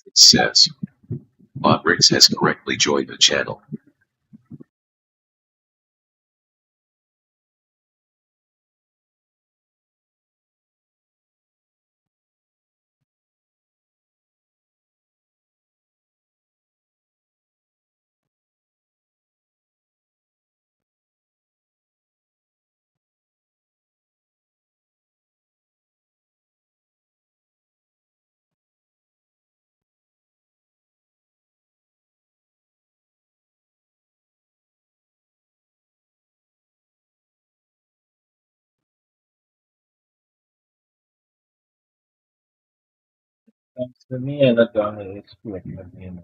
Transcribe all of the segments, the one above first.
It says, Modrix has correctly joined the channel. Tanzania nadhani explica bene.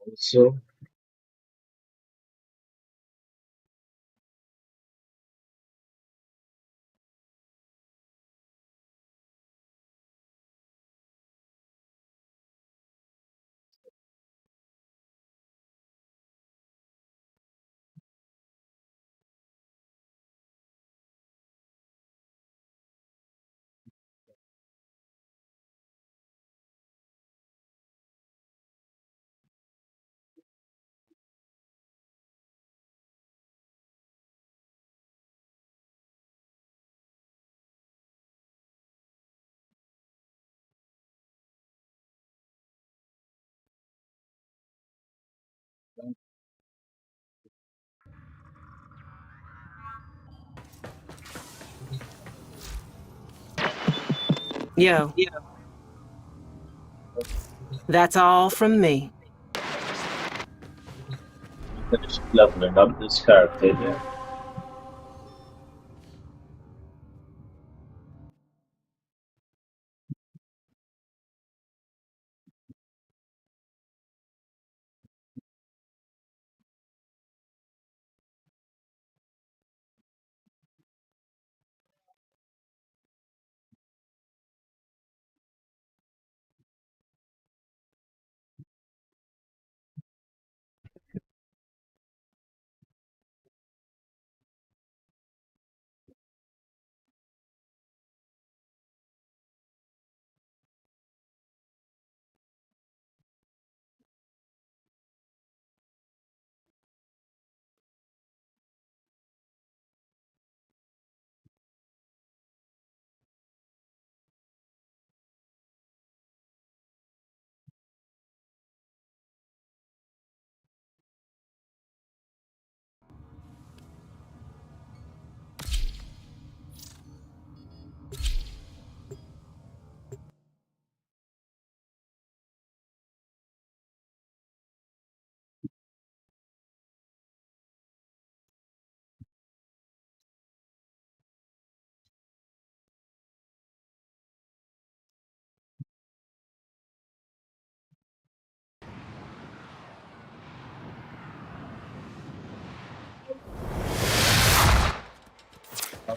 Also, Yo, that's all from me. finish leveling up this character here.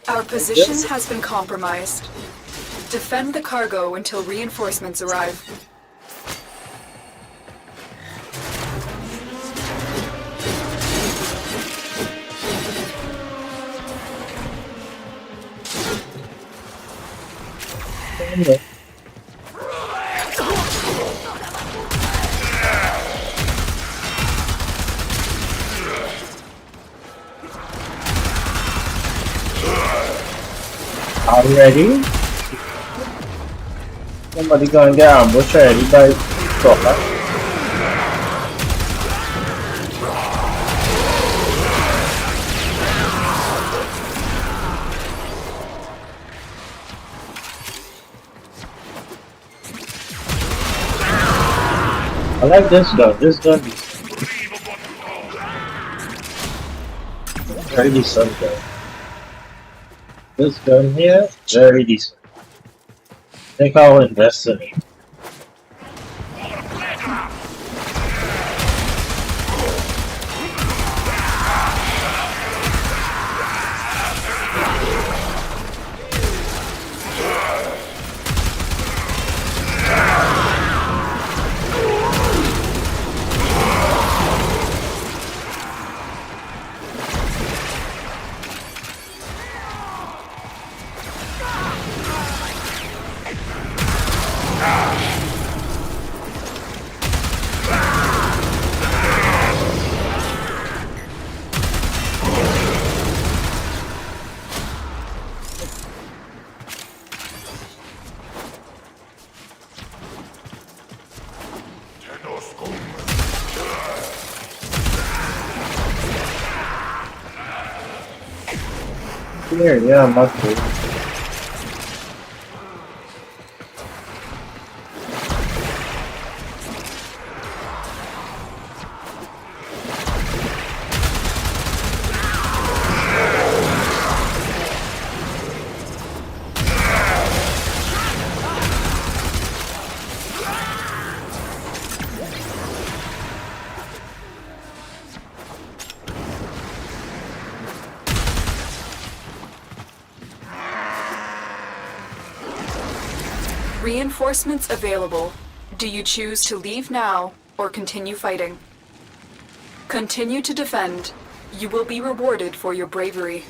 Our position has been compromised. Defend the cargo until reinforcements arrive. Are you ready? Somebody go and get ambushed already by Stalker. like this gun. This gun is very decent gun. This gun here, very decent. I think I'll invest in it. Here, yeah, must be. Reinforcements available. Do you choose to leave now or continue fighting? Continue to defend. You will be rewarded for your bravery.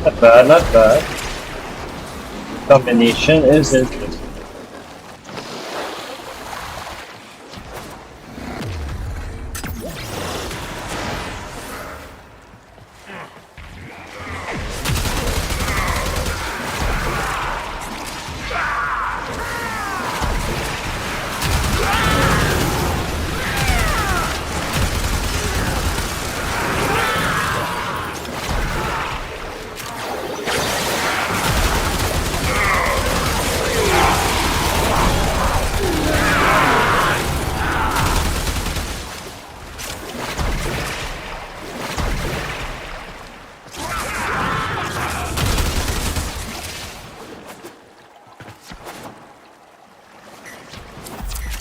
Not bad, not bad. Combination is interesting.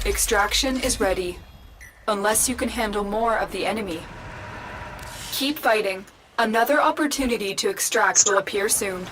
Extraction is ready, unless you can handle more of the enemy. Keep fighting. Another opportunity to extract will appear soon.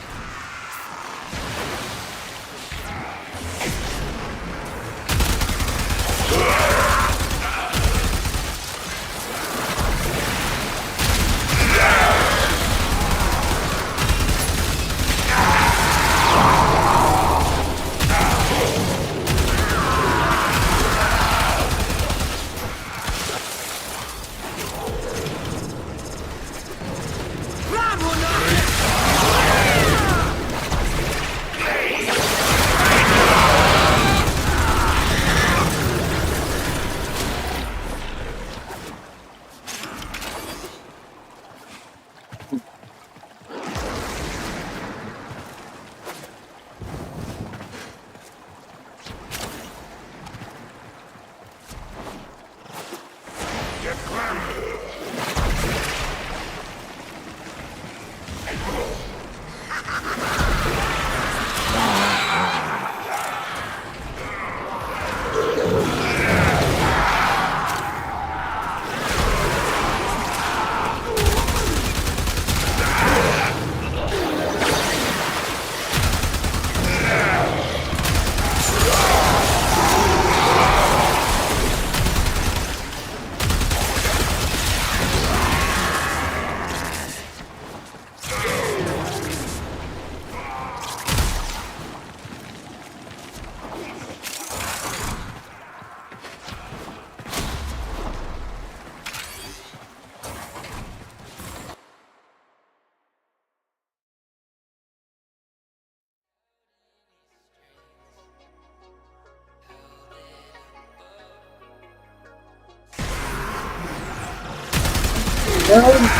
Run!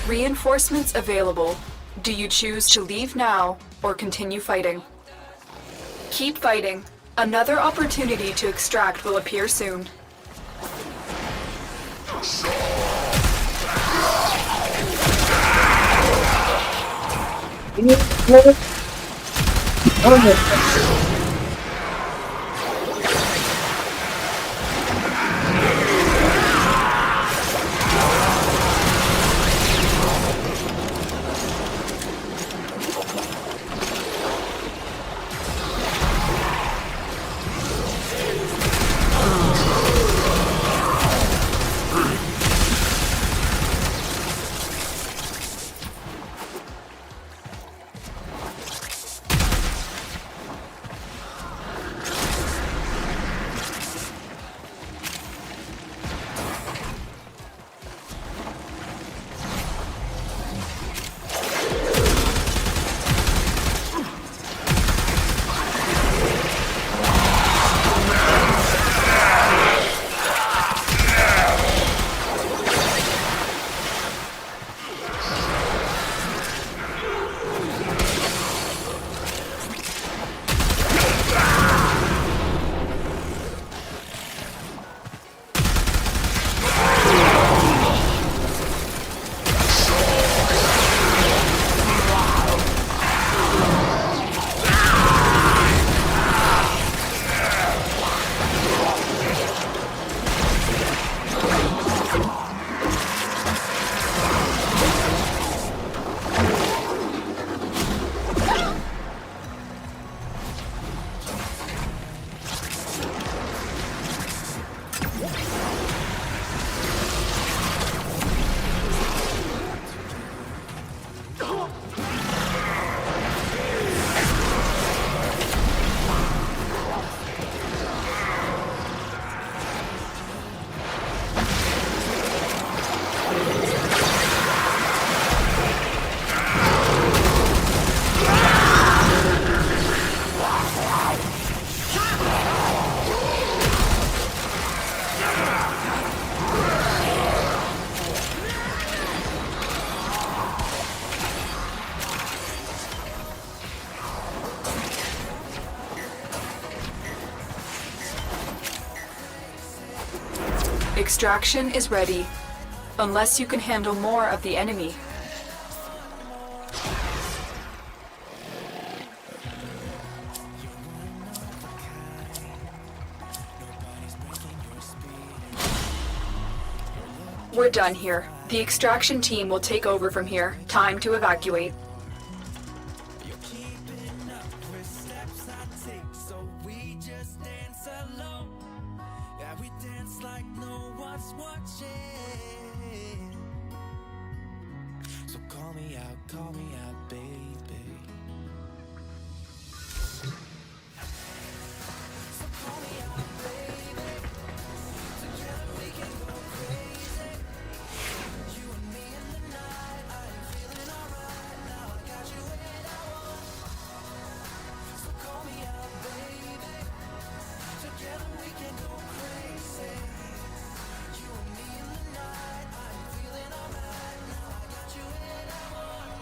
Reinforcements available. Do you choose to leave now or continue fighting? Keep fighting. Another opportunity to extract will appear soon. Extraction is ready, unless you can handle more of the enemy. We're done here. The extraction team will take over from here. Time to evacuate. So call me out, baby. So call me out, baby. Together we can go crazy. You and me in the night. I'm feeling alright now. I got you where I want. So call me out, baby. Together we can go crazy. You and me in the night. I'm feeling alright now. I got you where I want.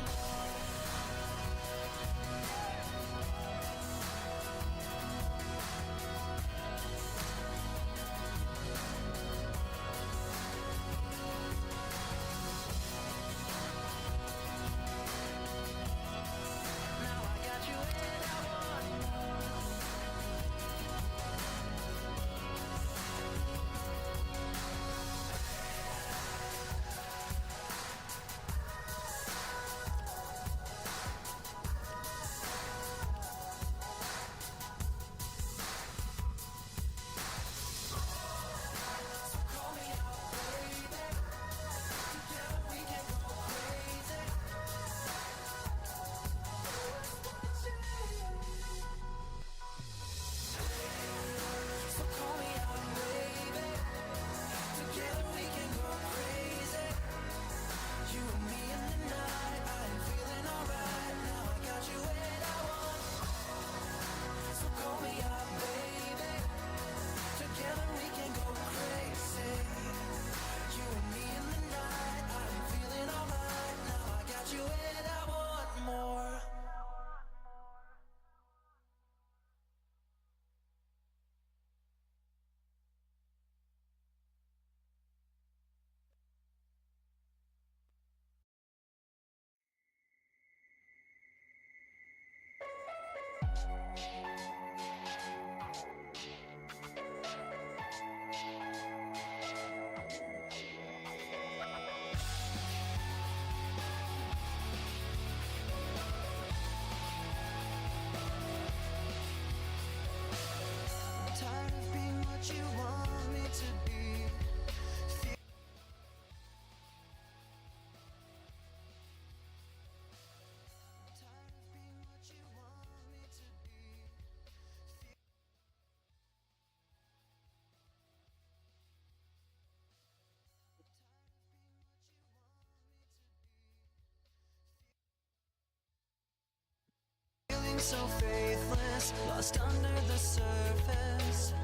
so faithless, lost under the surface.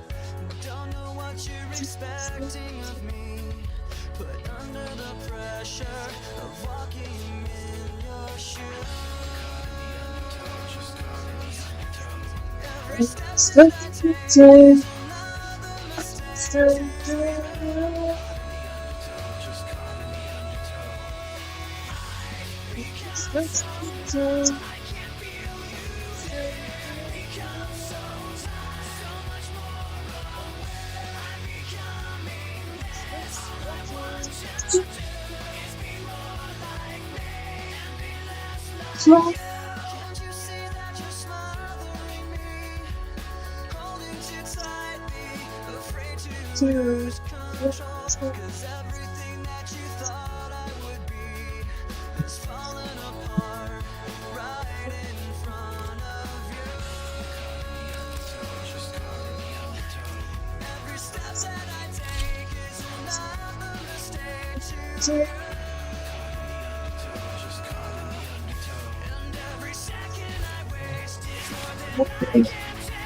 Don't know what you're expecting of me, but under the pressure of walking in your shoes, every step that I take is another mistake. Can't you see that you're smothering me, holding too tightly, afraid to lose control? 'Cause everything that you thought I would be is falling apart right in front of you. Every step that I take is another mistake to you. And every second I waste is more than I can take.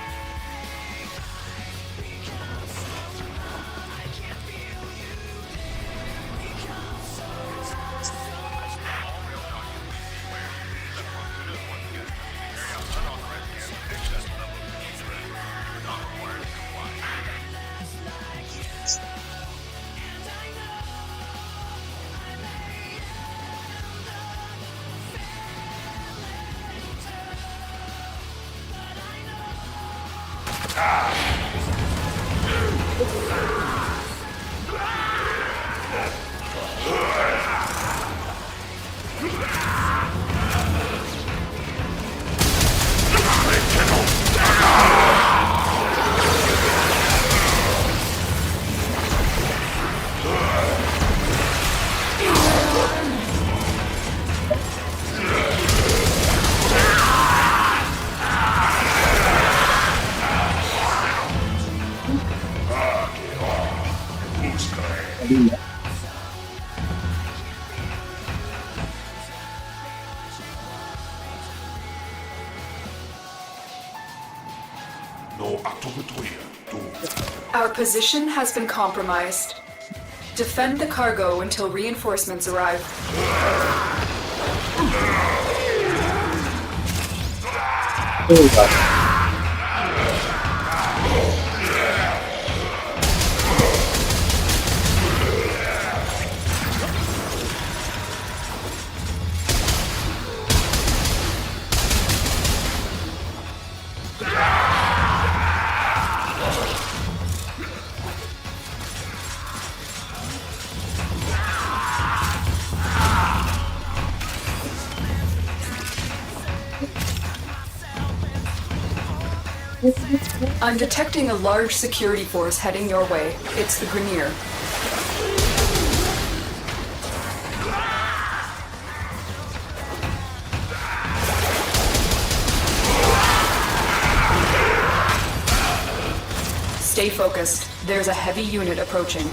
Our position has been compromised. Defend the cargo until reinforcements arrive. I'm detecting a large security force heading your way. It's the Grineer. Stay focused. There's a heavy unit approaching.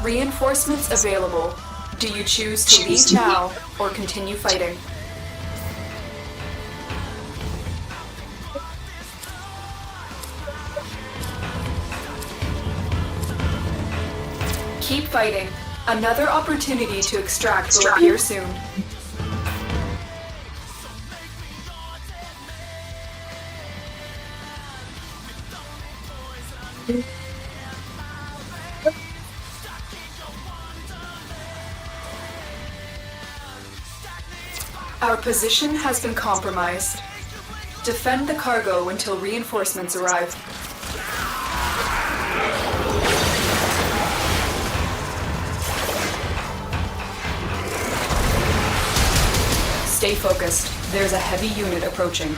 Reinforcements available. Do you choose to leave now or continue fighting? Keep fighting. Another opportunity to extract will appear soon. Our position has been compromised. Defend the cargo until reinforcements arrive. Stay focused. There's a heavy unit approaching.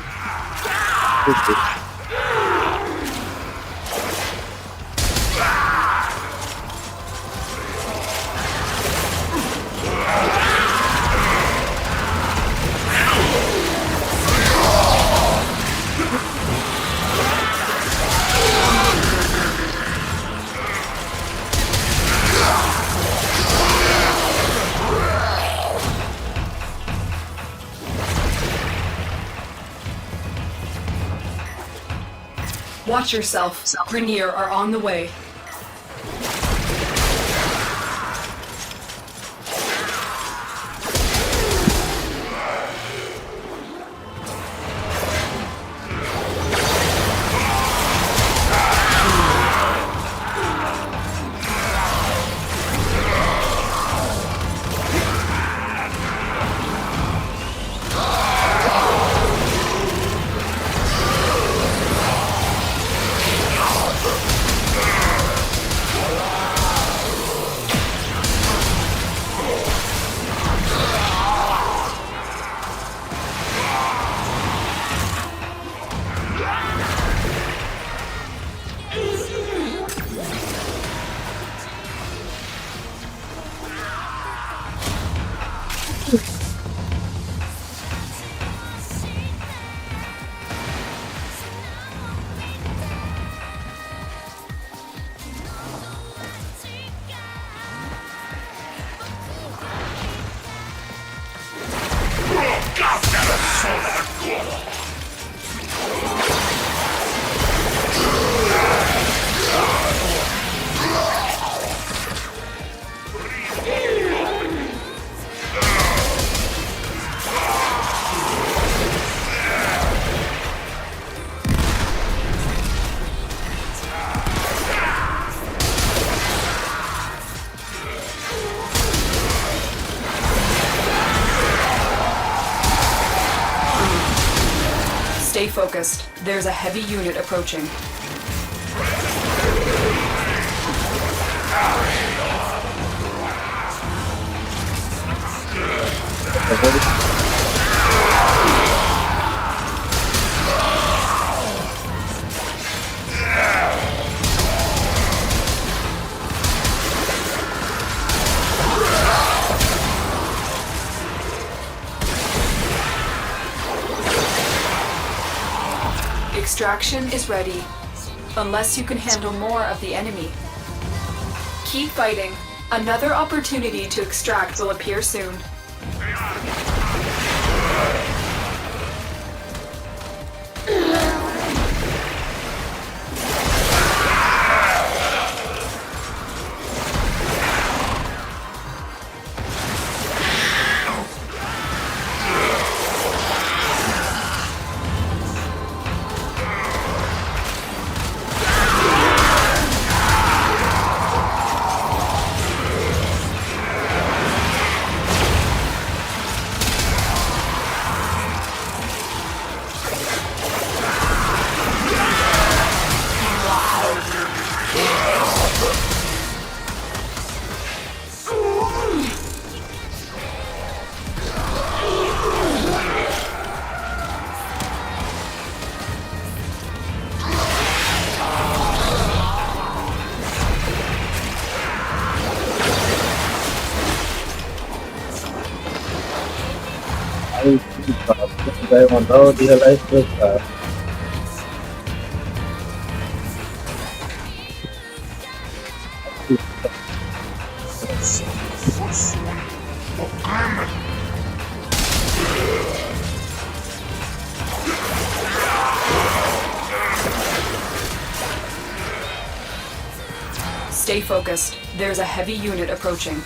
Watch yourself. Grineer are on the way. Stay focused. There's a heavy unit approaching. Extraction is ready, unless you can handle more of the enemy. Keep fighting. Another opportunity to extract will appear soon. Saya mau tahu dia live terus. Stay focused. There's a heavy unit approaching.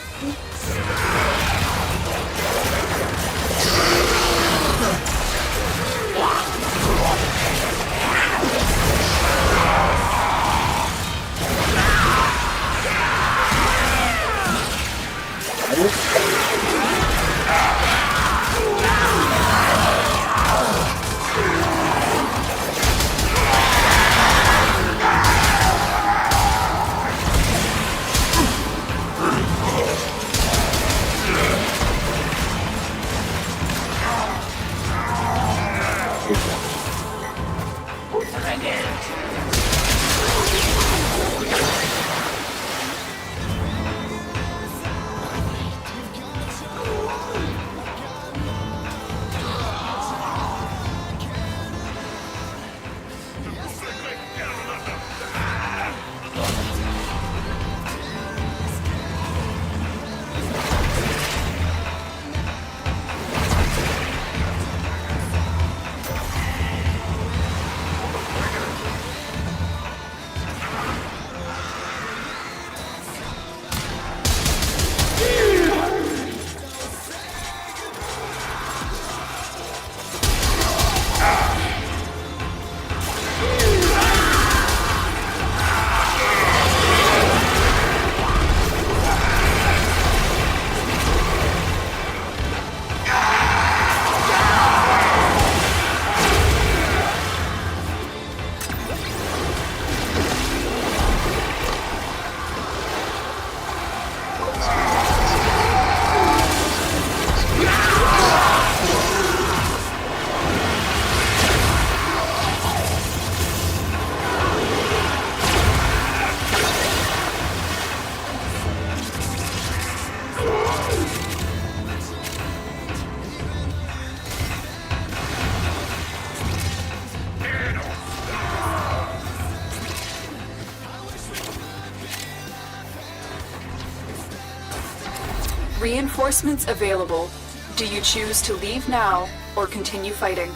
Reinforcements available. Do you choose to leave now or continue fighting?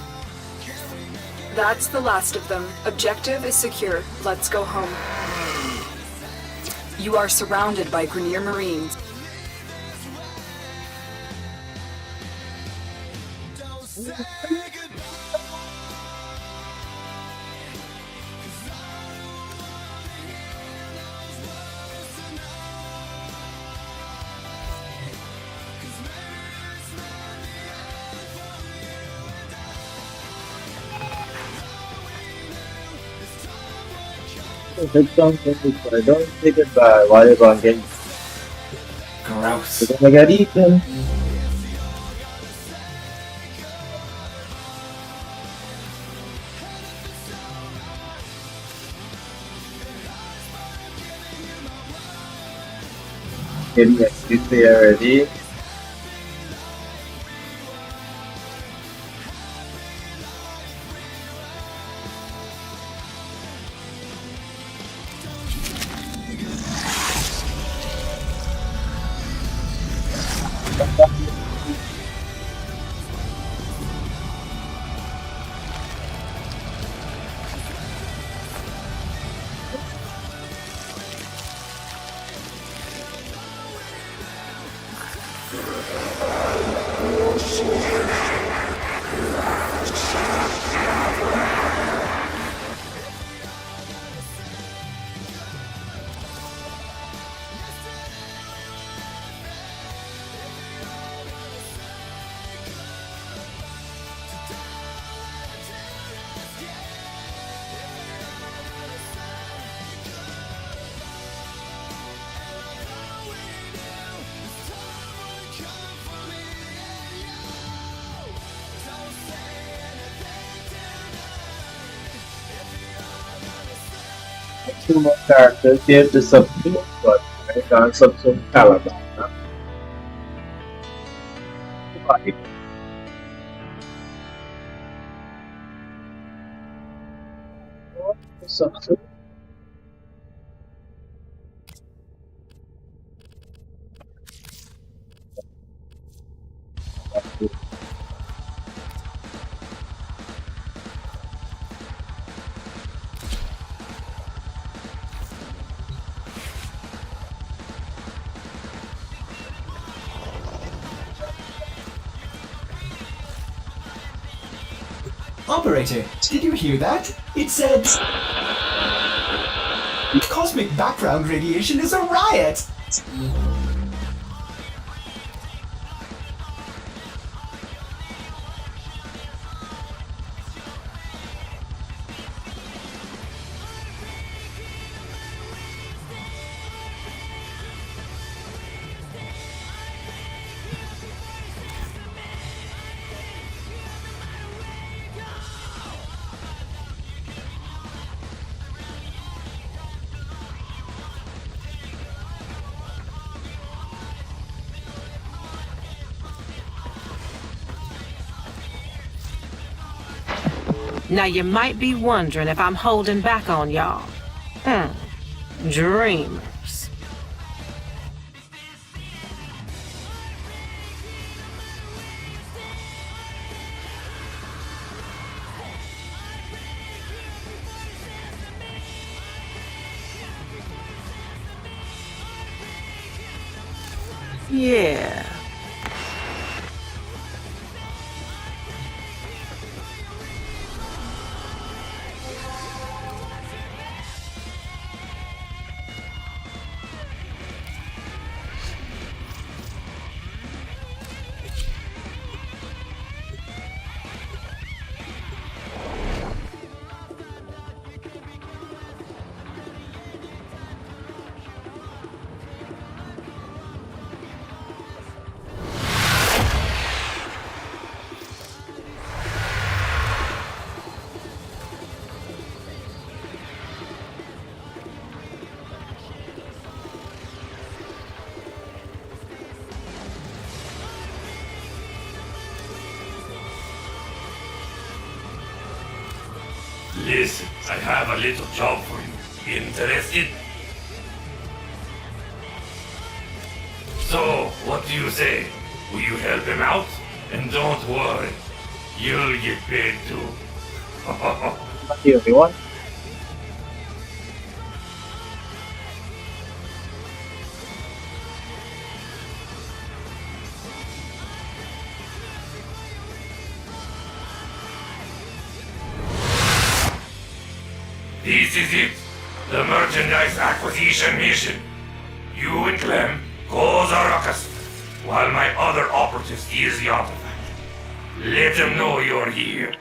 That's the last of them. Objective is secure. Let's go home. You are surrounded by Grineer Marines. Hit something if I don't say goodbye while you're gone getting Gross. you're gonna get eaten. Getting XP already. Two more characters here to subsume, but I can't subsume Caliban. Huh? Right. What to subsume? Operator, did you hear that? It said... Cosmic background radiation is a riot! Now you might be wondering if I'm holding back on y'all. Dreamers. Yeah. Listen, I have a little job for you. Interested? So, what do you say? Will you help him out? And don't worry, you'll get paid too. Thank you, everyone. This is it. The merchandise acquisition mission. You and Clem cause a ruckus, while my other operatives ease the artifact. Let them know you're here.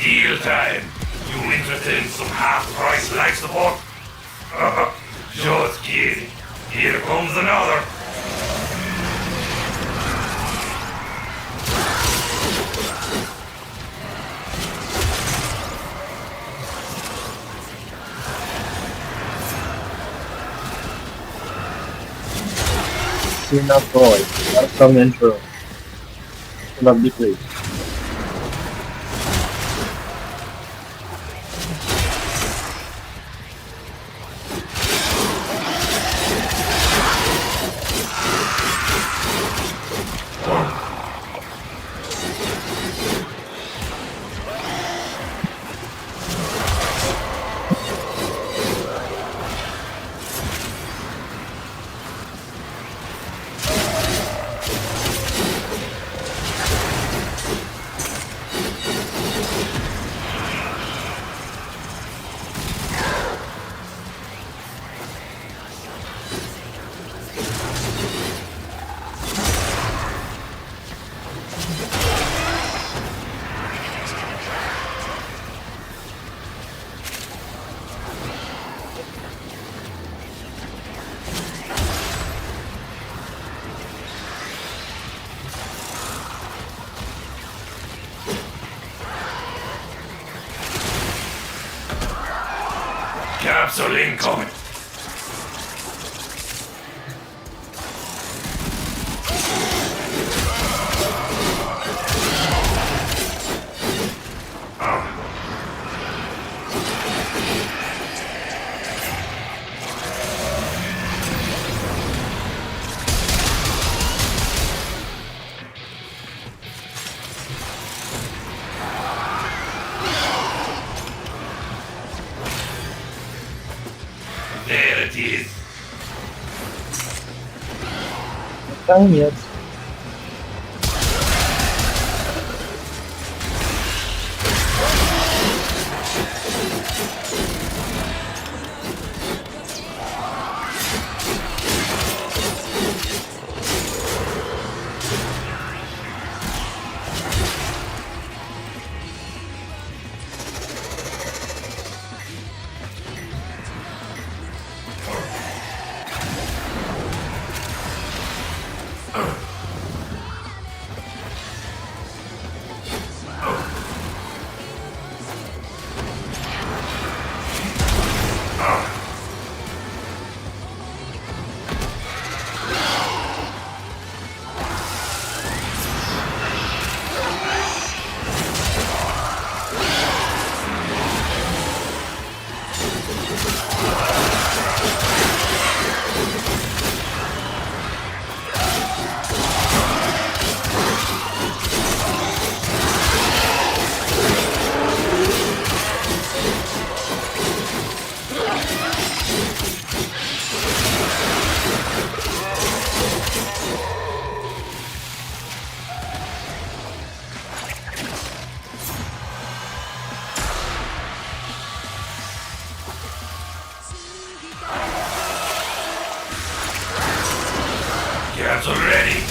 Deal time. You interested in some half-price life support? Just kidding. Here comes another. Enough boy. Welcome intro. Lovely place. Capsule incoming. There it is. Time yet. Capsule ready.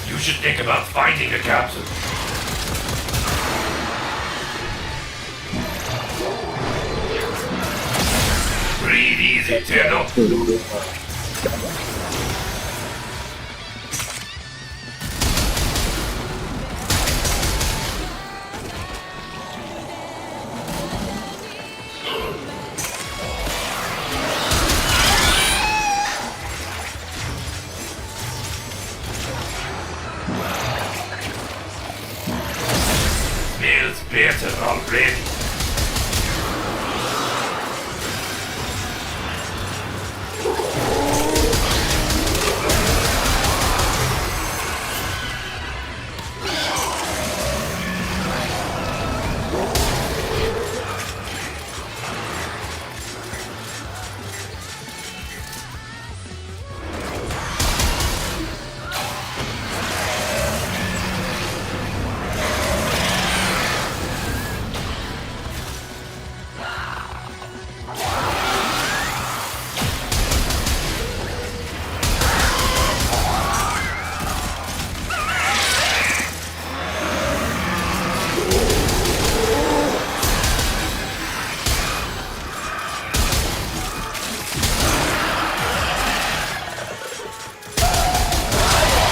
You should think about finding a capsule. Breathe easy, Tenno. ready.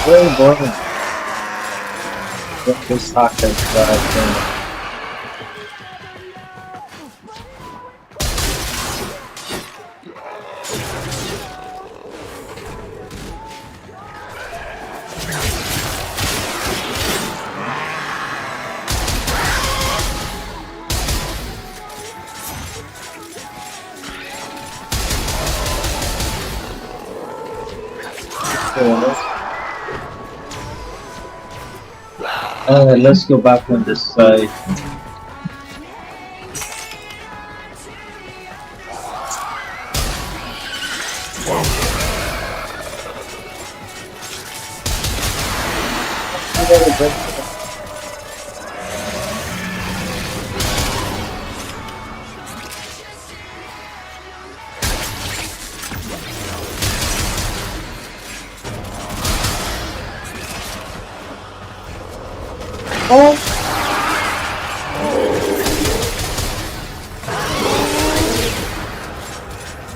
Very boring. Get this taco thing. Let's go back on this side.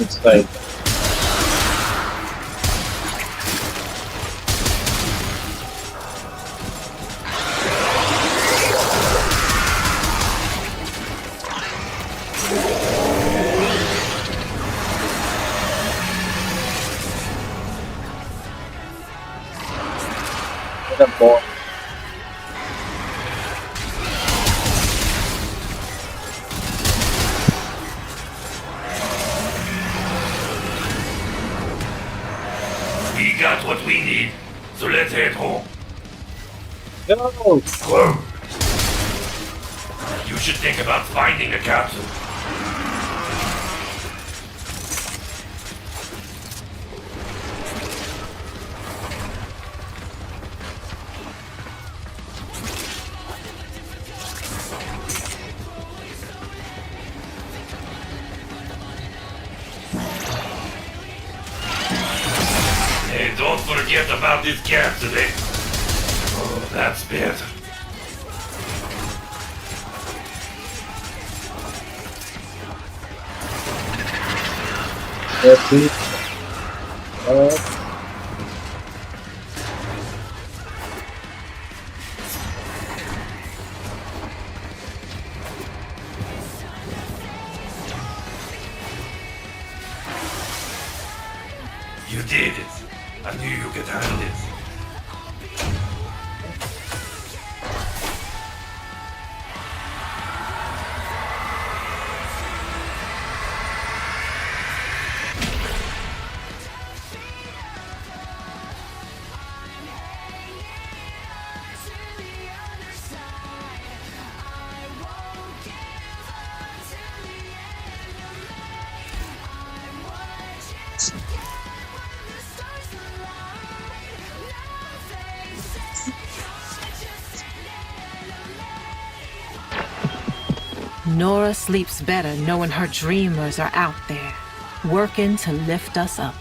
It's like the ball. We got what we need, so let's head home. No! Whoa. You should think about finding a capsule. Hey, don't forget about this cat today. Oh, that's better. That's it. You did it. I knew you could handle this. Nora sleeps better knowing her dreamers are out there, working to lift us up.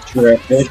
Terrific.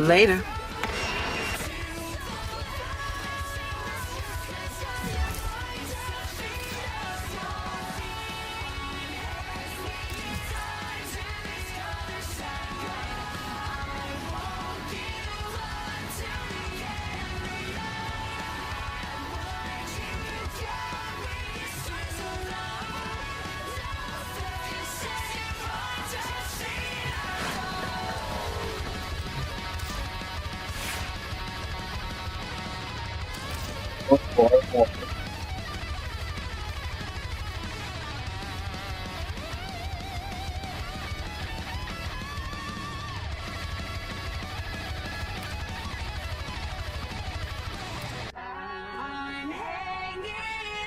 Later. I'm hanging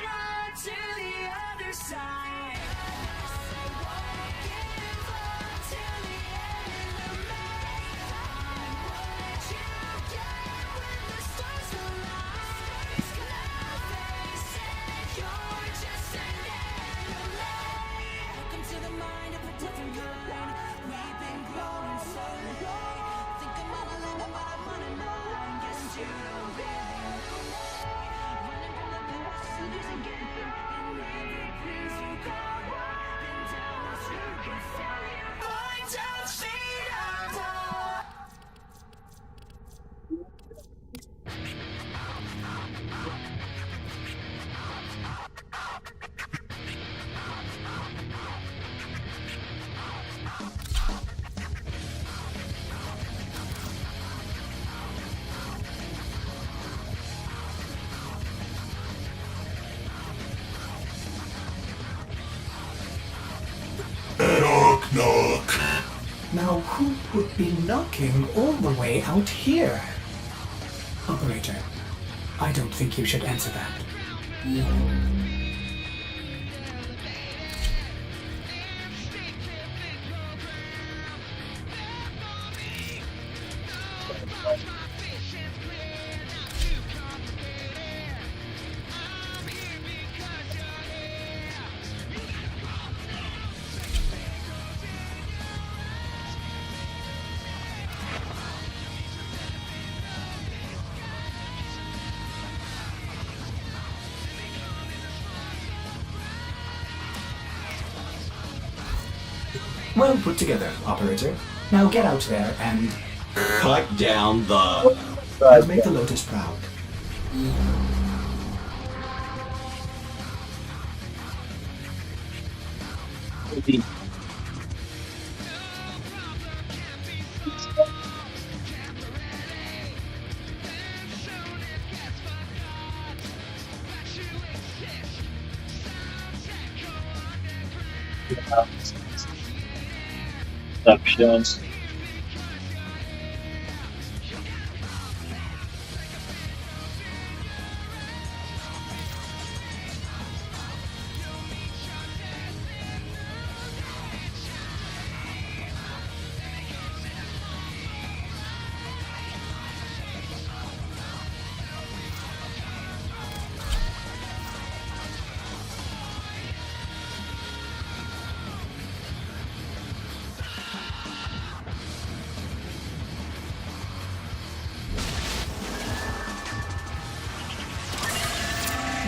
on to the other side. I won't give up till the end of the what you get when the stars align. Face it, you're just an enemy. Welcome to the mind of a different kind. We've been growing so late. Think I'm on a limit, but I'm on a nine. Guess you don't really. Knock, knock. Now, who would be knocking all the way out here? Operator, I don't think you should answer that. Well put together, Operator. Now get out there and Cut down the... make the Lotus proud. Options.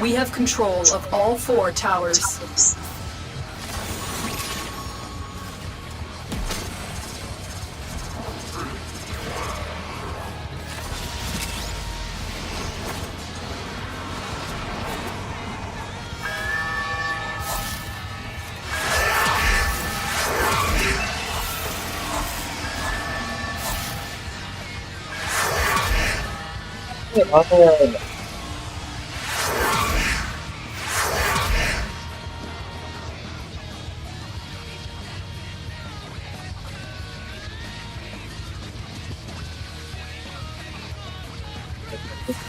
We have control of all 4 towers.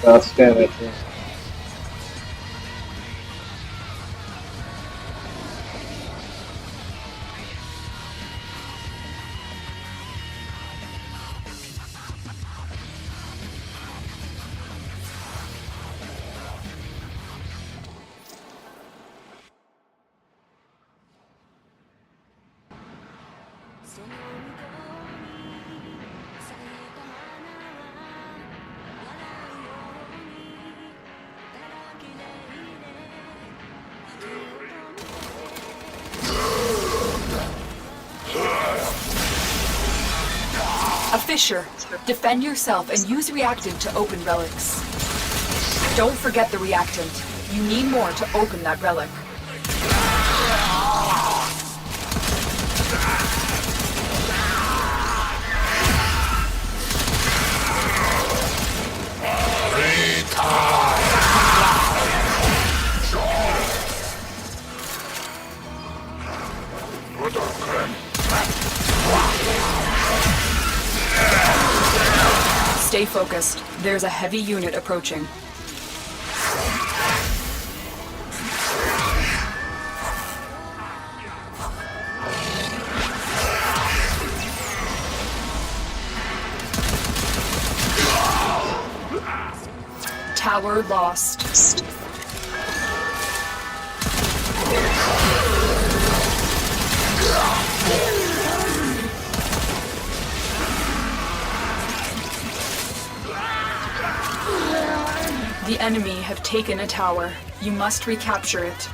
That's kind of thing. A fissure. Defend yourself and use reactant to open relics. Don't forget the reactant. You need more to open that relic. Stay focused. There's a heavy unit approaching. Tower lost. The enemy have taken a tower. You must recapture it.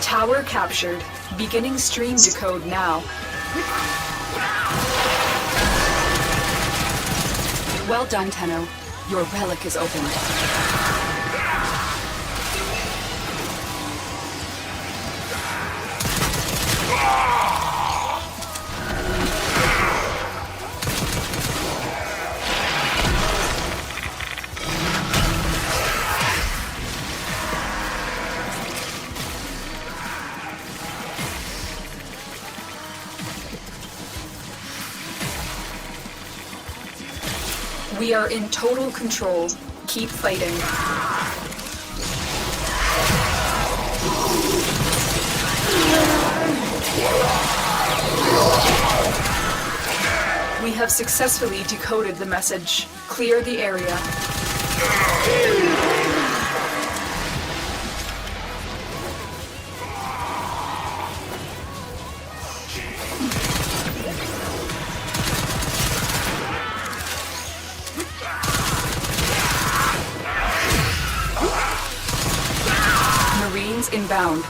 Tower captured. Beginning stream decode now. Well done, Tenno. Your relic is opened. We are in total control. Keep fighting. We have successfully decoded the message. Clear the area. Marines inbound.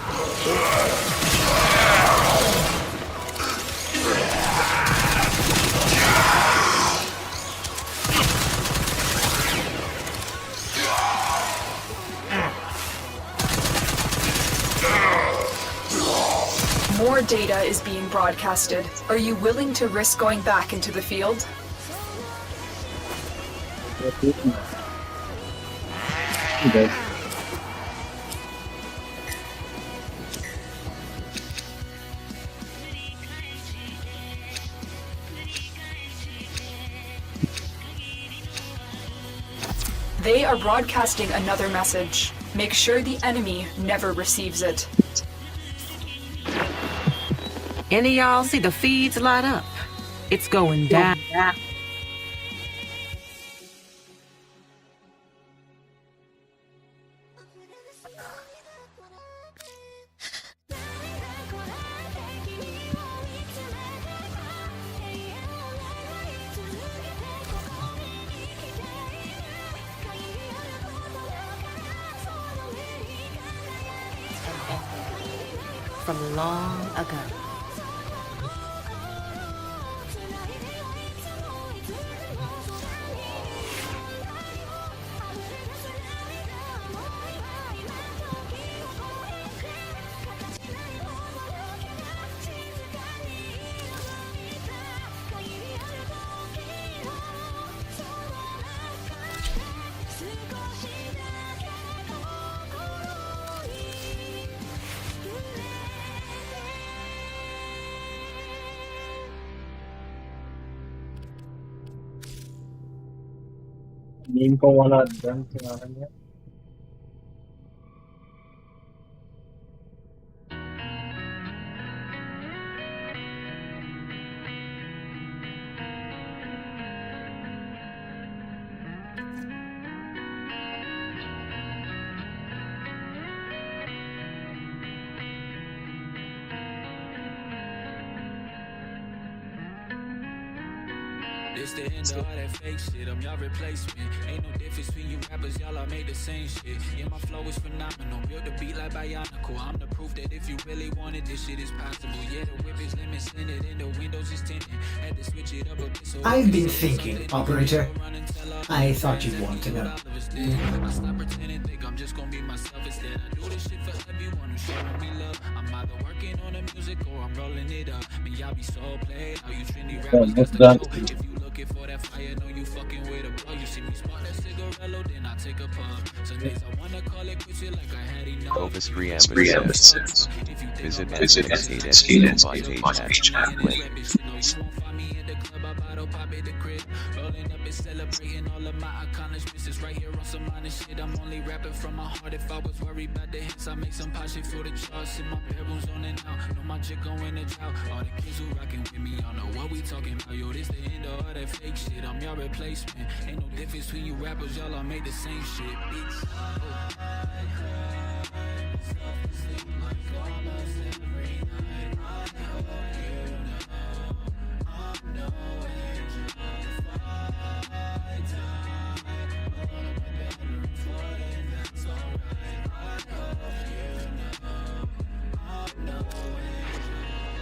More data is being broadcasted. Are you willing to risk going back into the field? Okay. They are broadcasting another message. Make sure the enemy never receives it. Any of y'all see the feeds light up? It's going down. From long ago. Meme ko wala dyan, tingnan niya. This the end of all that fake shit, I'm y'all replacement. Ain't no difference between you rappers, y'all all made the same shit. Yeah, my flow is phenomenal, built the beat like Bionicle. I'm the proof that if you really want it, this shit is possible. Yeah, the whip is limited and the windows is tinted. Had to switch it up a bit so I've been thinking, operator. I thought you'd want to know. I stop pretending, think I'm just gonna be myself instead. I do this shit for everyone who's showing me love. I'm either working on the music or I'm rolling it up. Man, y'all be so played. How you trendy rappers got the done. flow. If you looking for that fire, know you fucking with a bro. You see me spark that cigarello, then I take a puff. Some days I wanna call it quits it like I had enough. Elvis If you Reambus. think Visit I'm skate my page at link. You won't find me in the club, I bottle pop at the crib. Rolling up and celebrating all of my accomplishments. It's right here on some honest shit. I'm only rapping from my heart. If I was worried about the hits, I make some pot shit for the charts. In my bedroom's on and out. Know my chick going to drought. All the kids who rockin' with me, y'all know what we talking about. Yo, this the end of all that fake shit. I'm y'all replacement. Ain't no difference between you rappers. Y'all all make the same shit, bitch.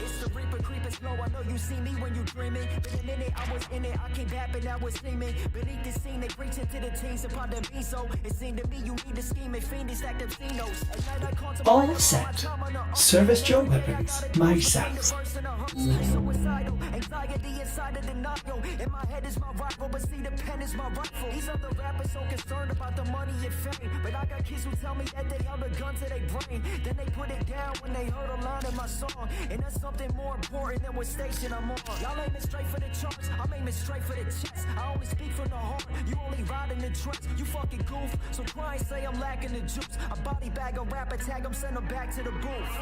It's the Reaper creeping slow. I know you see me when you dreaming. Been a minute, I was in it. I came back and I was steaming. Beneath the scene, they preaching to the teens upon the beat. So it seemed to me you need to scheme and fiendish like them Xenos. At night I contemplate All set. Service Joe weapons, myself. Suicidal, anxiety inside of denial. In my head is my rival, but see the pen is my rifle. These other rappers so concerned about the money and fame, but I got kids who tell me that they held a gun to their brain. Then they put it down when they heard a line in my song, and that's something more important than what station I'm on. Y'all aiming straight for the charts, I'm aiming straight for the chest. I only speak from the heart, you only ride in the dress. You fucking goof, so try and say I'm lacking the juice. A body bag, a rapper tag, I'm send them back to the booth.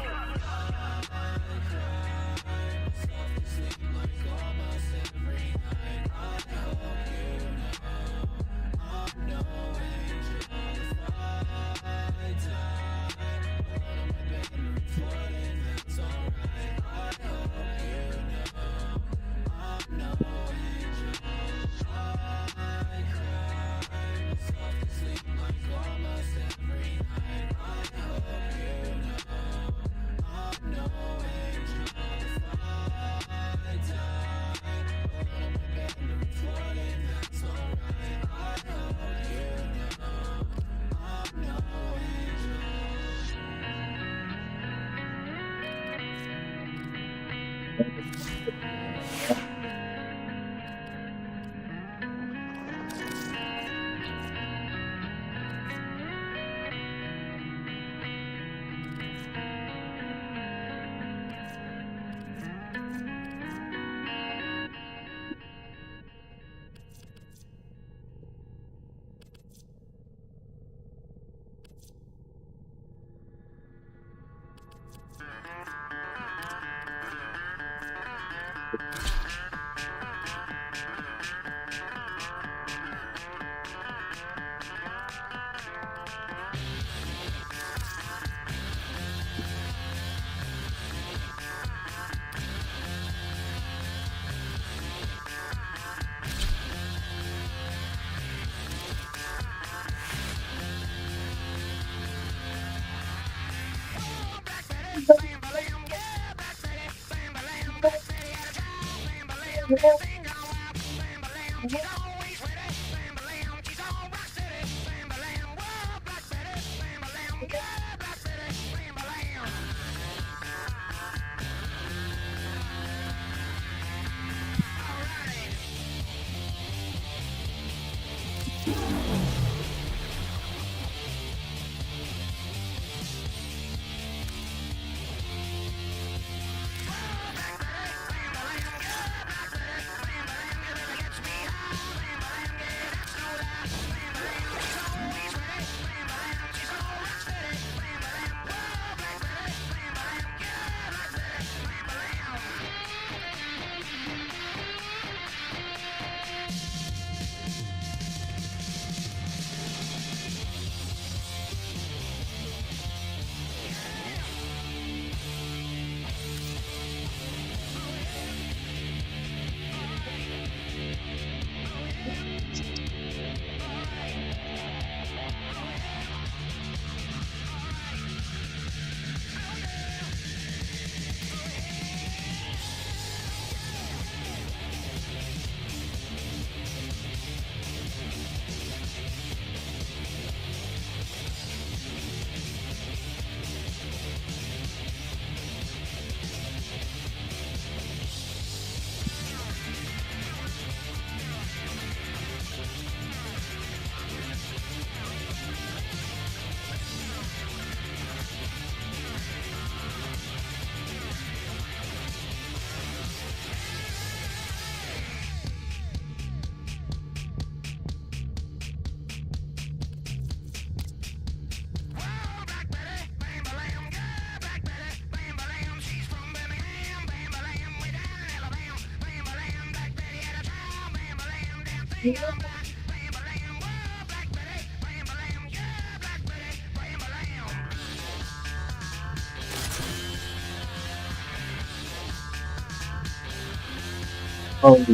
Holy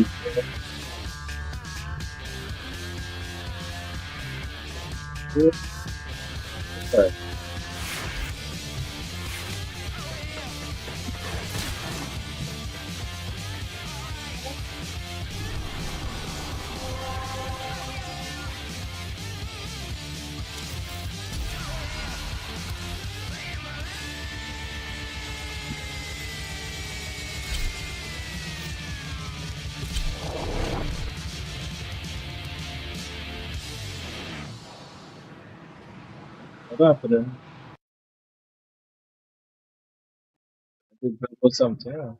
shit. Okay. What happened? I think that was something else.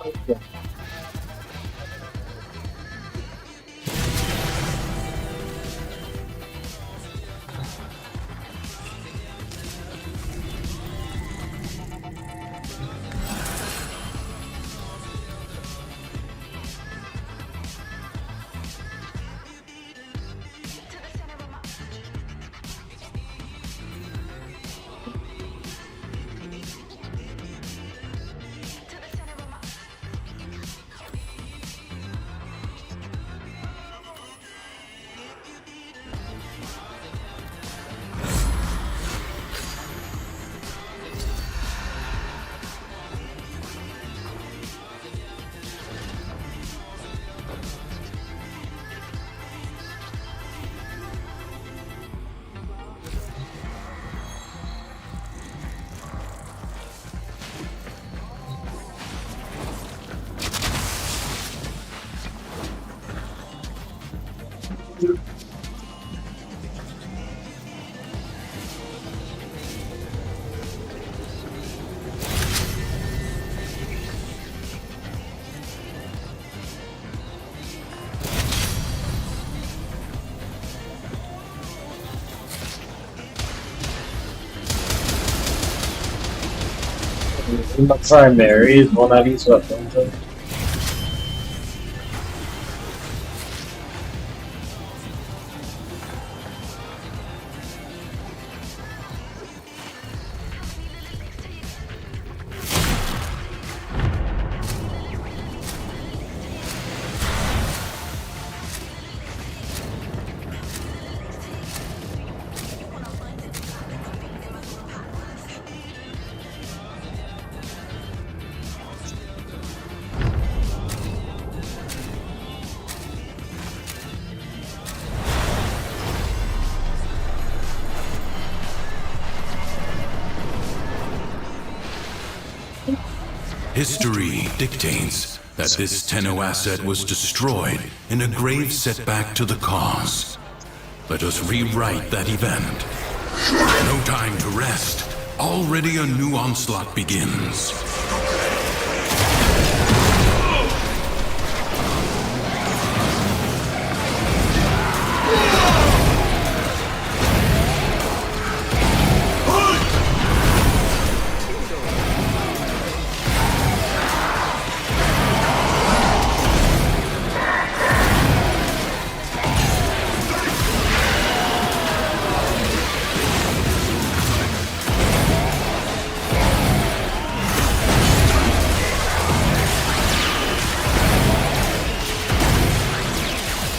Okay. In the primary is one of these weapons. History dictates that this Tenno asset was destroyed in a grave setback to the cause. Let us rewrite that event. No time to rest. Already a new onslaught begins.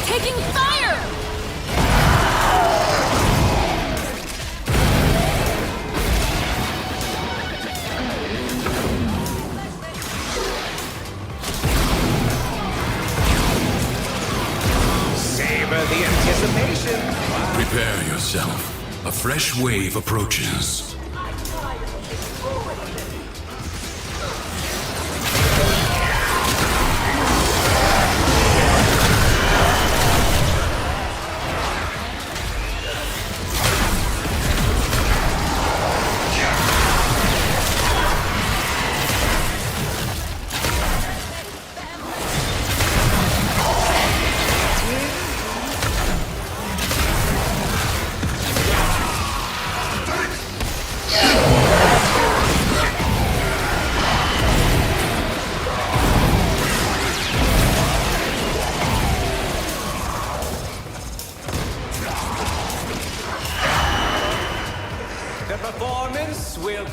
Taking fire! Savor the anticipation. Prepare yourself. A fresh wave approaches.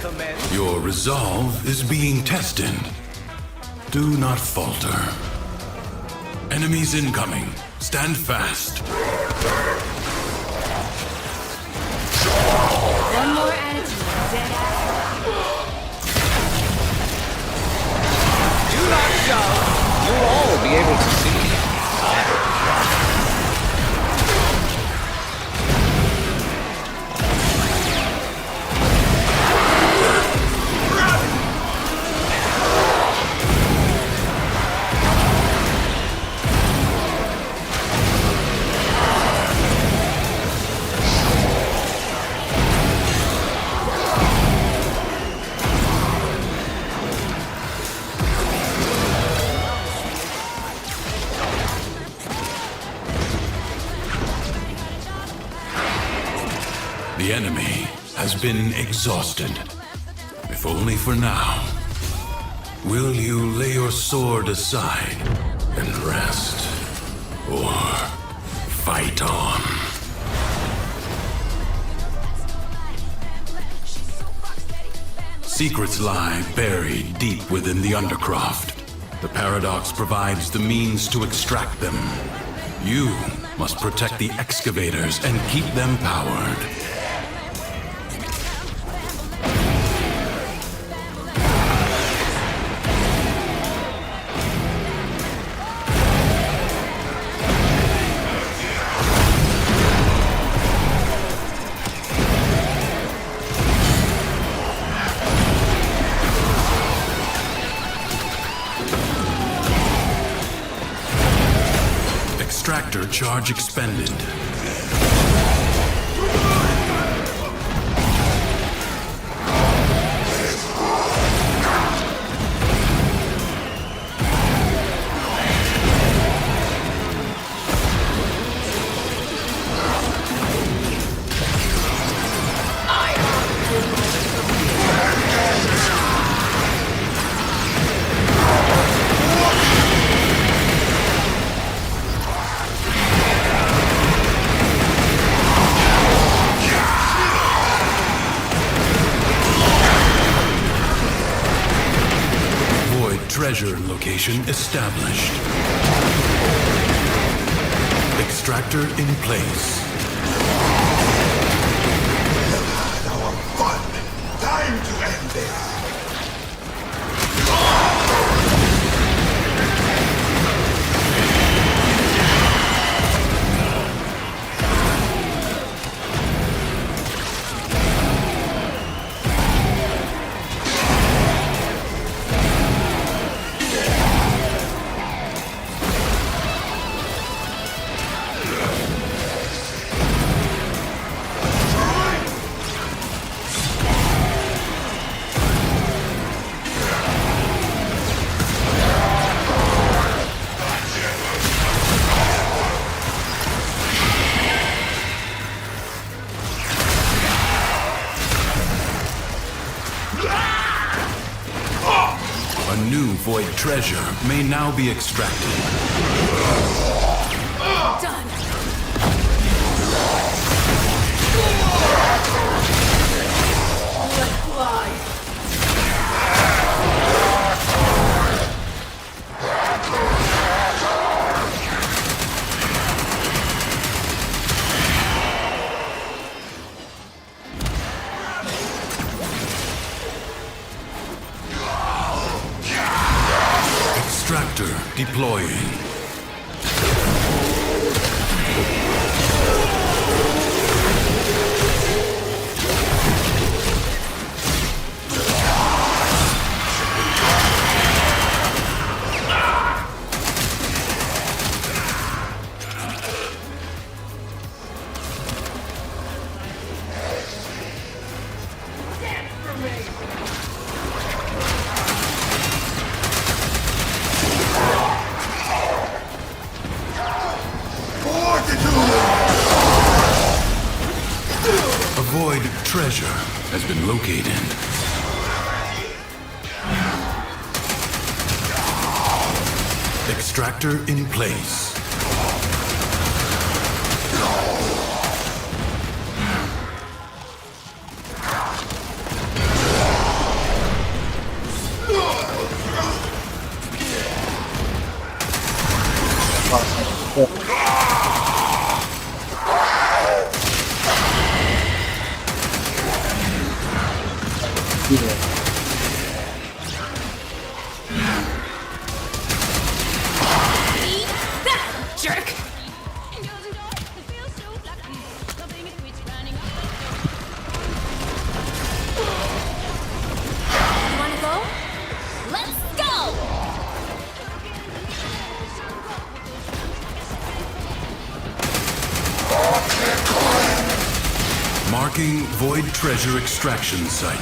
commence. Your resolve is being tested. Do not falter. Enemies incoming. Stand fast. One more attitude, dead ass. Do not shout. You'll all be able to see. The enemy has been exhausted, if only for now. Will you lay your sword aside and rest, or fight on? Secrets lie buried deep within the Undercroft. The Paradox provides the means to extract them. You must protect the excavators and keep them powered. Extractor charge expended. Treasure location established. Extractor in place. Our fun. Time to end this. A new void treasure may now be extracted. Done. Let's fly. Extractor deploying. A void treasure has been located. Extractor in place. Jerk! You wanna go? Let's go! Marking Void Treasure Extraction Site.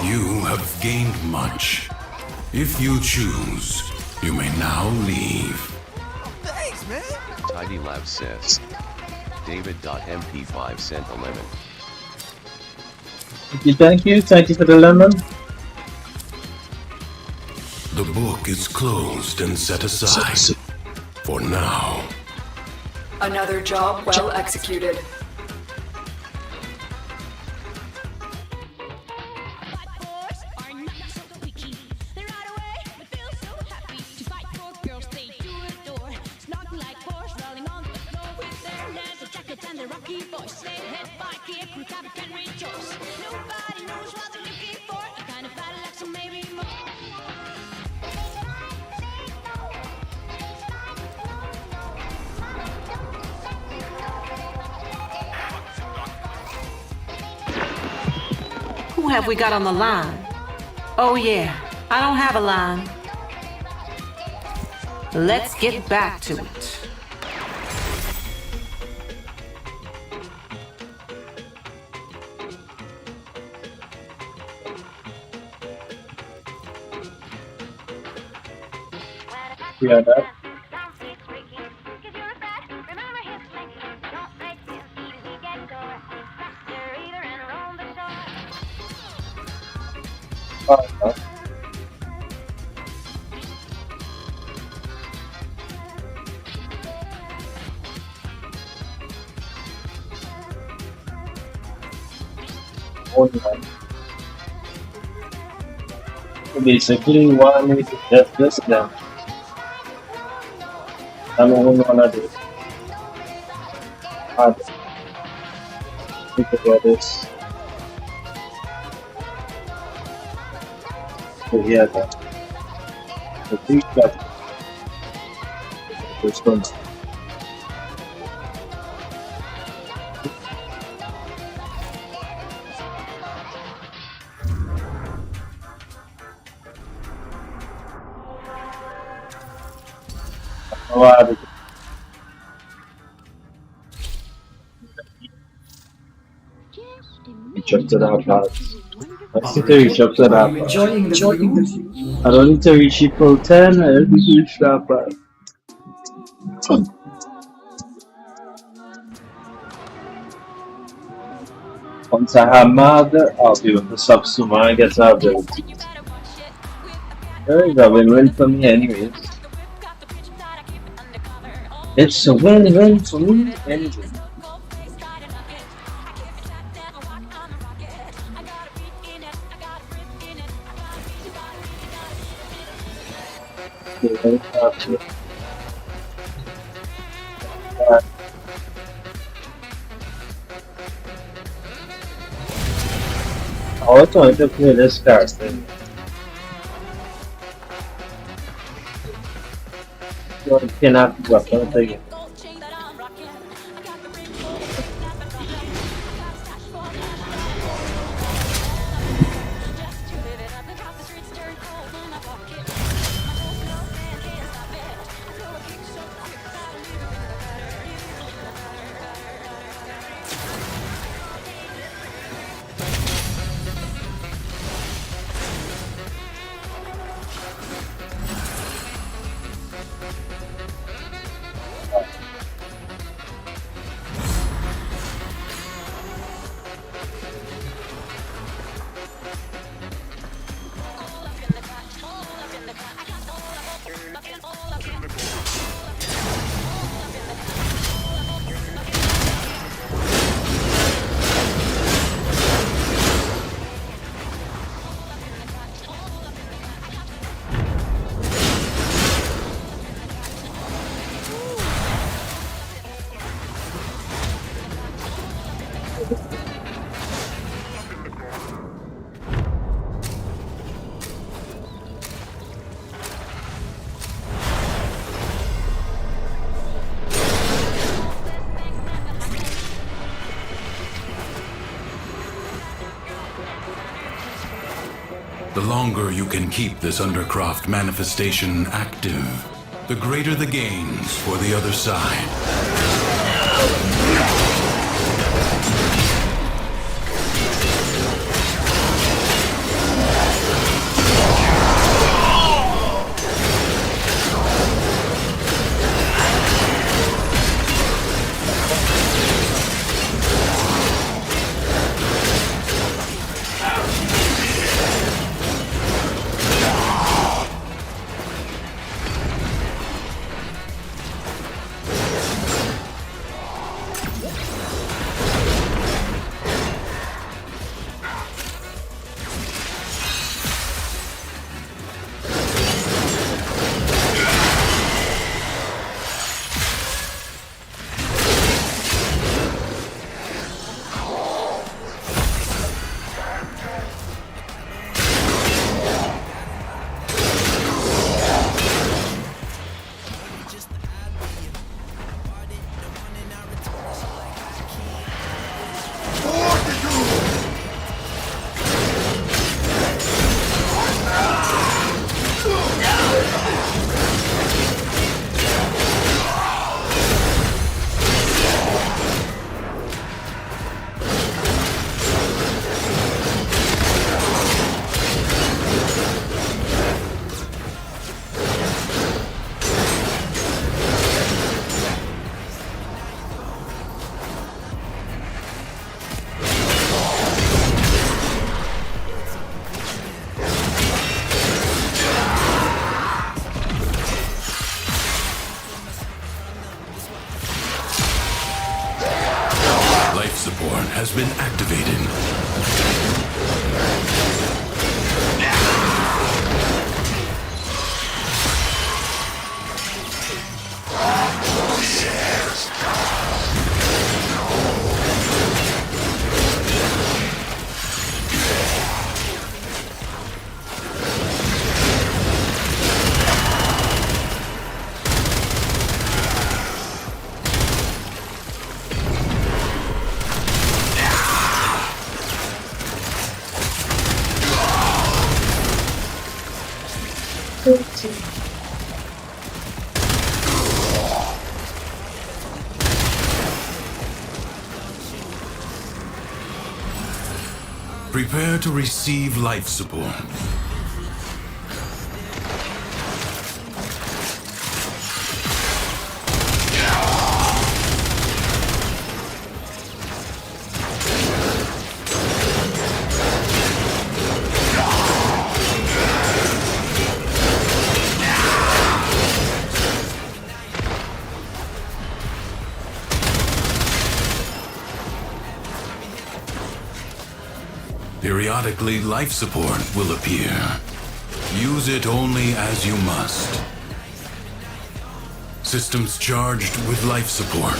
You have gained much. If you choose, you may now leave. Thanks, man. Tidy Lab says. David.mp5 sent a lemon. Thank you for the lemon. The book is closed and set aside. For now. Another job well executed. Who have we got on the line? Oh yeah, I don't have a line. Let's get back to it. Yeah, that. Basically, what I need to get this down. I don't wanna do. I think about this. So yeah, the big guy. This one. Claro. Çok da rahat. Aslında çok da rahat. Enjoying the view? I don't need to reach April 10, I don't need to reach that far. Once I have mad, I'll be with the subsuma, I guess I'll do it. There is a win-win for me anyways. It's a win-win for me anyways. I was going to play this card thing. You cannot go up, don't take it. The longer you can keep this Undercroft manifestation active, the greater the gains for the other side. Life support has been activated. Prepare to receive life support. Periodically, life support will appear. Use it only as you must. Systems charged with life support.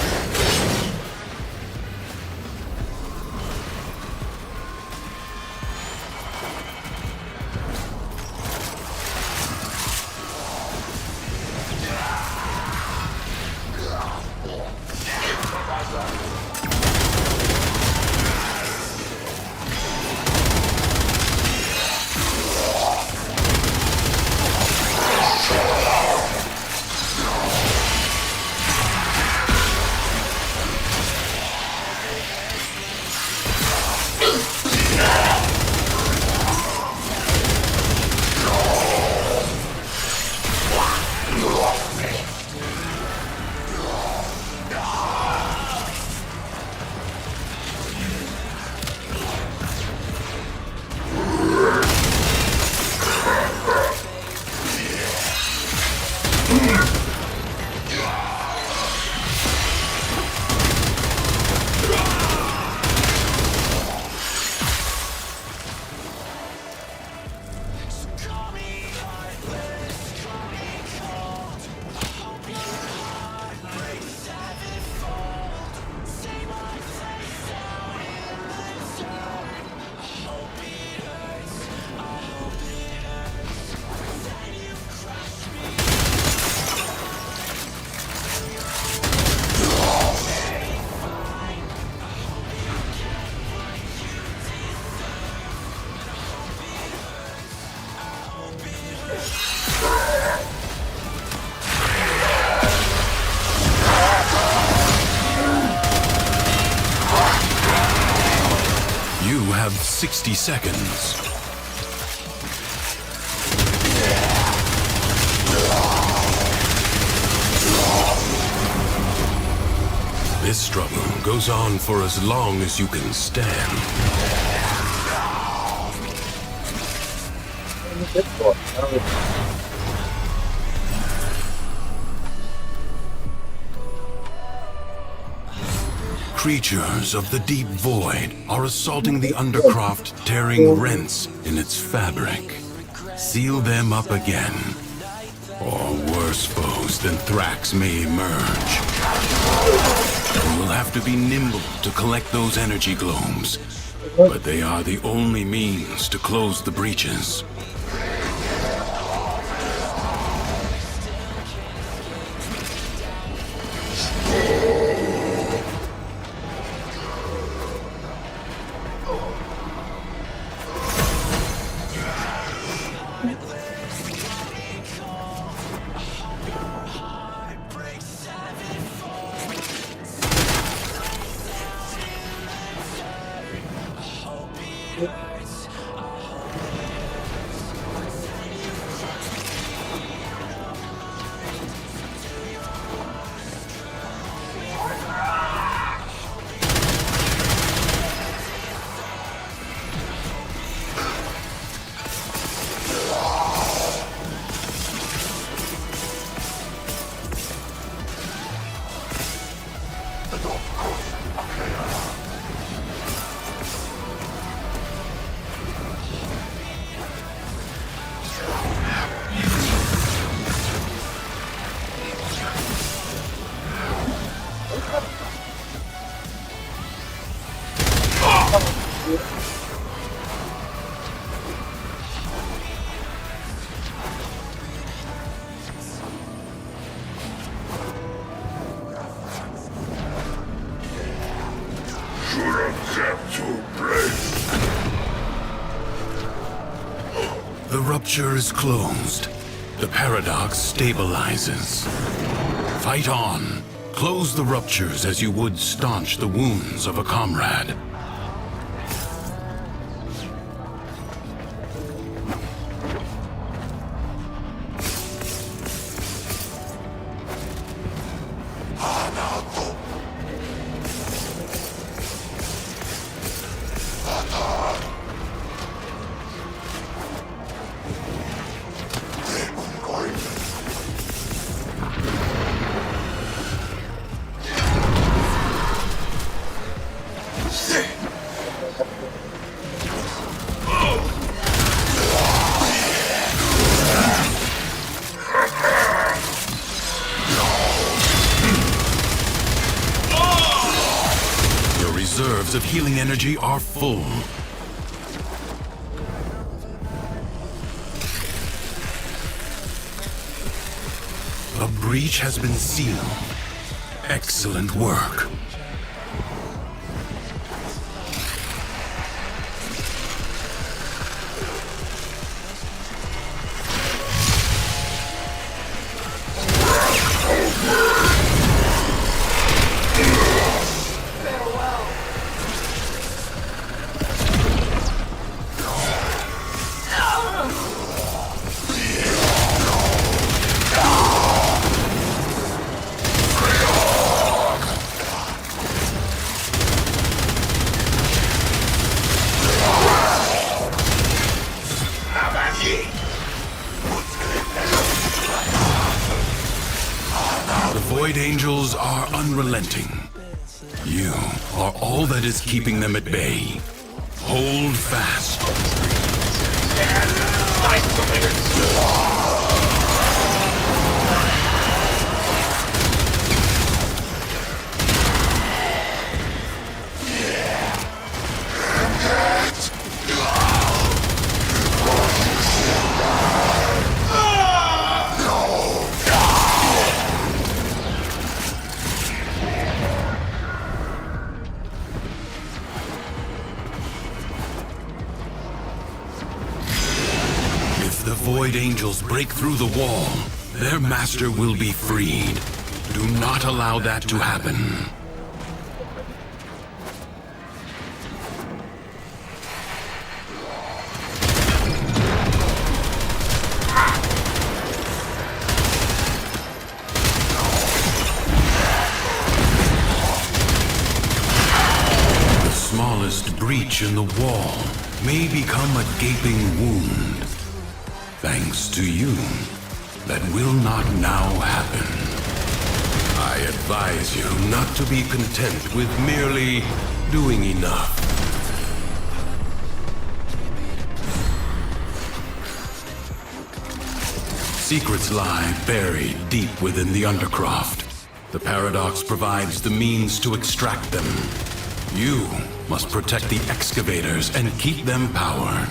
have 60 seconds. This struggle goes on for as long as you can stand. Creatures of the deep void are assaulting the Undercroft, tearing rents in its fabric. Seal them up again, or worse foes than Thrax may emerge. You will have to be nimble to collect those energy globes, but they are the only means to close the breaches. The rupture is closed. The paradox stabilizes. Fight on. Close the ruptures as you would staunch the wounds of a comrade. Reserves of healing energy are full. A breach has been sealed. Excellent work. Void Angels are unrelenting. You are all that is keeping them at bay. Hold fast. The Void Angels break through the wall. Their master will be freed. Do not allow that to happen. smallest breach in the wall may become a gaping wound. Thanks to you, that will not now happen. I advise you not to be content with merely doing enough. Secrets lie buried deep within the Undercroft. The Paradox provides the means to extract them. You must protect the excavators and keep them powered.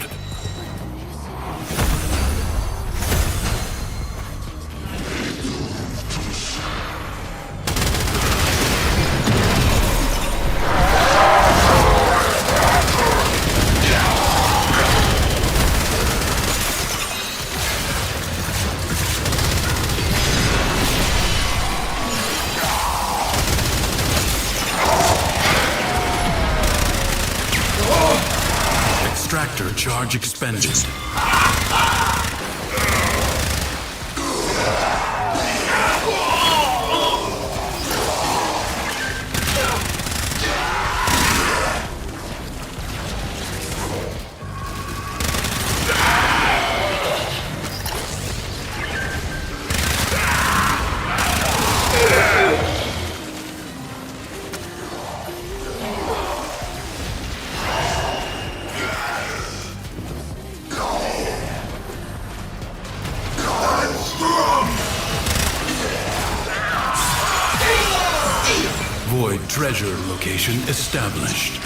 Extractor charge expended. Void treasure location established.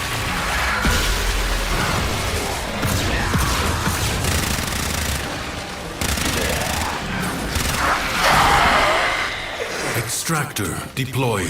Extractor deploying.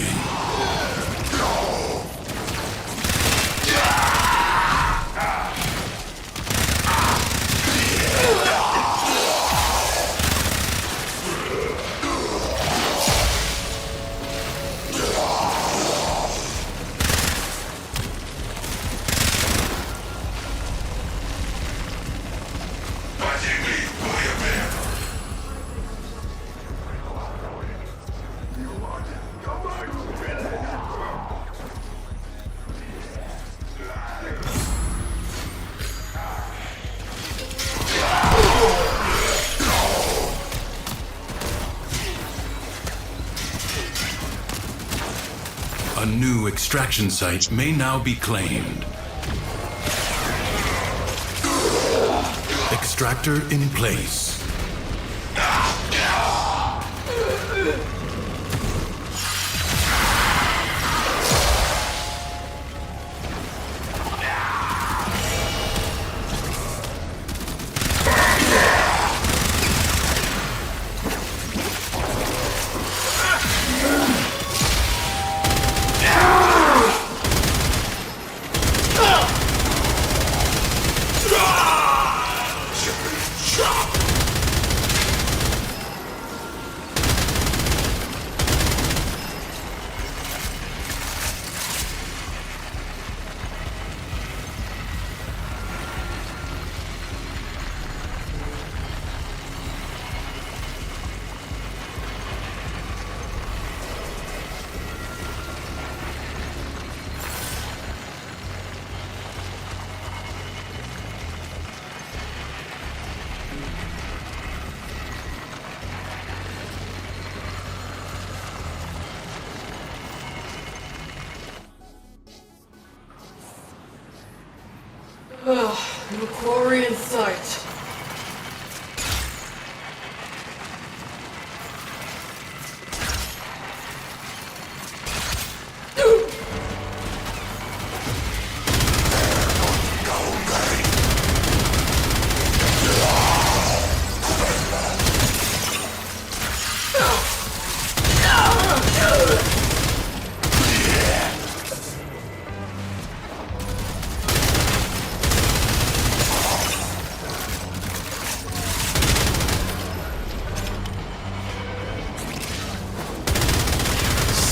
A new extraction site may now be claimed. Extractor in place. No quarry in sight.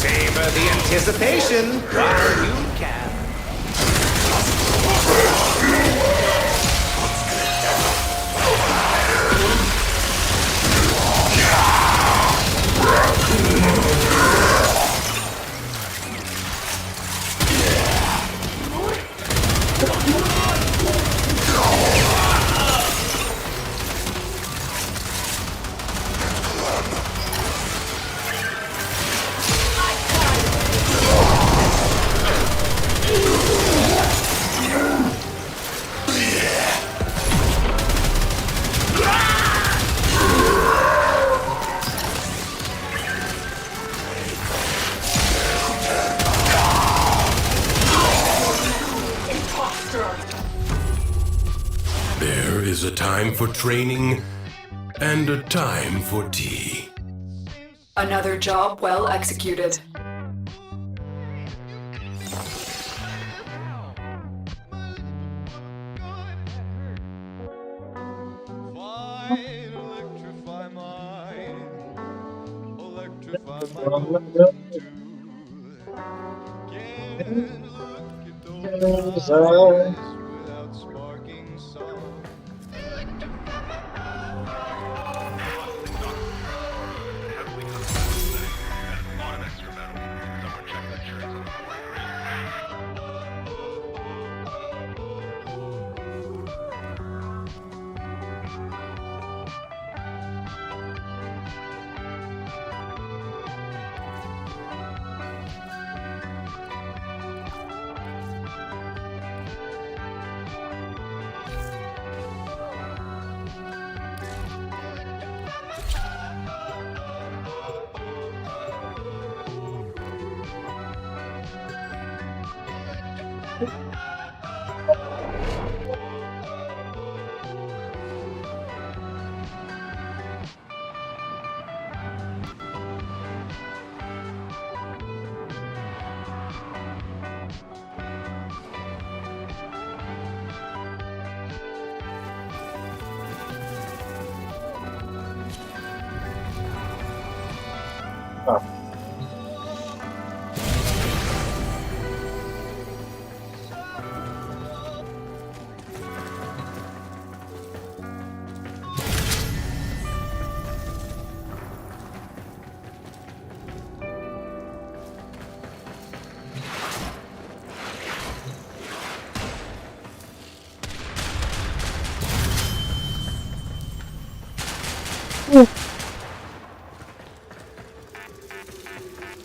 Savor the anticipation while you can. is a time for training and a time for tea. Another job well executed.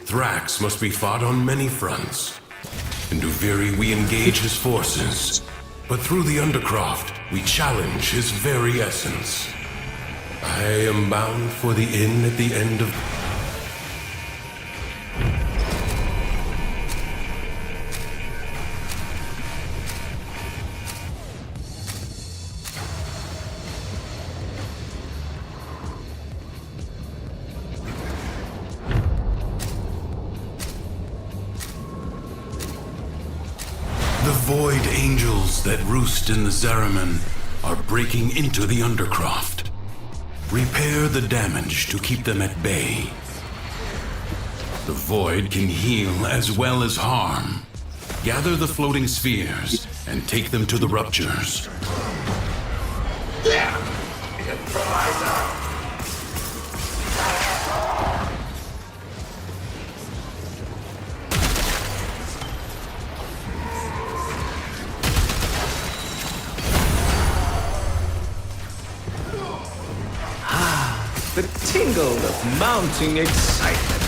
Thrax must be fought on many fronts. In Duviri we engage his forces, but through the Undercroft we challenge his very essence. I am bound for the inn at the end of... The Void Angels that roost in the Zariman are breaking into the Undercroft. Repair the damage to keep them at bay. The Void can heal as well as harm. Gather the floating spheres and take them to the ruptures. The tingle of mounting excitement.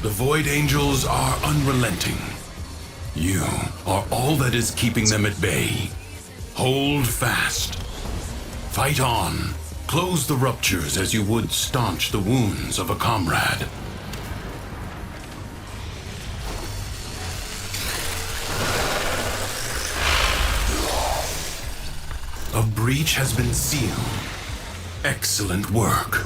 The Void Angels are unrelenting. You are all that is keeping them at bay. Hold fast. Fight on. Close the ruptures as you would staunch the wounds of a comrade. A breach has been sealed. Excellent work.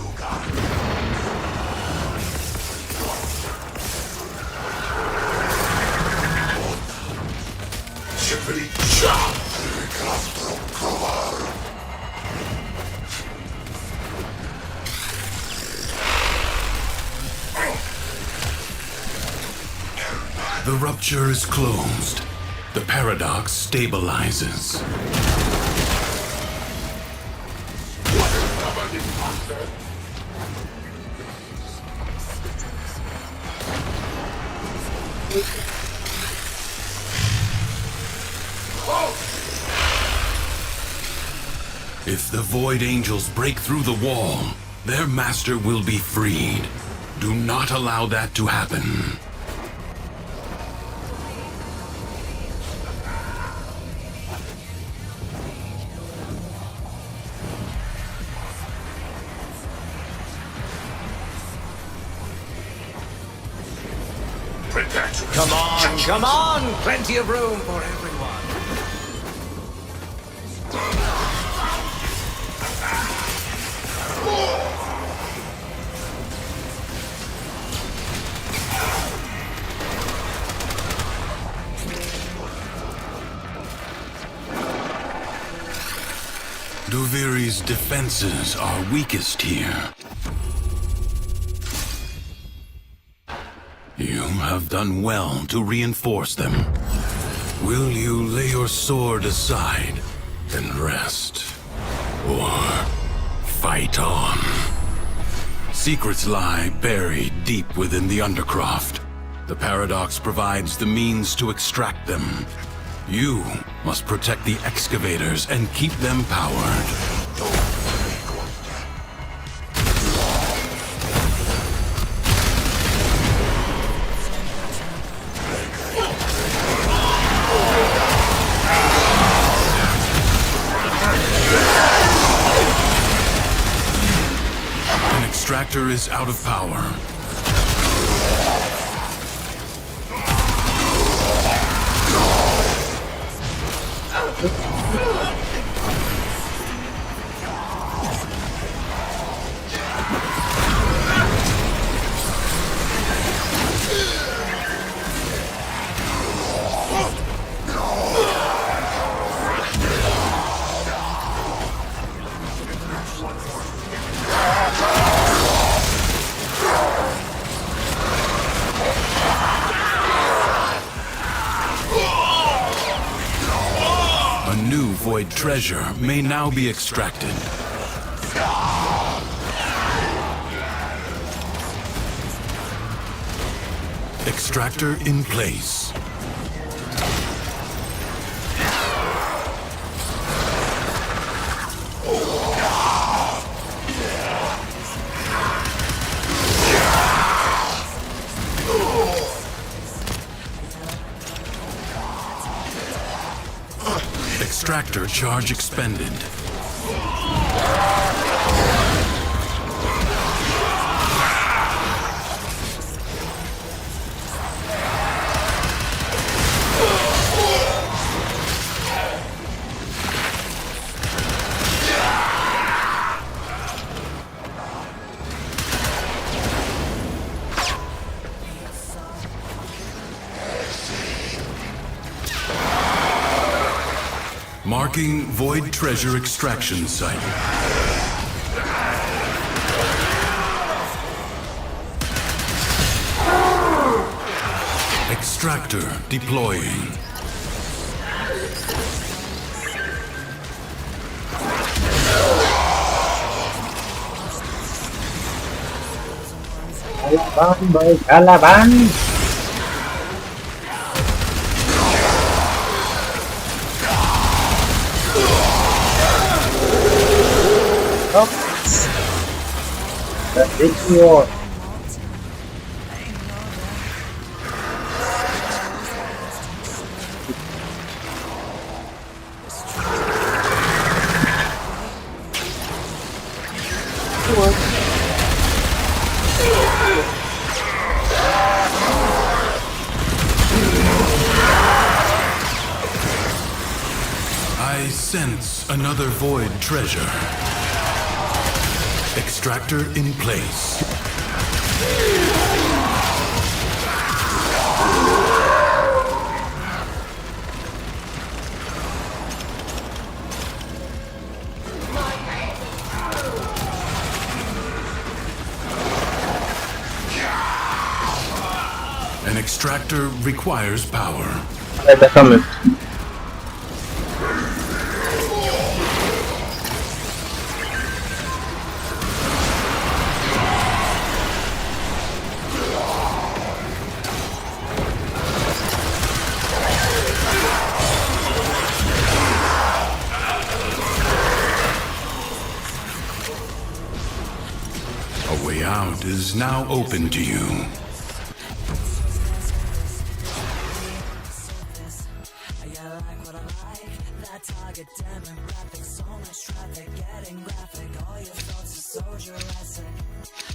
The rupture is closed. The paradox stabilizes. If the Void Angels break through the wall, their master will be freed. Do not allow that to happen. Come on! Plenty of room for everyone. Duviri's defenses are weakest here. You have done well to reinforce them. Will you lay your sword aside and rest? Or fight on? Secrets lie buried deep within the Undercroft. The Paradox provides the means to extract them. You must protect the excavators and keep them powered. An extractor is out of power. A new Void treasure may now be extracted. Extractor in place. Extractor charge expended. Marking Void Treasure Extraction Site. Extractor deploying. Kalaban, boy, kalaban! That is your. I sense another Void treasure. Extractor in place. extractor requires power. They're coming. A way out is now open to you.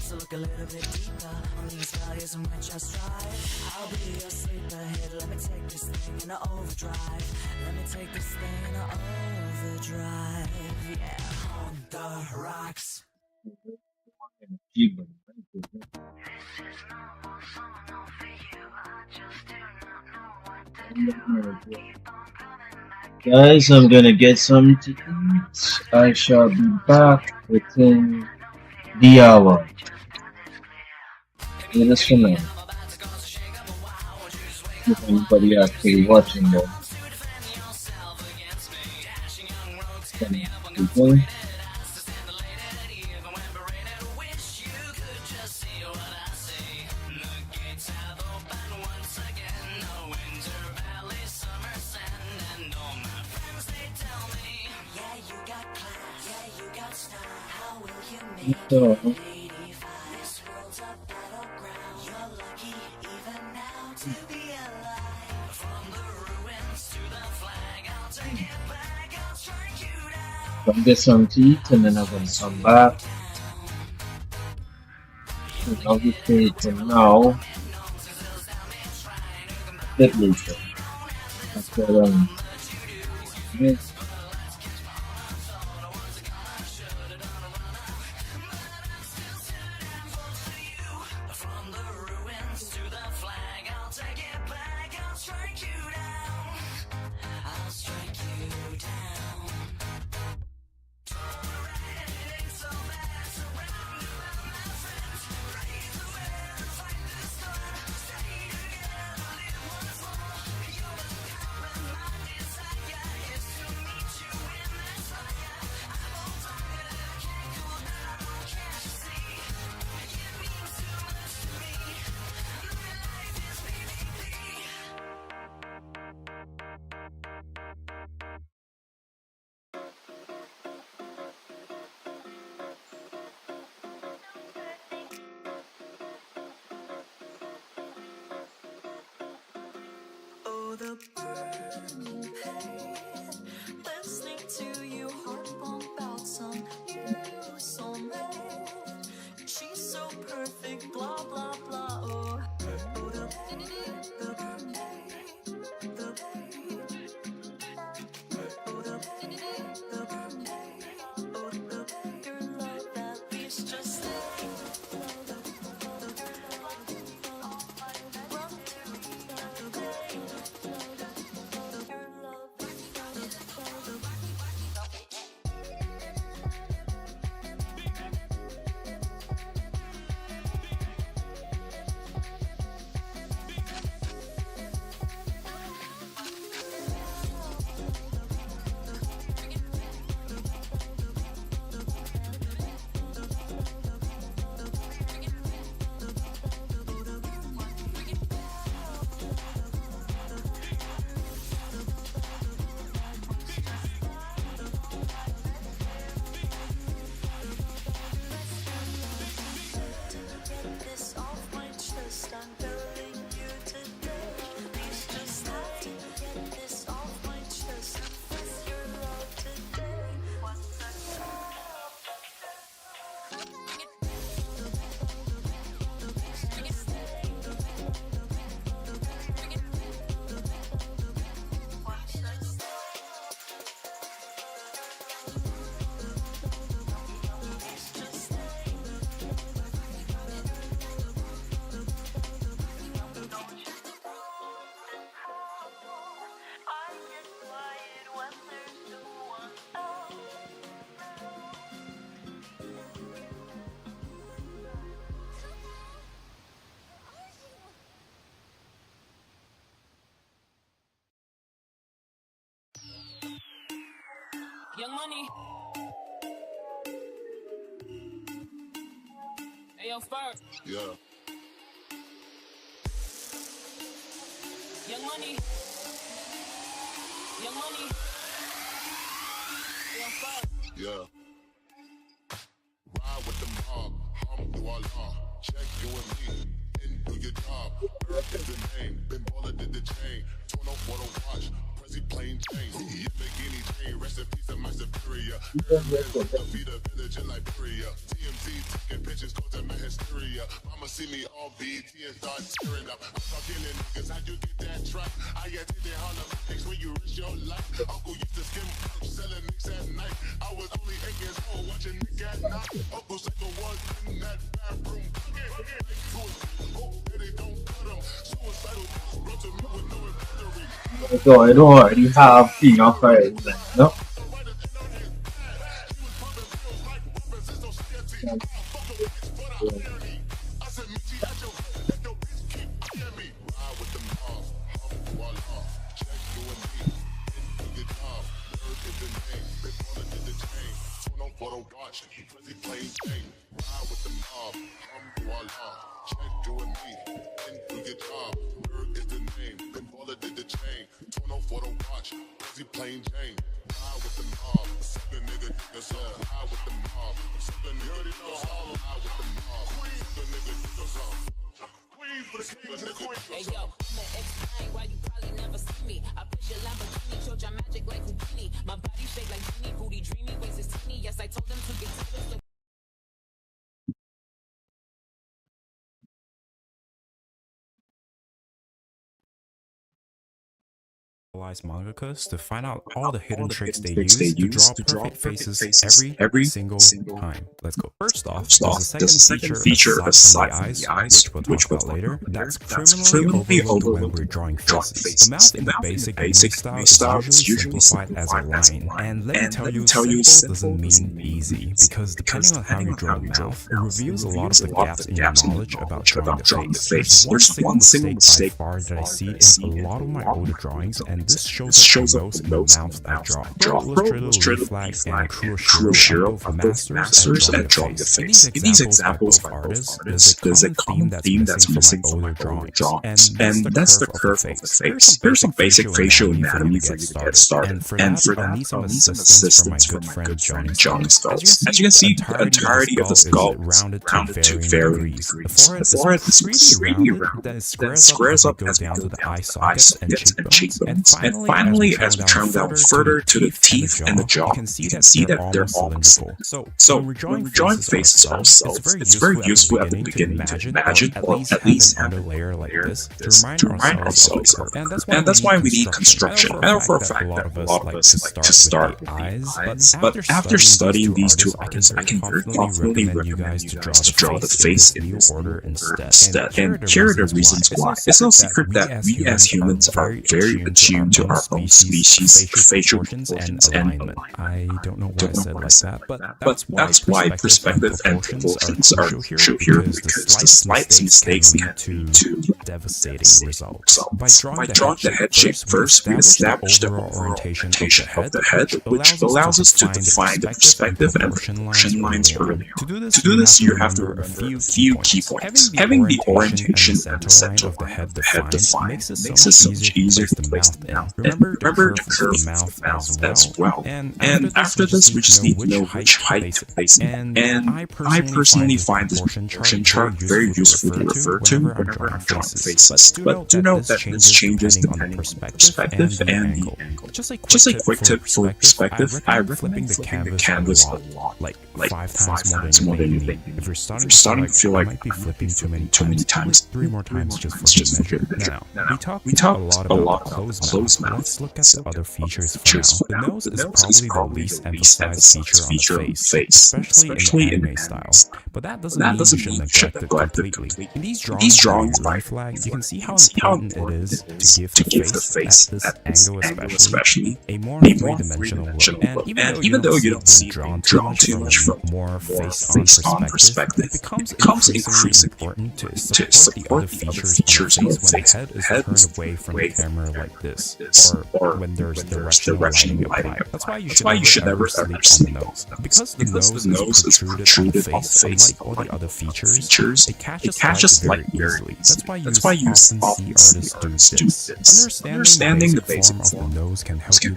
So look a little bit deeper on these values and when just strive. I'll be your sleeper hit. Let me take this thing in an overdrive. Let me take this thing in an overdrive. Yeah, on the rocks. Guys, I'm gonna get some to eat. I shall be back within the hour. It is for now. If anybody actually watching though. Okay. So, I'll get some to eat and then I'm gonna come back. And obviously for now, bit later. That's what yes. The burning pain, listening to you heart pump out some new soulmate. She's so perfect, blah blah blah. Oh, the pain, the pain, the pain. Oh, the pain, the pain. Oh, the pain. Your love at least just stay. Young Money. Hey, yo, Spurs. Yeah. Young Money. Young Money. Hey, yo, Spurs. Yeah. Ride with the mob, hum through our law. Check you and me, and do your job. Earth is the name, been baller did the chain. Turn off what I watch, Prezi plain Jane. You make any chain, rest in peace of my superior. Feed a village in Liberia. TMZ taking pictures, causing my hysteria. Mama see me on BT and start tearing up. I start killing niggas, how you get that track? I got did that Harlem mix when you risk your life. Uncle used to skim selling mix at night. I was only 8 years old watching Nick at night. Uncle Psycho was in that bathroom. So I don't already have enough friends, no? Plain Jane, ride with the mob, suck a nigga, niggas up. Ride with the mob, suck a nigga, niggas up. Ride with the mob, suck a nigga, niggas up. Queen for the king, the queen. Hey yo, I'ma explain why you probably never see me. I push your Lamborghini, show your magic like Houdini. My body shaped like Genie, booty dreamy, waist is teeny. Yes, I told them to get to mangakas to find out all the hidden tricks they use to draw perfect faces every single time. Let's go. First off, there's a second feature aside from the eyes, which we'll talk about later. That's criminally overlooked when we're drawing faces. The mouth in the basic anime style is usually simplified as a line, and let me tell you, simple doesn't mean easy, because depending on how you draw the mouth, it reveals a lot of the gaps in your knowledge about drawing the face. There's one single mistake by far that I see in a lot of my older drawings, and this shows up the most in the mouth I draw. Pro Illustrator, Leaf Flag, and Kuroshiro are both masters at drawing the face. In these examples by both artists, there's a common theme that's missing from my older drawings, and that's the curve of the face. Here's some basic facial anatomy for you to get started, and for that, I'll need some assistance from my good friend Johnny Skulls. As you can see, the entirety of the skull is rounded to varying degrees. The forehead is extremely round, then squares up as we go down to the eye sockets and cheekbones. And finally, as we turn down further to the teeth and the jaw, you can see that they're all cylindrical. So, when we're drawing faces ourselves, it's very useful at the beginning to imagine, or at least have a layer like this to remind ourselves of it. And that's why we need construction. I know for a fact that a lot of us like to start with the eyes, but after studying these two artists, I can very confidently recommend you guys to draw the face in this order instead. And here are the reasons why. It's no secret that we as humans are very attuned to our own species' facial proportions and alignment. I don't know why I said like that, but that's why perspective and proportions are shown here, because the slight mistakes can lead to devastating results. By drawing the head shape first, we establish the overall orientation of the head, which allows us to define the perspective and proportion lines earlier. To do this, you have to remember a few key points. Having the orientation and the center of the head defined makes it so much easier to place the mouth. Remember the curve of the mouth as well. And after this, we just need to know which height to place it. And I personally find this proportion chart very useful to refer to whenever I'm drawing faces. But do note that this changes depending on the perspective and the angle. Just a quick tip for perspective, I recommend flipping the canvas a lot, like 5 times more than you think. If you're starting to feel like I might be flipping too many times, 3 more times just for good measure. Now, we talked a lot about closed mouth. Let's look at the other features for now. The nose is probably the least emphasized feature on the face, especially in the anime style. But that doesn't mean you should neglect it completely. In these drawings by flag, you can see how important it is to give the face at this angle especially a more three-dimensional look. And even though you don't see drawn too much from more face-on perspective, it becomes increasingly important to support the other features on the face when the head is turned away from the camera like this, or when there's directional lighting applied. That's why you should never sleep on the nose. Because the nose is protruded on the face, unlike all the other features, it catches light very easily. That's why you often see artists do this. Understanding the basic form of the nose can help you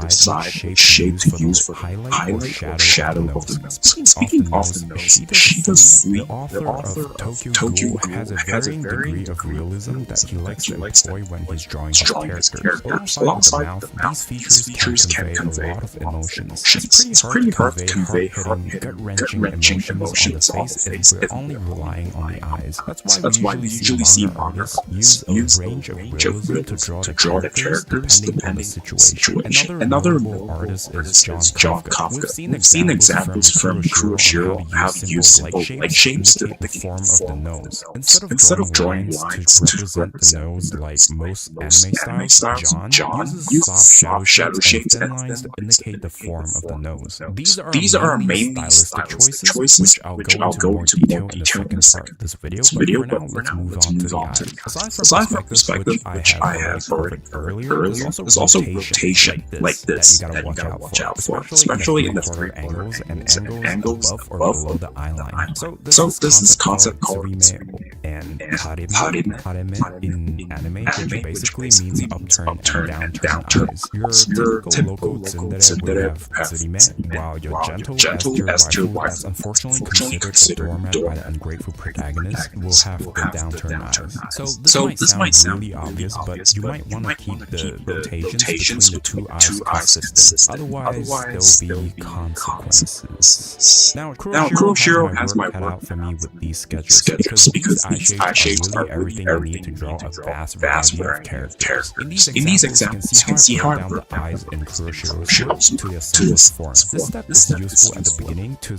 decide which shape to use for highlight or shadow of the nose. Speaking of the nose, the author of Tokyo Ghoul has a varying degree of realism that he likes to employ when he's drawing his characters. Alongside the mouth, these features can convey a lot of emotions. It's pretty hard to convey gut-wrenching emotions on the face if we're only relying on the eyes. That's why we usually see manga use a range of realism to draw the characters depending on the situation. Another notable artist is John Kafka. We've seen examples from Kuroshiro on how to use simple leg shapes to depict the form of the nose. Instead of drawing lines to represent the nose like most anime styles, John uses soft shadow shapes and lines to indicate the form of the nose. These are mainly stylistic choices, which I'll go into more detail in the second part of this video, but for now, let's move on to the eyes. Aside from perspective, which I have already earlier, there's also rotation like this that you gotta watch out for, especially in the three angles and angles above or below the eye line. So this is concept called Surime and Hareme in anime, which basically means upturn and downturn eyes. Your typical local tsundere have Surime, while your gentle as your wife is unfortunately considered a doormat by the ungrateful protagonist will have the downturn eyes. So this might sound really obvious, but you might want to keep the rotations between the two eyes consistent. Otherwise, there'll be consequences. Now, Kuroshiro has my work out for me with these sketches because these eye shapes are really everything you need to draw a vast variety of characters. In these examples, you can see how I broke down the eyes in Kuroshiro's to the simplest form. This step is useful at the beginning to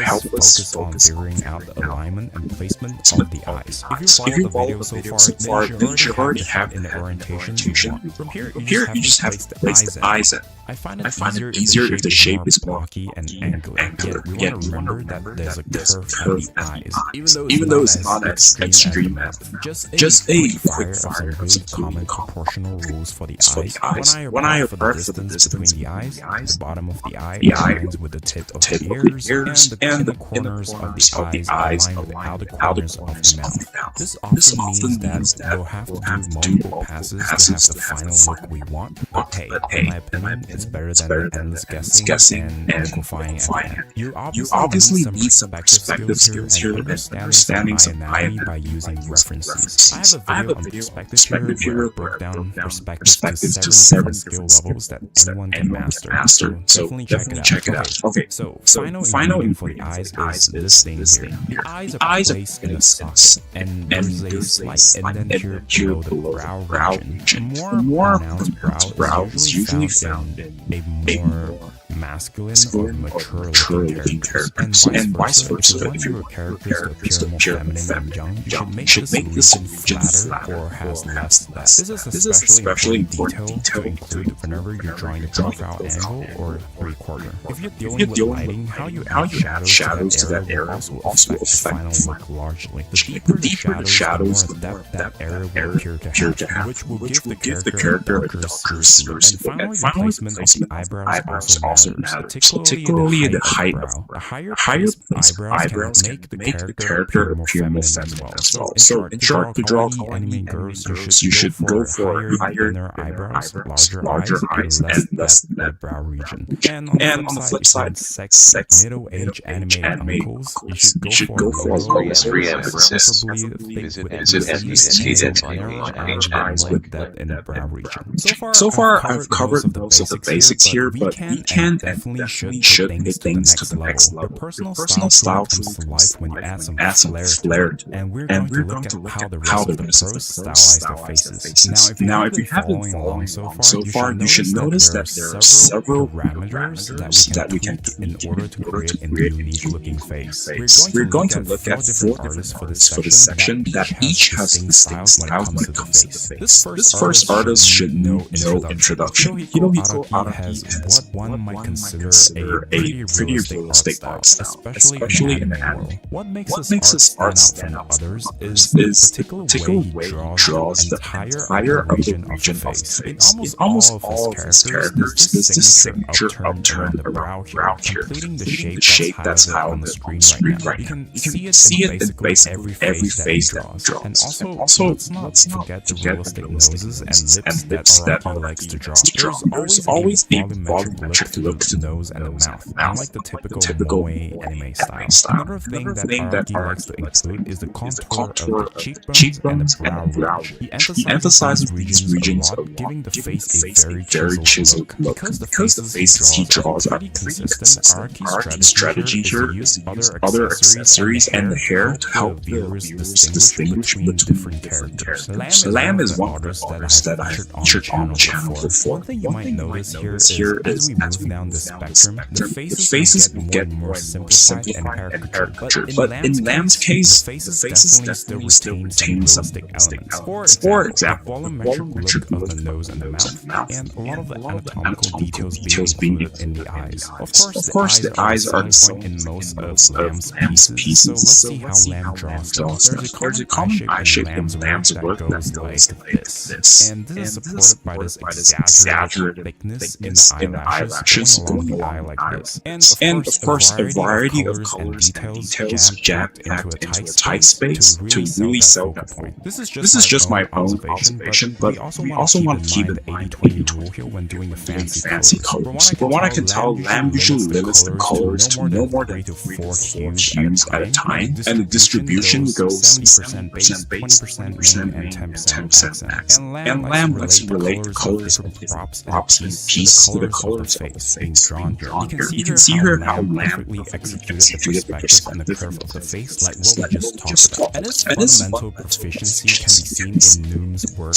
help us focus on figuring out the alignment and placement of the eyes. If you follow the video so far, then you already have the orientation you want. From here, you just have to place the eyes in. I find it easier if the shape is blocky and angular. Yet we want to remember that there's a curve in the eyes, even though it's not as extreme as just a quick fire of some common proportional rules for the eyes. When I apply for the distance between the eyes, the bottom of the eye aligns with the tip of the ears, and the corners of the eyes align with the outer corners of the mouth. This often means that we'll have to do multiple passes to have the final look we want, but hey, in my opinion, it's better than endless guessing and liquefying at You obviously need some perspective skills here and understanding some anatomy by using references. I have a video on perspective here where I broke down perspective to 7 different skill levels that anyone can master. So definitely check it out. Okay, so final ingredient for the eyes is this thing here. The eyes are placed in a socket, and there's a slight indenture below the brow region. The more pronounced brow is usually found in a more masculine or mature-looking characters, and vice versa. If your characters appear more feminine and young, you should make this region flatter or has less of that. This is especially important to include whenever you're drawing a profile angle or three-quarter. If you're dealing with lighting, how you add shadows to that area will also affect the final look largely. The deeper the shadows, the more that area will appear to have, which will give the character a darker seriousness. And finally, the placement of the eyebrows also matters, particularly the height of the brow. Higher placed eyebrows can make the character appear more feminine as well. So in short, to draw kawaii girls, you should go for higher eyebrows, larger eyes, and less that brow region. And on the flip side, sex, middle-aged anime uncles, you should go for low-free emphasis, preferably visit eyes with that in the brow region. So far, I've covered most of the basics here, but we can definitely should take things to the next Your personal style truly comes to life when you add some flair to it. And we're going to look at how the rest of the pros stylize their faces. Now, if you haven't been following along so far, you should notice that there are several parameters that we can tweak in order to create a unique looking face. We're going to look at 4 artists for this section that each has distinct styles when it comes to the face. This first artist should know no introduction. Hirohiko Araki has what one might consider a pretty realistic art style, especially in the anime. What makes this art stand out from others is the particular way he draws the entire upper region of the face. In almost all of his characters, there's this signature upturn around brow here, completing the shape that's high on the screen right now. You can see it in basically every face that he draws. And also, let's not forget the realistic noses and lips that Araki likes to draw. There's always a volumetric look to the nose and the mouth, unlike the typical moe anime style. Another thing that Araki likes to include is the contour of the cheekbones and the brow ridge. He emphasizes these regions a lot, giving the face a very chiseled look. Because the faces he draws are pretty consistent, Araki's strategy here is to use other accessories and the hair to help the viewers distinguish between different characters. Lamb is one of the artists that I featured on the channel before. One thing you might notice here is as we move down the spectrum, the faces will get more simplified and caricatured. But in Lamb's case, the faces definitely still retain some realistic elements. For example, the volumetric look of the nose and the mouth, and a lot of the anatomical details being included in the eyes. Of course, the eyes are the same in most of Lamb's pieces, so let's see how Lamb draws them. There's a common eye shape in Lamb's work that goes like this, and this is supported by this exaggerated thickness in the eyelashes going along the eye like this. And of course, a variety of colors and details jammed into a tight space to really sell that point. This is just my own observation, but we also want to keep in mind the 80-20 rule when doing the fancy colors. From what I can tell, Lamb usually limits the colors to no more than 3 to 4 hues at a time, and the distribution goes 70% base, 20% main, and 10% max. And Lamb lets you relate the colors of his props and pieces to the colors of the face being drawn here. You can see here how Lamb executed the perspective and the face like what we just talked about. And his fundamental proficiency can be seen in Noom's work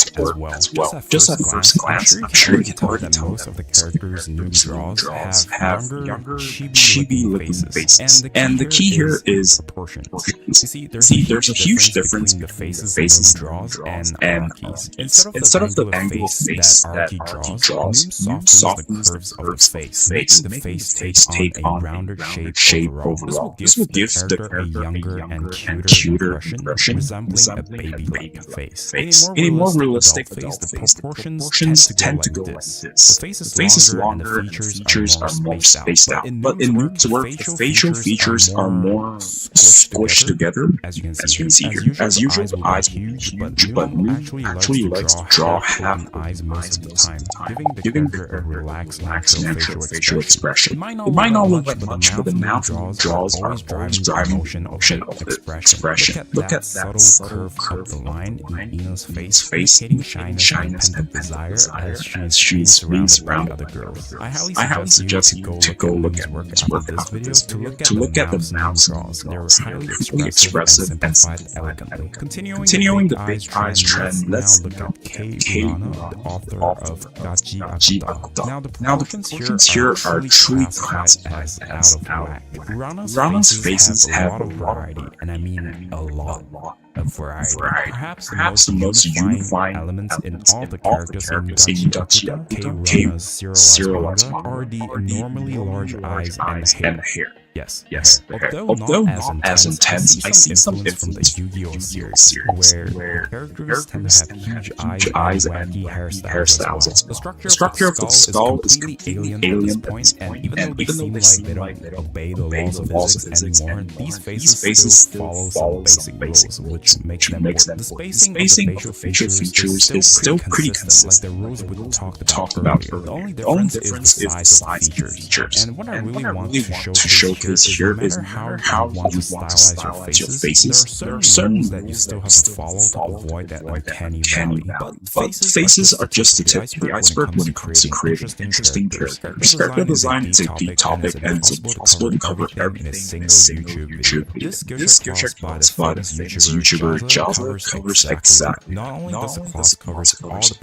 as well. Just at first glance, I'm sure you can already tell that most of the characters Noom draws have younger, chibi-looking faces. And the key here is proportions. See, there's a huge difference between the faces Noom draws and Araki's. Instead of the angled face that Araki draws, Noom softens the curves of the face, making the face take on a rounder shape overall. This will give the character a younger and cuter impression, resembling a baby-like face. In a more realistic adult face, the proportions tend to go like this. The face is longer and the features are more spaced out. But in Noom's work, the facial features are more squished together, as you can see here. As usual, the eyes will be huge, but Noom actually likes to draw half the eyes most of the time, giving the character a relaxed, natural facial expression. It might not look like much, but the mouth draws are always driving the motion of the expression. Look at that subtle curve of the line in Ina's face, indicating shyness and desire as she's being surrounded by other girls. I highly suggest you to go look at his work after this video to look at the mouth's draws. They're highly expressive and simplified elegantly. Continuing the big eyes trend, let's look at Kei Urano, the author of Gachi Akuta. Now the proportions here are truly classified as out of whack. Urano's faces have a lot of variety, and I mean a lot of variety. Perhaps the most unifying elements in all the characters in Gachi Akuta, Kei Urano's manga, are the normally large eyes and the hair. Yes. Although not as intense, I see some influence from the Yu-Gi-Oh series, where characters tend to have huge eyes and wacky hairstyles as well. The structure of the skull is completely alien at this point, and even though they seem like they don't obey the laws of physics anymore, these faces still follow some basic rules, which makes them work. The spacing of the facial features is still pretty consistent, like the rules we talked about earlier. The only difference is the size of the features, and what I really want to showcase here is no matter how you want to stylize your faces, there are certain rules that you still have to follow to avoid that uncanny valley. But faces are just the tip of the iceberg when it comes to creating interesting characters. Character design is a deep topic and it's impossible to cover everything in a single YouTube video. This Skillshare Classified is famous YouTuber Jazza covers exactly. Not only does the class cover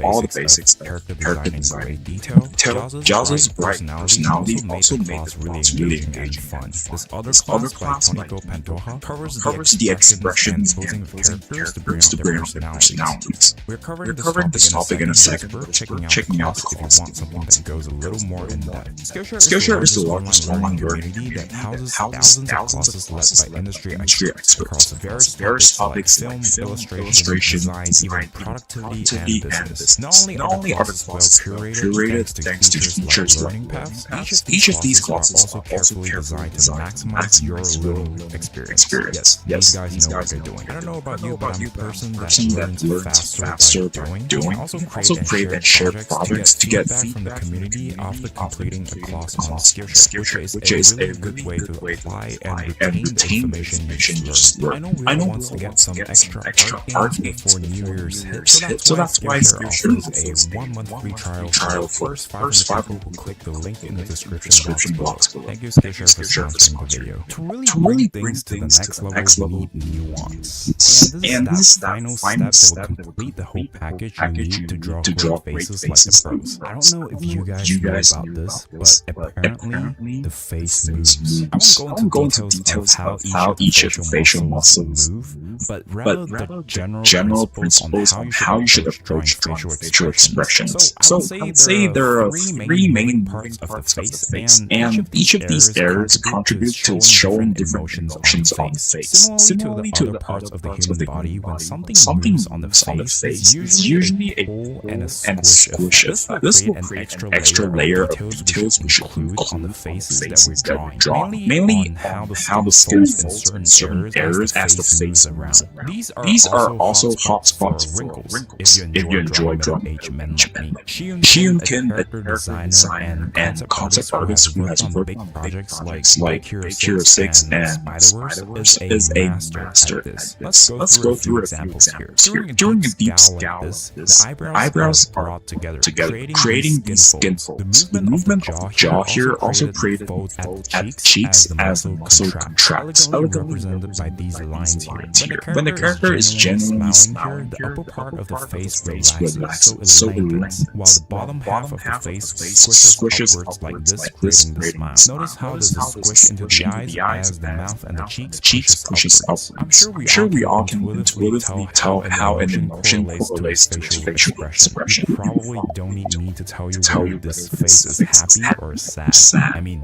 all the basics of character design in detail, Jazza's bright personality also made the class really engaging and fun. This other class by Toniko Pantoja covers the expressions and posing of characters to bring out their personalities. We're covering this topic in a second, checking out the class if you want something that goes a little more in depth. Skillshare is the largest online learning community that houses thousands of classes led by industry experts across various topics like film, illustration, design, even productivity, and business. Not only are the classes well curated thanks to teachers like learning paths, each of these classes are also carefully designed to maximize your learning experience. Yes, these guys know what they're doing. I don't know about you, but I'm a person that learns faster by doing. Also create and share projects to get feedback from the community after completing a class on Skillshare, which is a really good way to apply and retain the information you just learned. I know who wants to get some extra art before New Year's hit, so that's why Skillshare offers a 1-month free trial for first 5 people who click the link in the description box below. Thank you Skillshare for sponsoring the video. To really bring things to the next level, we need nuance. And this is that final step that will complete the whole package you need to draw great faces like the pros. I don't know if you guys know about this, but apparently the face moves. I won't go into details of how each of the facial muscles move, but rather the general principles on how you should approach drawing facial expressions. So I'd say there are 3 main parts of the face, and each of these areas contribute to showing different emotions on the face. Similarly to the parts of the human body, when something moves on the face, it's usually a pull and a squish effect. This will create an extra layer of details we should include on the faces that we're drawing, mainly on how the skin folds in certain areas as the face moves around. These are also hotspots for wrinkles if you enjoy drawing H-men. Shiun Kim, a character designer and concept artist who has worked on big projects like Hero 6 and Spider-Verse, is a master at this. Let's go through a few examples here. During a deep scowl like this, the eyebrows are brought together, creating these skin folds. The movement of the jaw here also created folds at the cheeks as the muscle contracts, elegantly represented by these lines here. When the character is genuinely smiling here, the upper part of the face relaxes, so it lengthens, while the bottom half of the face squishes upwards like this, creating the smile. Notice how there's a squish into the eyes as the mouth and the cheeks pushes upwards. I'm sure we all can intuitively tell how an emotion correlates to its facial expression. You probably don't need me to tell you whether this face is happy or sad. I mean,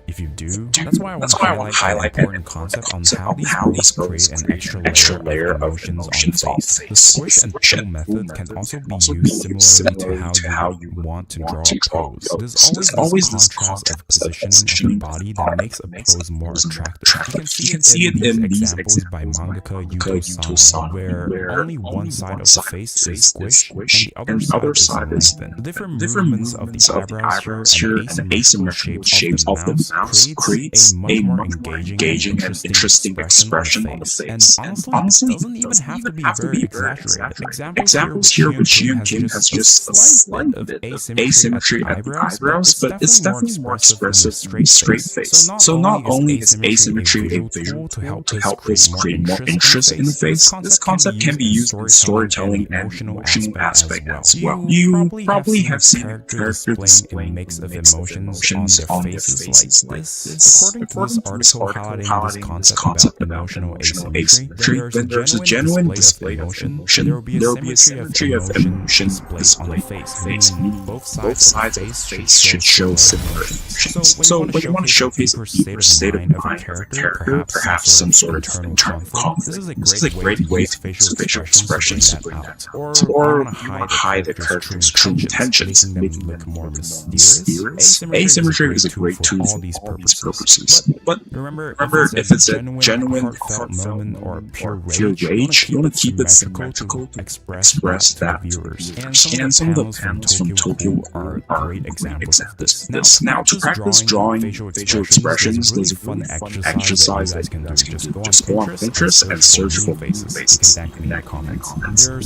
if you do, that's why I want to highlight an important concept on how these create an extra layer of emotions on the face. The squish and pull method can also be used similarly to how you want to draw a pose. There's always this contrast of positioning of the body that makes a pose more attractive. You can see it in these examples by mangaka Yuto Sano, where only one side of the face is squished and the other side is lengthened. The different movements of the eyebrows here and asymmetrical shapes of the mouth creates a much more engaging and interesting expression on the face. And honestly, it doesn't even have to be very exaggerated. Examples here with Shiun Kim has just a slight bit of asymmetry at the eyebrows, but it's definitely more expressive than a straight face. So not only is asymmetry a visual tool to help us create more interest in the face, this concept can be used in storytelling and emotional aspect as well. You probably have seen characters displaying a mix of emotions on their faces like this. According to this article highlighting this concept about emotional asymmetry, when there's a genuine display of emotion, there will be a symmetry of emotion displayed on the face, meaning both sides of the face should show similar emotions. So when you want to showcase a deeper state of mind of a character, perhaps some sort of internal conflict, this is a great way to use facial expressions to bring that out. Or you want to hide a character's true intentions, making them look more mysterious. Asymmetry is a great tool for purposes. But remember, if it's a genuine, heartfelt moment or pure rage, you want to keep it symmetrical to express that to the viewers. And some of the panels from Tokyo are great examples of this. Now, to practice drawing facial expressions, there's a fun exercise that you can do. Just go on Pinterest and search for faces in that comments.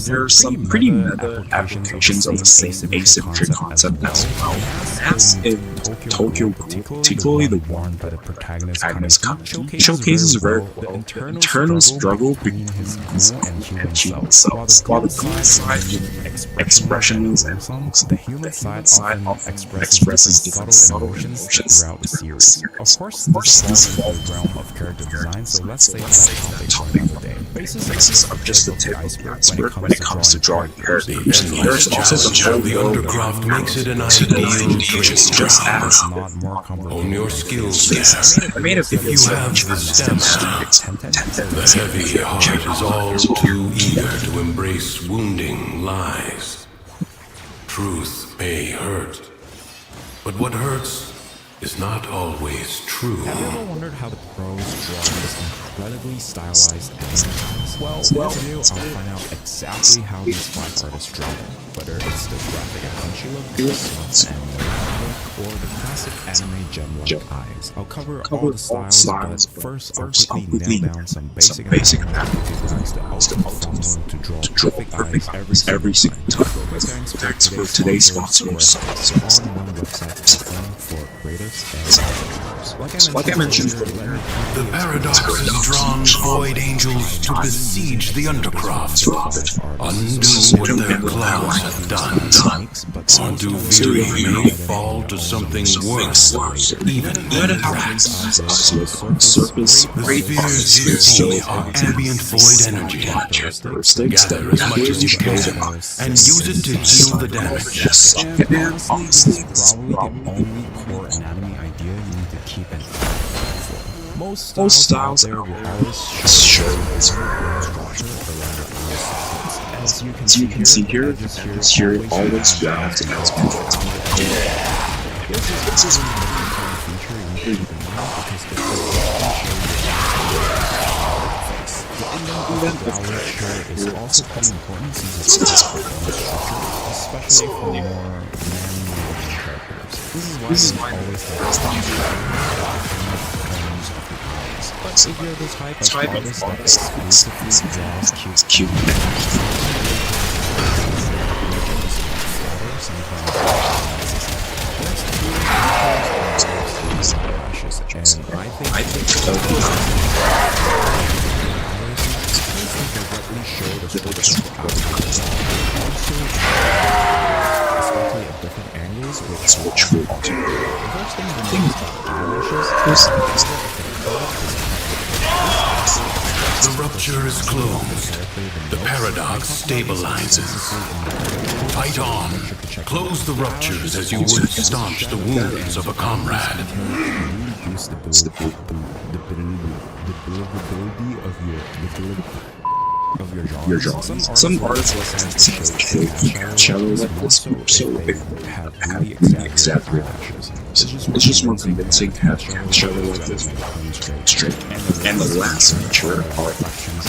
There are some pretty meta applications of the same asymmetry concept as well. As in Tokyo, particularly the one by the protagonist Kaneki, showcases very well the internal struggle between his ghoul and human selves, while the good side expressions and the human side often expresses different subtle emotions throughout the series. Of course, this falls into the realm of character design, so let's say that topic for another day. Faces are just the tip of the iceberg when it comes to drawing characters. There's also the whole the Undercroft makes it an ideal just as on your skills. I made a video. If you have the stamina, the heavy heart is all too eager to embrace wounding lies. Truth may hurt, but what hurts is not always true. Have you ever wondered how the pros draw this incredibly stylized anime? Well, in this video, I'll find out exactly how these 5 artists draw them. Whether it's the graphic and punchy look, the smooth and melodic look, or the classic anime gem-like eyes. I'll cover all the styles, but first I'll quickly nail down some basic guides the ultimate formula to draw perfect eyes every single time. Thanks for today's sponsors. On one website for greatest and like I mentioned earlier, the Paradox has drawn void angels to besiege the Undercroft, undo what their clouds have done. Undo Viri may fall to something worse, even Anthrax. The spheres you see are ambient void energy. Gather as much as you can and use it to heal the damage. And honestly, probably the only core anatomy idea you need to keep in mind. Most styles out there will always show structure around their eyes. As you can see here, here always round and as perfect. This is an important feature you need to keep in mind because it will show your indent here is also pretty important since it's structure, especially for more man-made characters. This is why we always have to but if you're the type of artist that exclusively draws cute I think so. Directly show the focus especially at different angles, which will do. The first thing to notice about eyelashes The rupture is closed. The Paradox stabilizes. Fight on. Close the ruptures as you would staunch the wounds of a comrade. Of your drawings. Some artists like shadow like this, so they have really exaggerated actions. It's just more convincing to have shadow like this straight. And the last feature are reflections.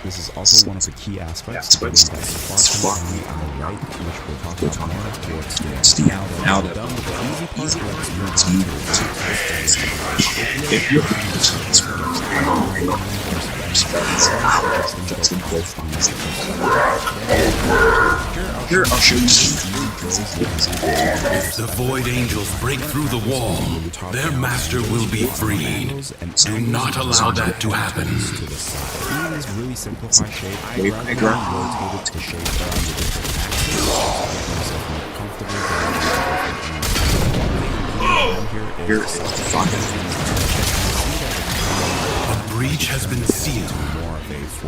This is also one of the key aspects of the spark on the right, which we'll talk about more towards the end. Now the easy part is if you're here I'll show you. If the Void Angels break through the wall, their master will be freed. Do not allow that to happen. These really simplified shape. I rotated the shape around the different axes. Here is breach has been sealed.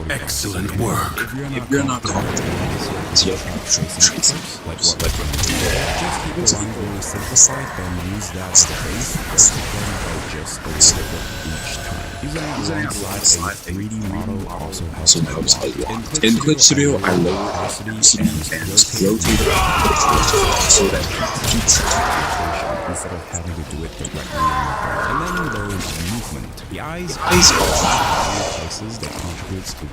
Excellent work. If you're not comfortable with your traces, like what? Just keep it running simplified, then use that as the base, vertically by just a little bit each time. Using alongside a 3D model also helps a lot. In Clip Studio, I lower velocity and rotate it so that it keeps instead of having to do it directly on the bar. And then there's movement. The eyes are places that contributes to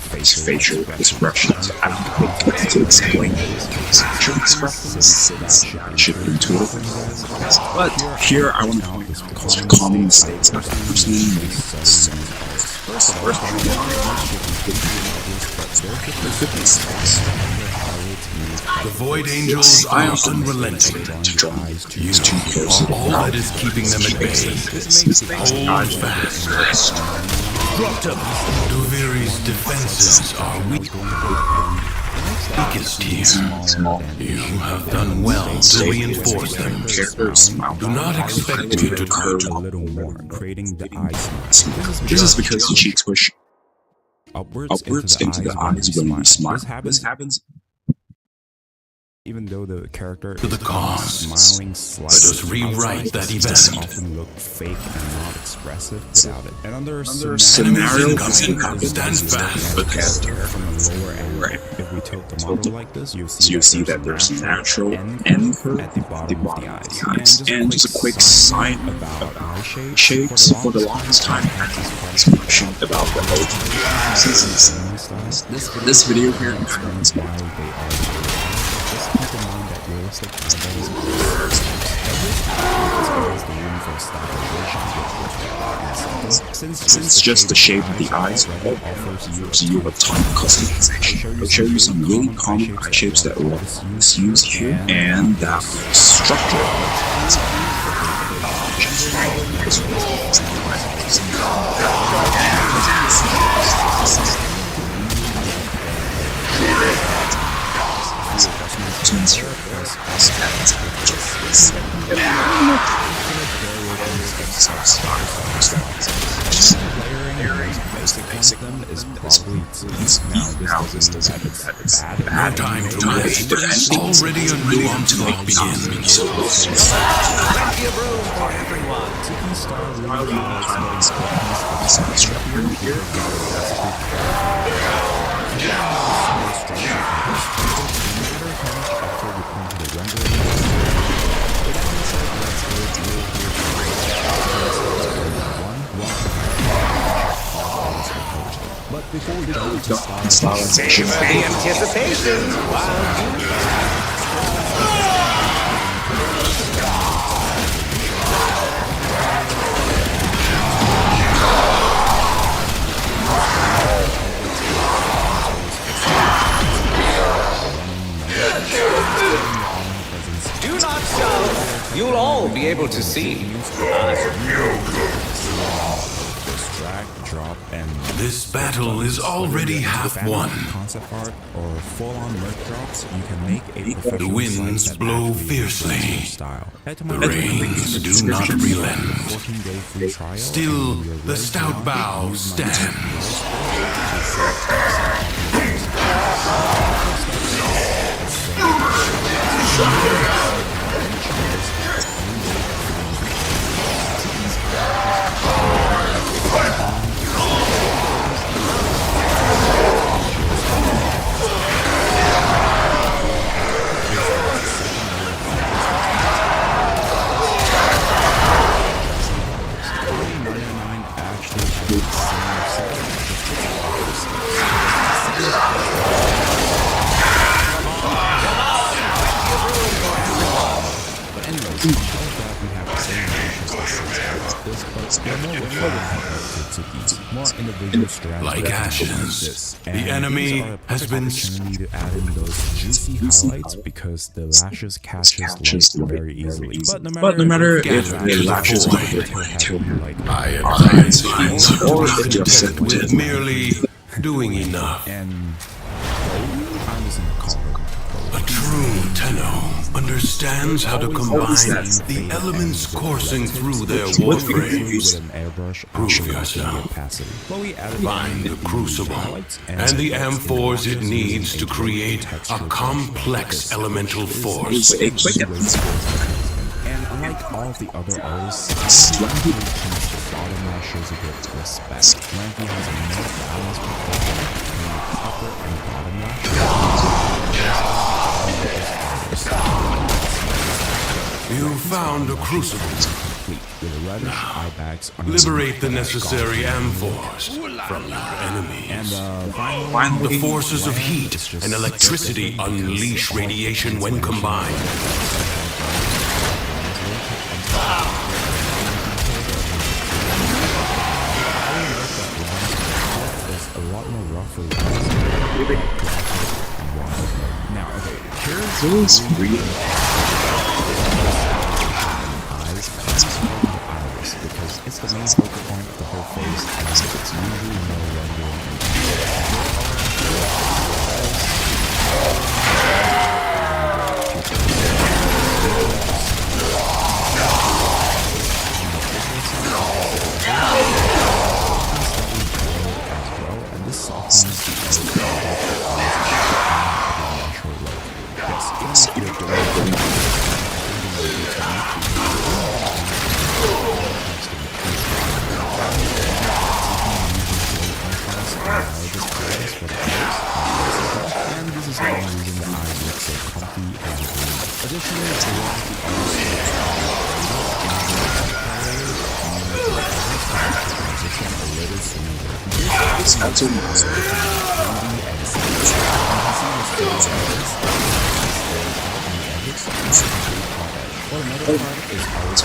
various facial expressions. I don't think to explain facial expressions since that should be intuitive. But here I want to point out common mistakes that I personally make. First of all, the Void Angels are unrelenting. You are all that is keeping them at bay. Hold fast. Duviri's defenses are weak. Weakest here. You have done well to reinforce them. Do not expect me to curve a little more, creating the eyes. This is because the cheeks push upwards into the eyes when we smile. This happens even though the character to the cause. Smiling slightly. Let us rewrite that event. Often look fake and not expressive without it. And under scenario stand fast. Look at from the lower end. If we tilt the model like this, you see that there's a natural end curve at the bottom of the eyes. And just a quick sign about eye shapes. For the longest time, I had this question about the old seasons. This video here explains why they are. Just keep in mind that realistic eyeballs since just the shape of the eyes offers you a ton of customization. I'll show you some really common eye shapes that is used here and that structure. Them is probably now this doesn't bad time to wait. Already a new onslaught begins. Plenty of room for everyone. Tiki Star But before we go to save for the anticipation. Do not shout. You'll all be able to see. Drop and this battle is already half won. Concept art or full-on merch drops, you can make a professional. The winds blow fiercely. The rains do not relent. Still, the stout bow stands. Like ashes, the enemy has been to add in those juicy highlights because the lashes catches light very easily. But no matter if the lashes I advise you not to be content with merely doing enough. And I'm using a true Tenno understands how to combine the elements coursing through their warframes. Prove yourself. Find the crucible and the amphors it needs to create a complex elemental force. And unlike all of the other artists, Wanky bottom lash shows a bit of respect. Wanky has a more balanced proportion between the upper and bottom lash. You found a crucible. With a reddish eye bags. Liberate the necessary amphors from your enemies. And the forces of heat and electricity unleash radiation when combined. A lot more rougher. Now, okay, here's real eyes iris because it's the main focal point of the whole face, and it's usually no rendering. And this softens and this is the main reason the eyes look so comfy and green. Additionally, the it's not too much. Another part is always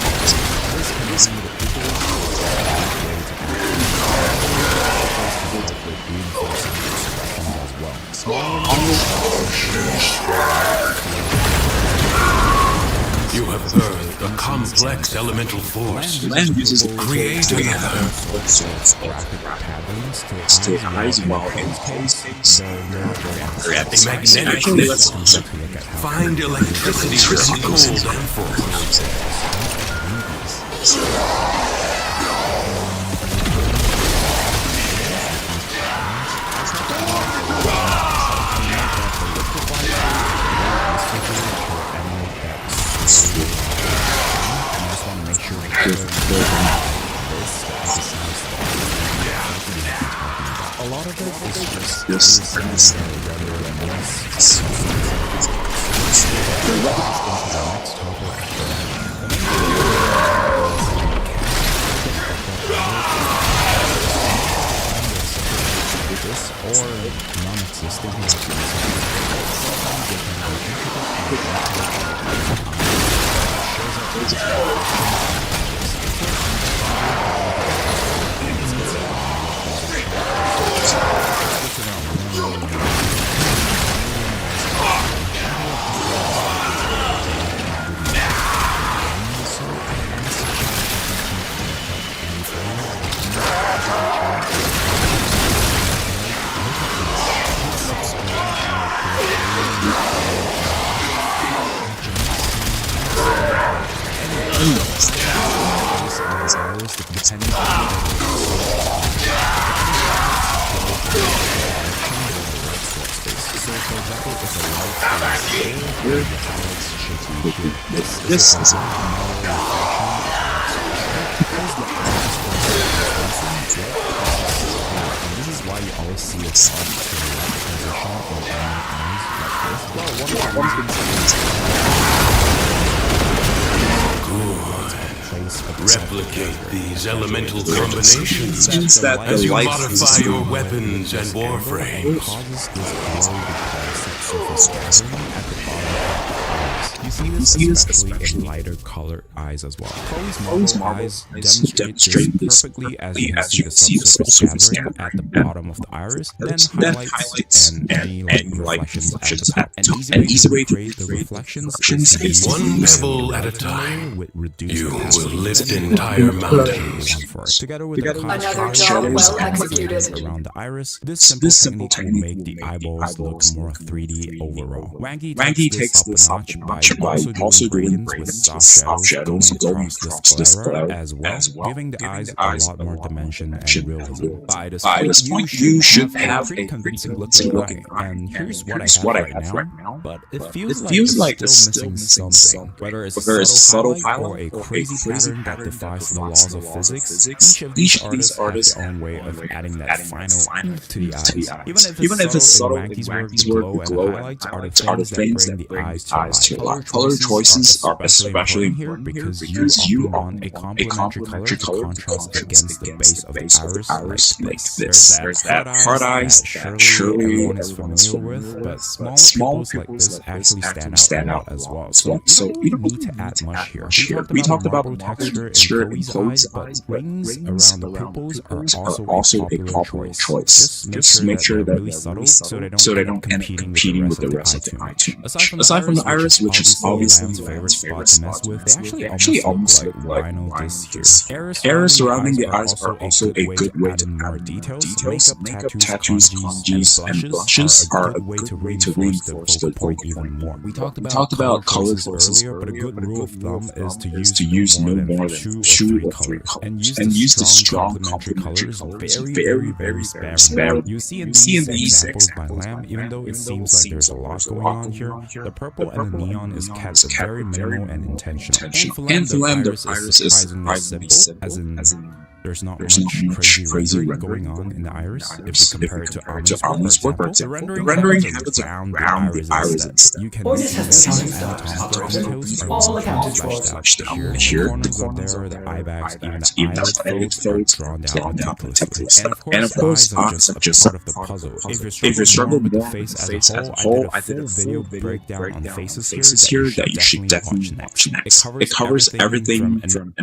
this can be seen with people as well. You have birthed a complex elemental force. Land uses a creating to eyes while in pose. Magnetic missiles. Find electricity from cold amphors. A lot of it is just or non-existent This is this is why you always see a soft transition or Replicate these elemental combinations as you modify your weapons and warframes. You see this especially in lighter colored eyes as well. Chloe's marble eyes demonstrate this perfectly as you see the subsurface scattering at the bottom of the iris, then highlights and any light reflections at the top. An easy way to create the reflections is one pebble at a time. You will lift entire mountains. Together with the another job well executed around the iris, this simple technique will make the eyeballs look more 3D overall. Wanky takes this up a notch by also doing gradient with soft shadows going across the sclera as well, giving the eyes a lot more dimension and realism. By this By this point, you should have pretty a convincing convincing looking looking eye, eye. and here's what I have right now. But it It feels feels like like it's still missing something. Whether it's a subtle highlight or a crazy pattern that defies the laws of physics, each of these artists have their own way of adding that final oomph to the eyes. Even if it's subtle in Wanky's work, the glow and highlights are the things that bring the eyes to life. Color choices are especially important here because you often want a complementary color to contrast against the base of the iris like this. There's that hard eyes that surely everyone is familiar with, but small pupils like this actually stand out a lot as well. So you don't need to add much here. We talked about marble texture in Chloe's eyes, but rings around the pupils are also a popular choice. Just make sure that they're really subtle so they don't end up competing with the rest of the eye too much. Aside from the iris, which is obviously Lamb's favorite spot to mess with, they actually almost look like rhinos this here. Hairs surrounding the eyes are also a good way to add more details. Makeup, tattoos, kanjis, and blushes are a good way to reinforce the look even more. We talked about color choices earlier, but a good rule of thumb is to use no more than 2 or 3 colors, and use the strong complementary colors very sparingly. You see in these examples by Lamb, even though it seems like there's a lot going on here, the purple and the neon is kept very minimal and intentional. And for Lamb, the iris is surprisingly simple, as in there's not much crazy rendering going on in the iris if we compare it to Armin's work, for example. The rendering happens around the iris instead. You can see that some details are all accounted for. Here, the corners up there, the eye bags, even the eyelid folds are drawn down meticulously. And of course, eyes are just part of the puzzle. If you're struggling with the face as a whole, I did a full video breakdown on faces here that you should definitely watch next. It covers everything from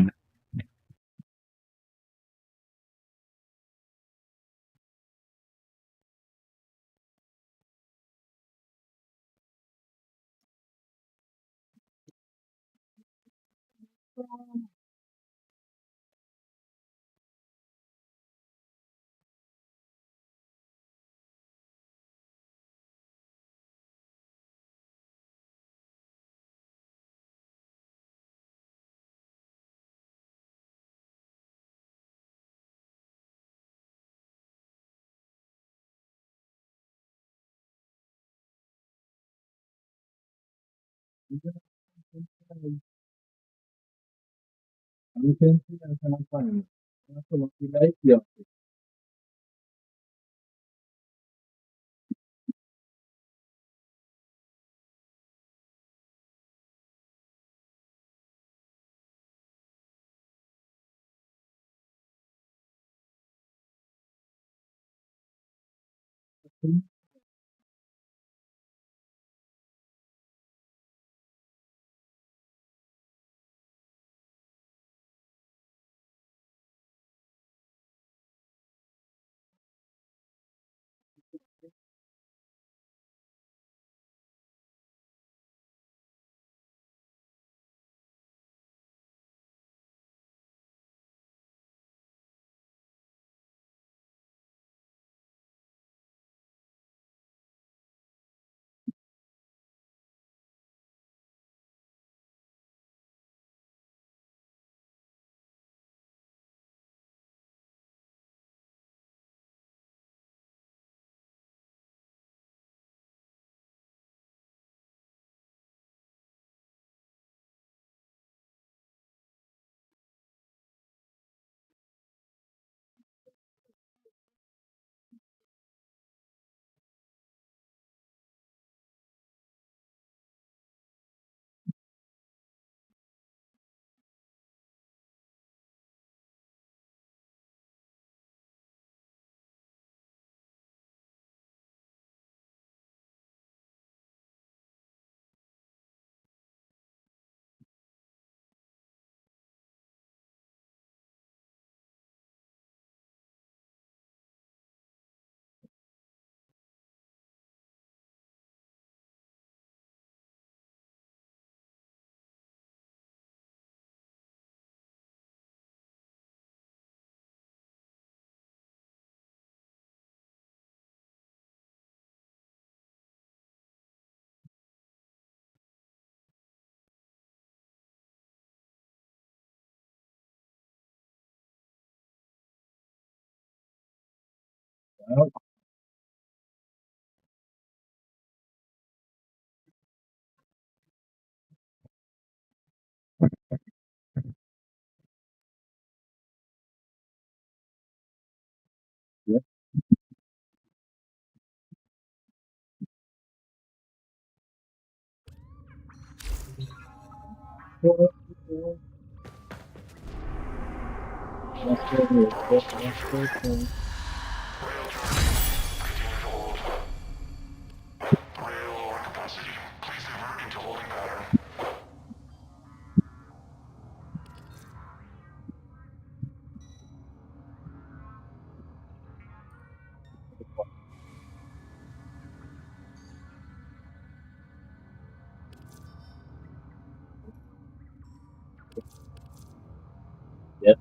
You can see I can't find. That's what you like, yeah. Well, yeah. Yep.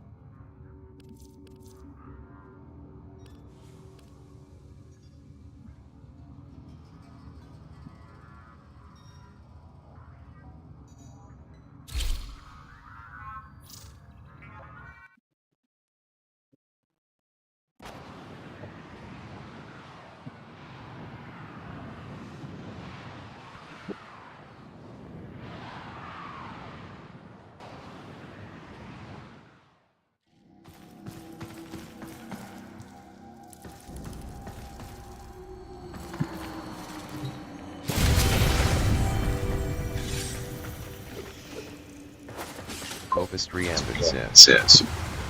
Opus 3 Aspect Says.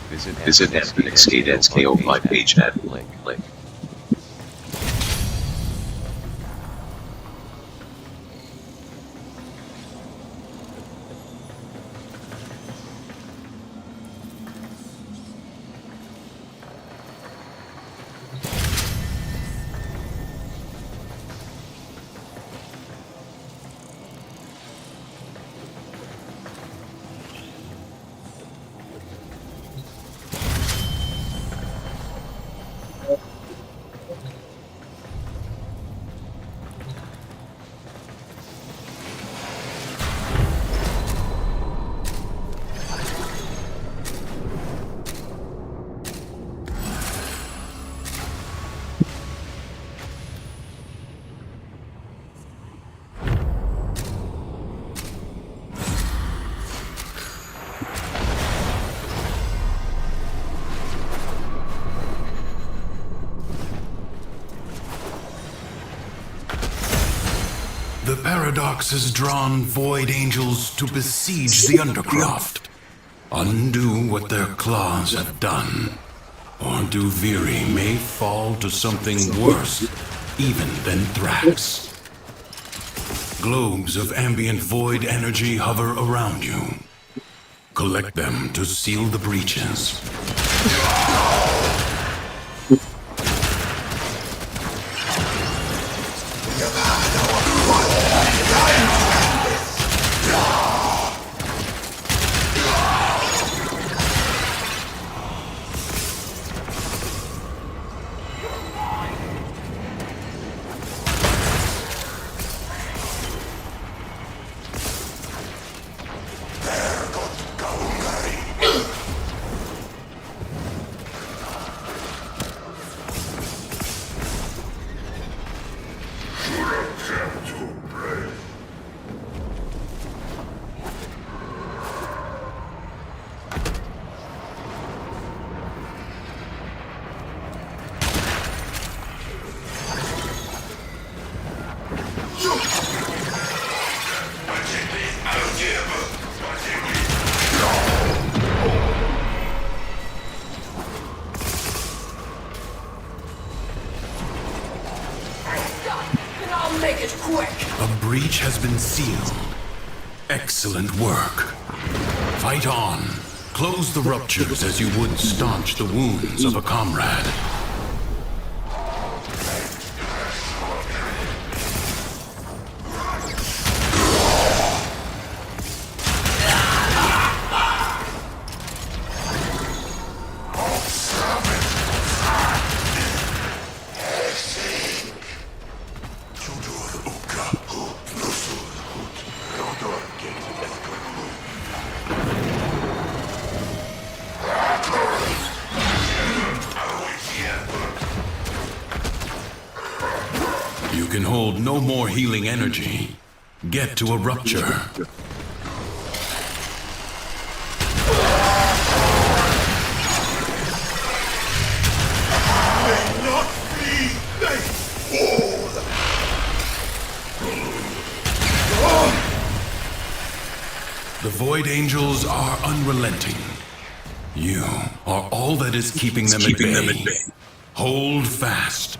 Visit MPXK.ko5 page at link. The Paradox has drawn Void Angels to besiege the Undercroft. Undo what their claws have done. Or Duviri may fall to something worse, even than Thrax. Globes of ambient void energy hover around you. Collect them to seal the breaches. A breach has been sealed. Excellent work. Fight on. Close the ruptures as you would staunch the wounds of a comrade. can hold no more healing energy, get to a rupture. The Void Angels are unrelenting. You are all that is keeping them at bay. Hold fast.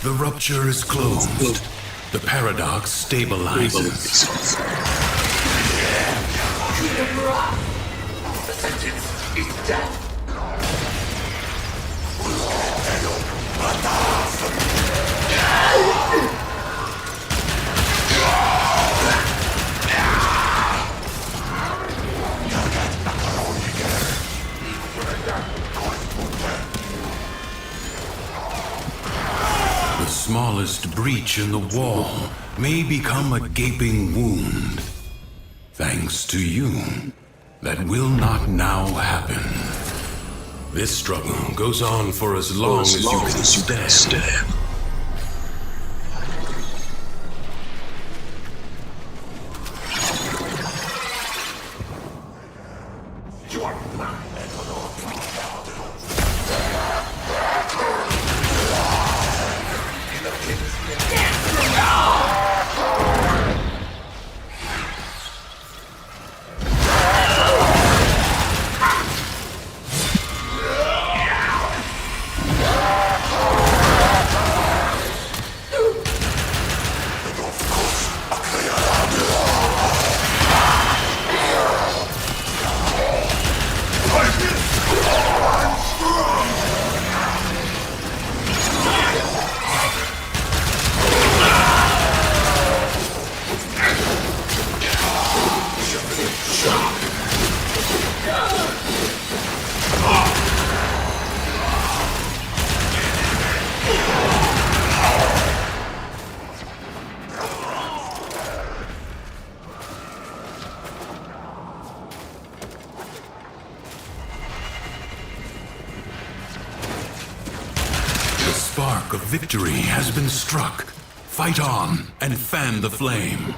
The rupture is closed. The paradox stabilizes. The sentence is death. The smallest breach in the wall may become a gaping wound. Thanks to you, that will not now happen. This struggle goes on for as long as you can stand. The spark of victory has been struck. Fight on and fan the flame.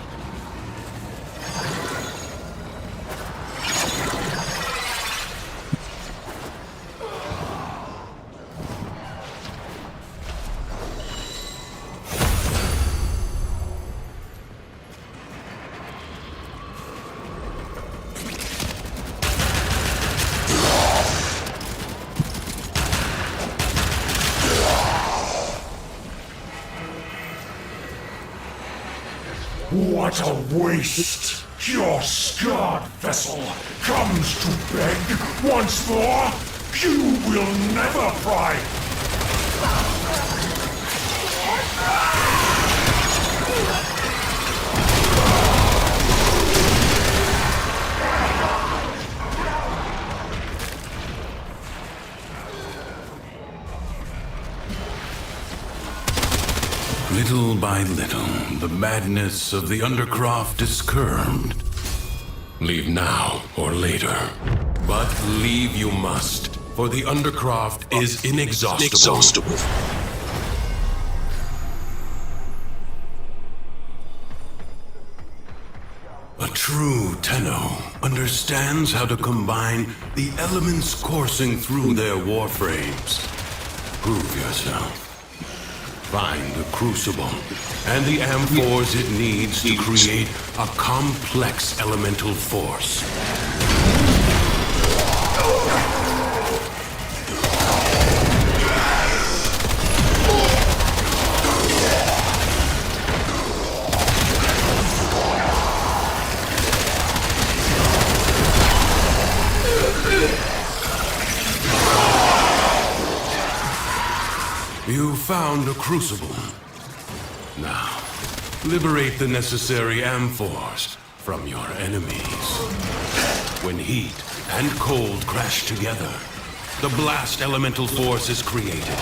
What a waste! Your scarred vessel comes to beg once more? You will never pry! Little by little, the madness of the Undercroft is curbed. Leave now or later. But leave you must, for the Undercroft is inexhaustible. A true Tenno understands how to combine the elements coursing through their warframes. Prove yourself. Find the crucible and the amphors it needs to create a complex elemental force. You found a crucible. Now, liberate the necessary amphors from your enemies. When heat and cold crash together, the blast elemental force is created.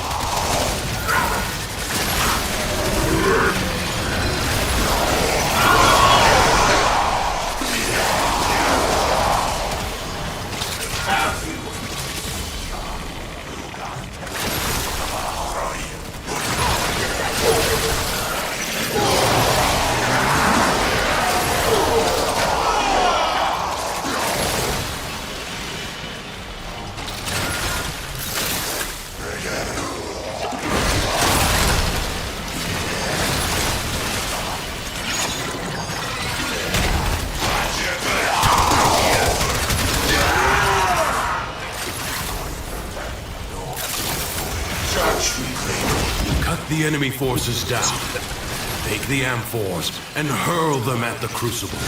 Cut the enemy forces down. Take the amphors and hurl them at the crucible.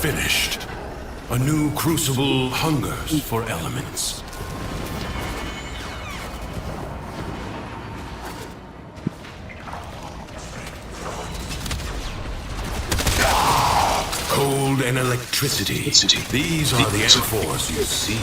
Finished. A new crucible hungers for elements. Cold and electricity. These are the amphors you seek.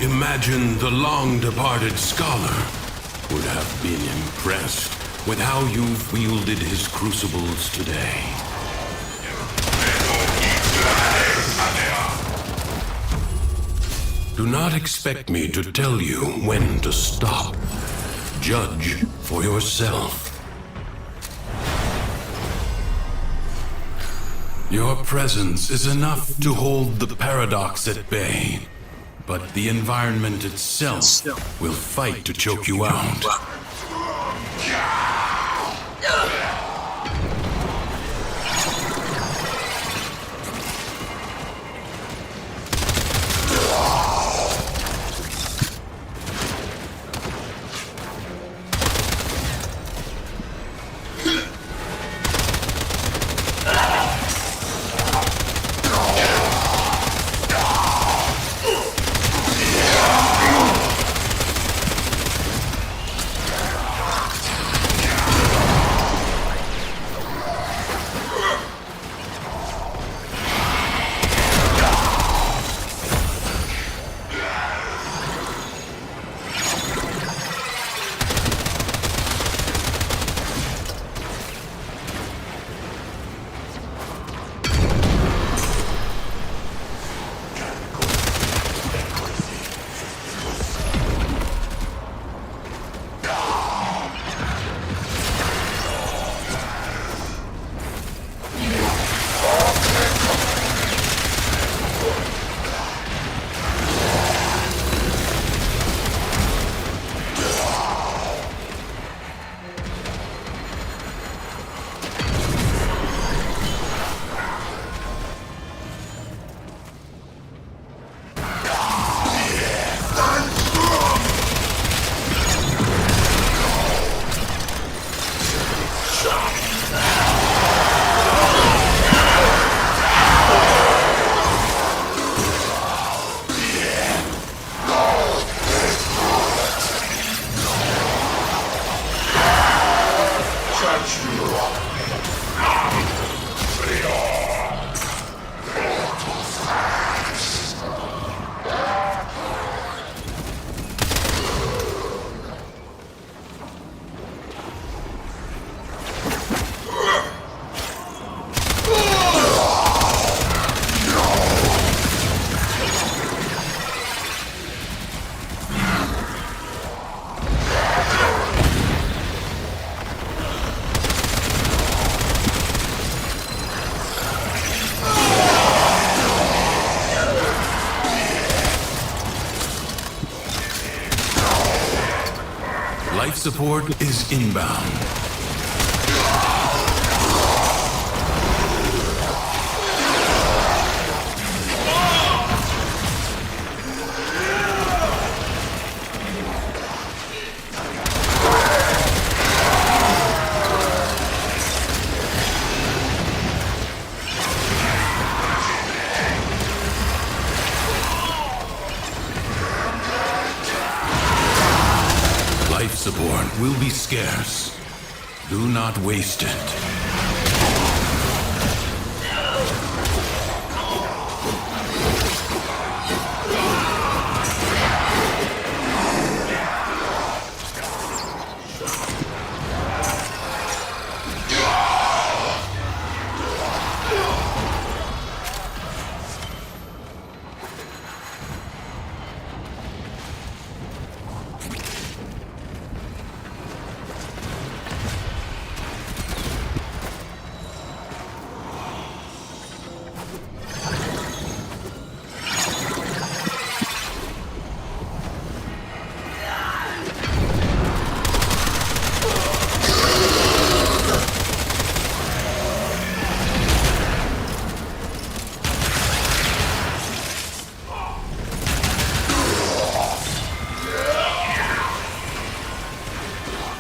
Imagine the long-departed scholar would have been impressed with how you've wielded his crucibles today. Do not expect me to tell you when to stop. Judge for yourself. Your presence is enough to hold the paradox at bay. But the environment itself will fight to choke you out. Life support is inbound. Life support will be scarce. Do not waste it.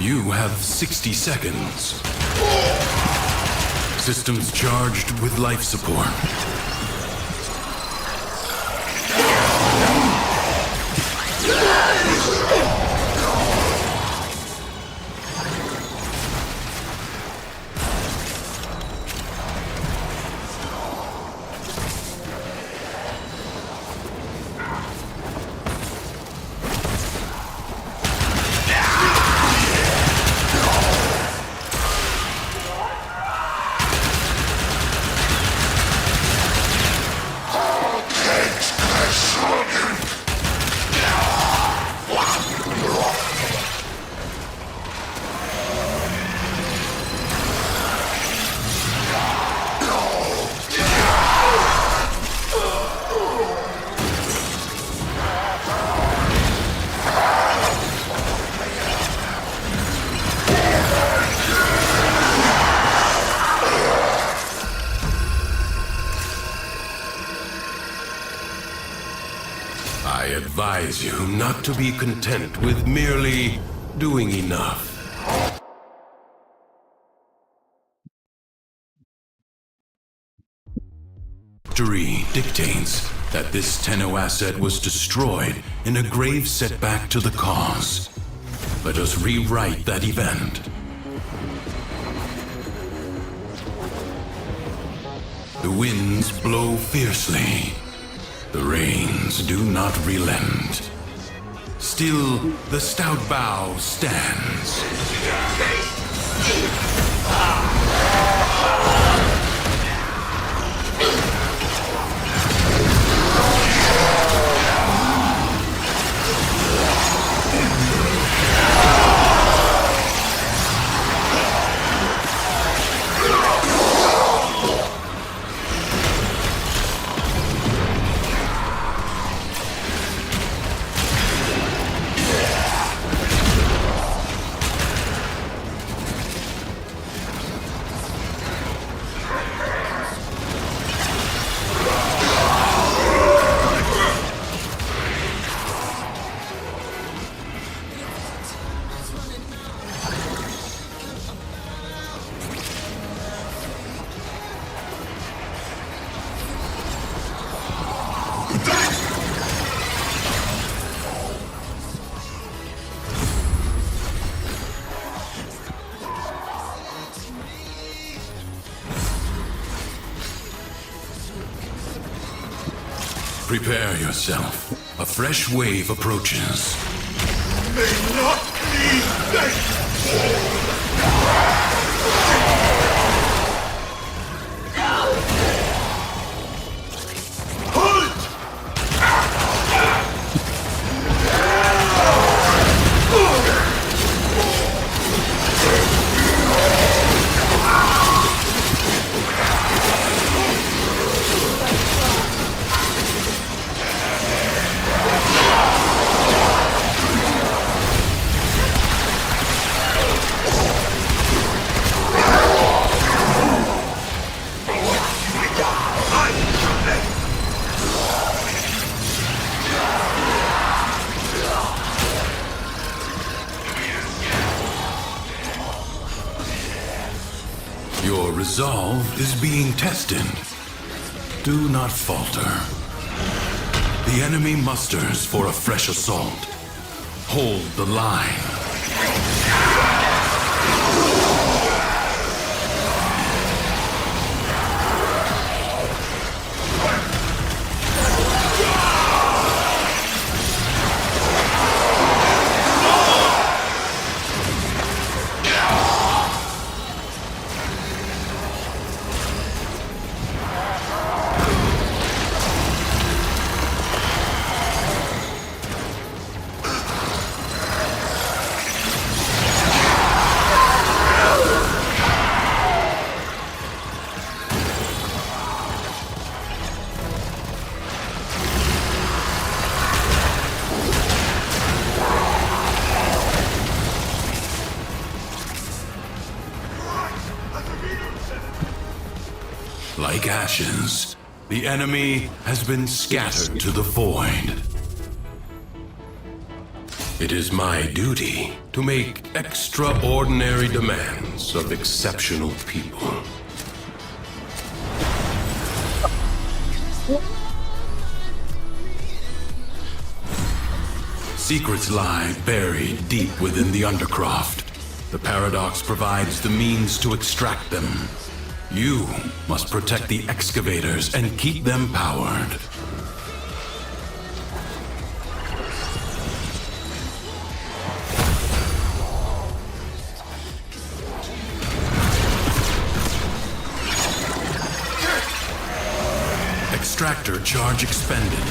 You have 60 seconds. Systems charged with life support. I advise you not to be content with merely doing enough. History dictates that this Tenno asset was destroyed in a grave setback to the cause. Let us rewrite that event. The winds blow fiercely. The rains do not relent. Still, the stout bow stands. Prepare yourself. A fresh wave approaches. May not be thankful. Your resolve is being tested. Do not falter. The enemy musters for a fresh assault. Hold the line. Like ashes, the enemy has been scattered to the void. It is my duty to make extraordinary demands of exceptional people. Secrets lie buried deep within the Undercroft. The Paradox provides the means to extract them. You must protect the excavators and keep them powered. Extractor charge expended.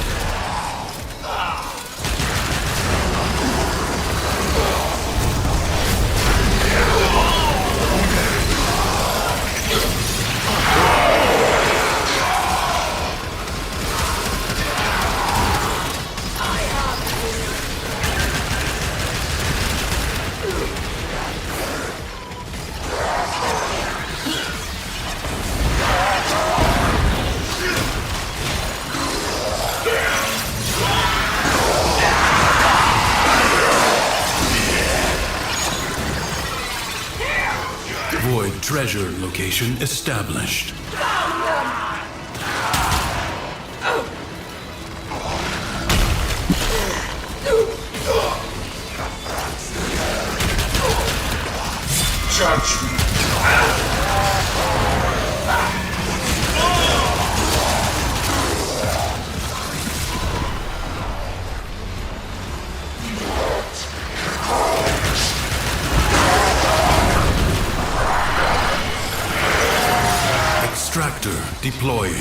Void treasure location established. Extractor deploying.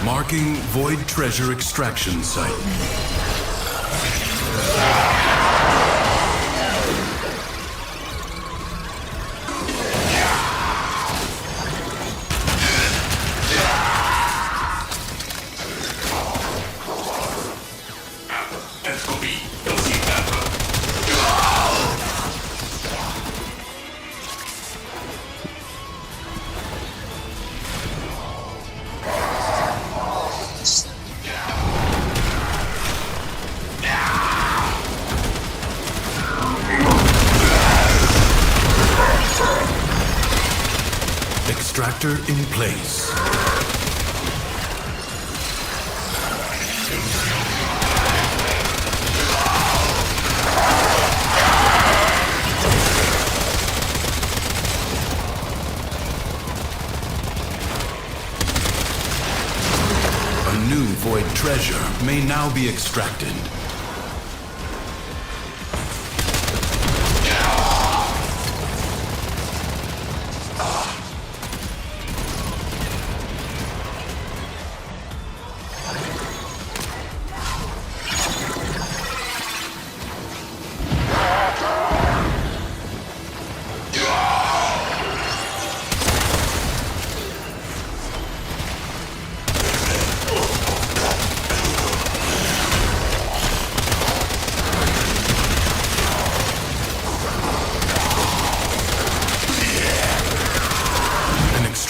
Marking Void Treasure extraction site. Extractor in place. A new Void Treasure may now be extracted.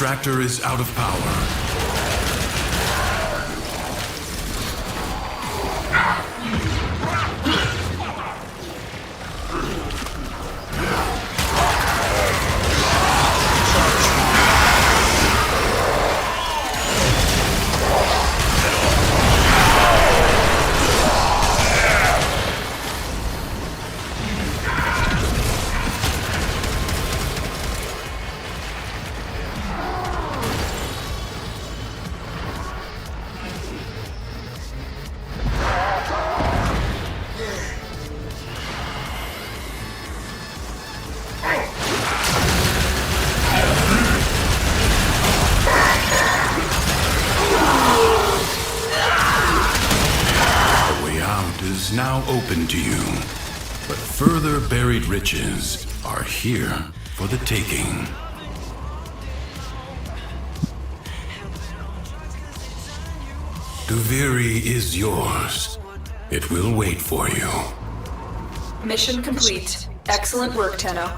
extractor is out of power. Now open to you, but further buried riches are here for the taking. Duviri is yours. It will wait for you. Mission complete. Excellent work, Tenno.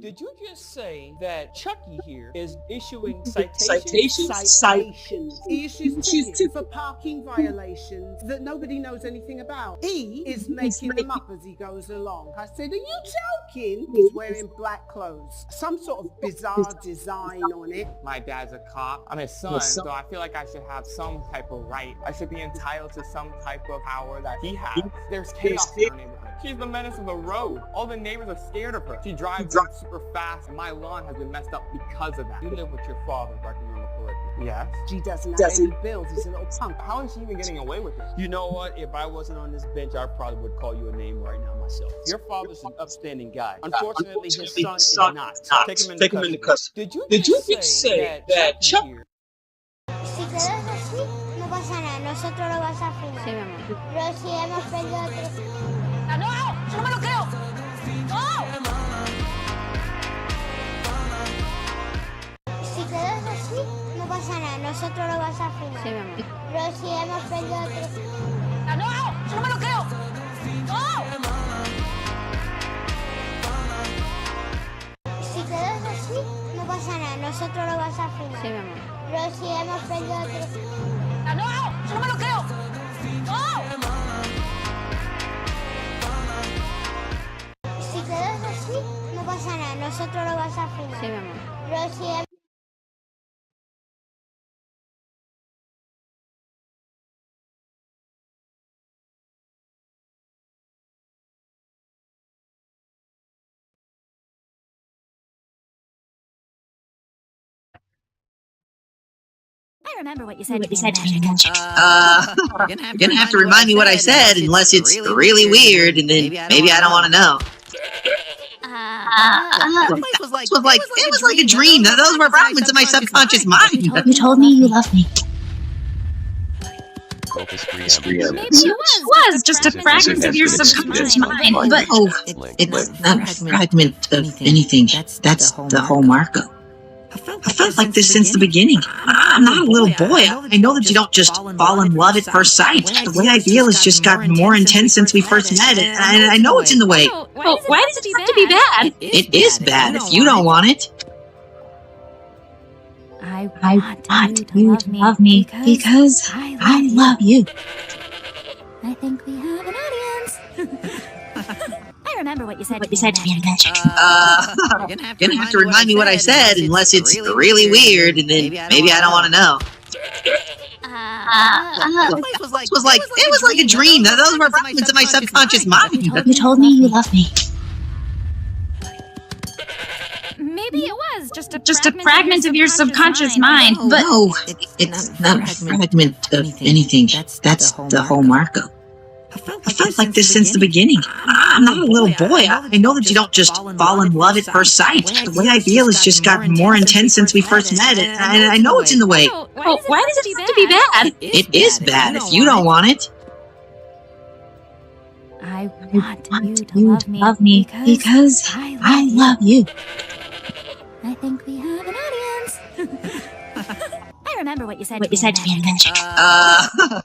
Did you just say that Chucky here is issuing citations? He issues tickets for parking violations that nobody knows anything about. He is making them up as he goes along. I said, are you joking? He's wearing black clothes. Some sort of bizarre design on it. My dad's a cop. I'm his son, so I feel like I should have some type of right. I should be entitled to some type of power that he has. There's chaos in our neighborhood. She's the menace of the road. All the neighbors are scared of her. She drives super fast, and my lawn has been messed up because of that. You live with your father, if I can remember correctly. Yes? She doesn't have any bills. He's a little punk. How is she even getting away with this? You know what? If I wasn't on this bench, I probably would call you a name right now myself. Your father's an upstanding guy. Unfortunately, his son is not. Take him into custody. Did you just say that Chucky... Si quedas así, no pasa nada. Nosotros lo vas a frenar. Sí, mi amor. Pero si hemos perdido otro... ¡No! ¡Yo no me lo creo! ¡No! Si quedas así, no pasa nada. Nosotros lo vas a frenar. Sí, mi amor. Pero si hemos perdido otro... ¡No! ¡Yo no me lo creo! ¡No! Si quedas así, no pasa nada. Nosotros lo vas a frenar. Sí, mi amor. Pero si hemos perdido otro... ¡No! ¡Yo no me lo creo! ¡No! Si quedas así, no pasa nada. Nosotros lo vas a frenar. Sí, mi amor. Pero si hemos... I remember what you said to me. You're gonna have to remind me what I said, unless it's really weird, and then maybe I don't want to know. It was like a dream. Those were fragments of my subconscious mind. You told me you loved me. It was just a fragment of your subconscious mind. But it's not a fragment of anything. That's the whole Marco. I felt like this since the beginning. I'm not a little boy. I know that you don't just fall in love at first sight. The way I feel has just gotten more intense since we first met, and I know it's in the way. Well, why does it have to be bad? It is bad if you don't want it. I want you to love me because I love you. I think we have an audience. I remember what you said to me in magic. You're gonna have to remind me what I said, unless it's really weird, and then maybe I don't want to know. It was like a dream. Those were fragments of my subconscious mind. You told me you loved me. Maybe Maybe it was just a fragment of your subconscious mind, but No, it's not a fragment of anything. That's the whole Marco. I felt like this since the beginning. I'm not a little boy. I know that you don't just fall in love at first sight. The way I feel has just gotten more intense since we first met, and I know it's in the way. why does it have to be bad? It is bad if you don't want it. I want you to love me because I love you. I think we have an audience. I remember what you said to me in Magic.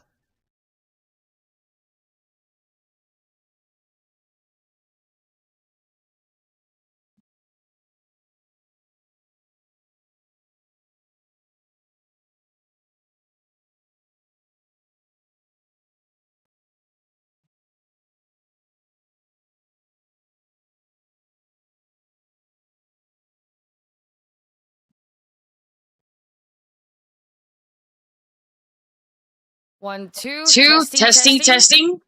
One, two, testing.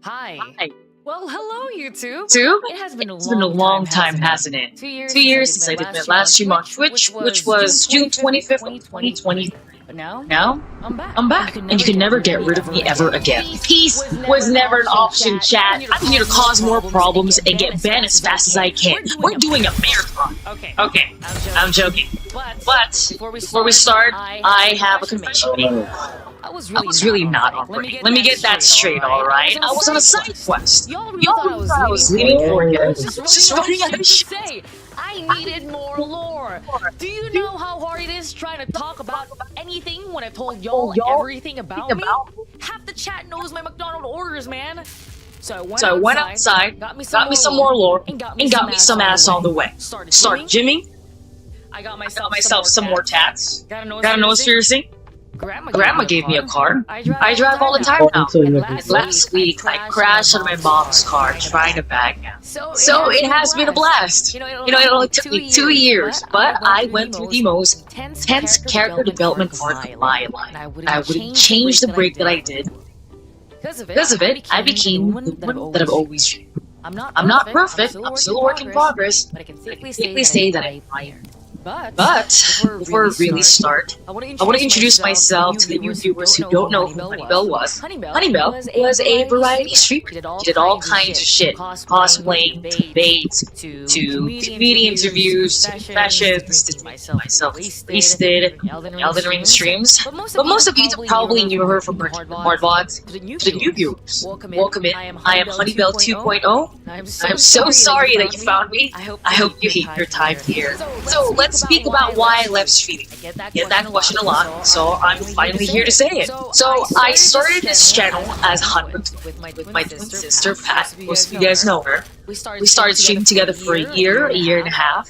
Hi. Hi. Well, hello, YouTube. It has been a long time, hasn't it? 2 years since I did my last stream on Twitch, which was June 25th, 2020. But now, I'm back, and you can never get rid of me ever again. Peace was never an option, chat. I'm here to cause more problems and get banned as fast as I can. We're doing a marathon. Okay, I'm joking. But before we start, I have a confession to make. I was really not on break. Let me get that straight, alright? I was on a side quest. Y'all thought I was leaving for you. Just running out of shit. I needed more lore. Do you know how hard it is trying to talk about anything when I've told y'all everything about me? Half the chat knows my McDonald's orders, man. So I went outside, got me some more lore, and got me some ass on the way. Started gymming. I got myself some more tats. Got a nose piercing. Grandma gave me a car. I drive all the time now. Last week, I crashed on my mom's car trying to bag now. So it has been a blast. It only took me 2 years, but I went through the most intense character development arc of my life. I wouldn't change the break that I did. Because of it, I became the woman that I've always dreamed. I'm not perfect, I'm still a work in progress, but I can safely say that I admire. But before we really start, I want to introduce myself to the new viewers who don't know who Honeybell was. Honeybell was a variety streamer. He did all kinds of shit, cosplaying, debates, to TV interviews, to fashions, to myself Wasted, Elden Ring streams. But most of you probably knew her from her VODs. To the new viewers, welcome in. I am Honeybell 2.0. I'm so sorry that you found me. I hope you hate your time here. So let's speak about why I left streaming. I get that question a lot, so I'm finally here to say it. So I started this channel as Hunt with my twin sister Pat. Most of you guys know her. We started streaming together for a year and a half,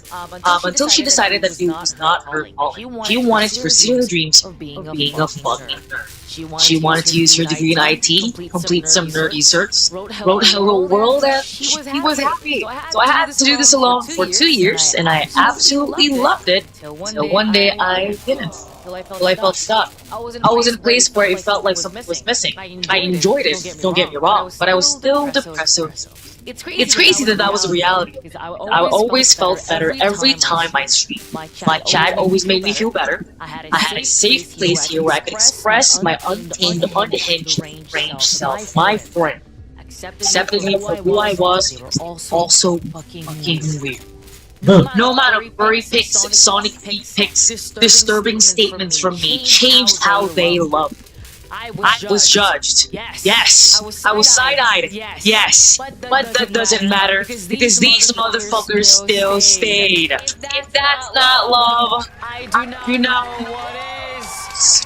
until she decided that it was not her calling. She wanted to pursue her dreams of being a fucking nerd. She wanted to use her degree in IT, complete some nerdy certs, wrote Hello World, and she was happy. So I had to do this alone for 2 years, and I absolutely loved it, till one day I didn't. Till I felt stuck. I was in a place where it felt like something was missing. I enjoyed it, don't get me wrong, but I was still depressed. It's crazy that was a reality. I always felt better every time I streamed. My chat always made me feel better. I had a safe place here where I could express my untamed, unhinged, range self. My friend accepted me for who I was also fucking weird. No matter furry pics, Sonic pics, disturbing statements from me changed how they loved me. I was judged. Yes. I was side-eyed. Yes. But that doesn't matter, because these motherfuckers still stayed. If that's not love, I do not know what is.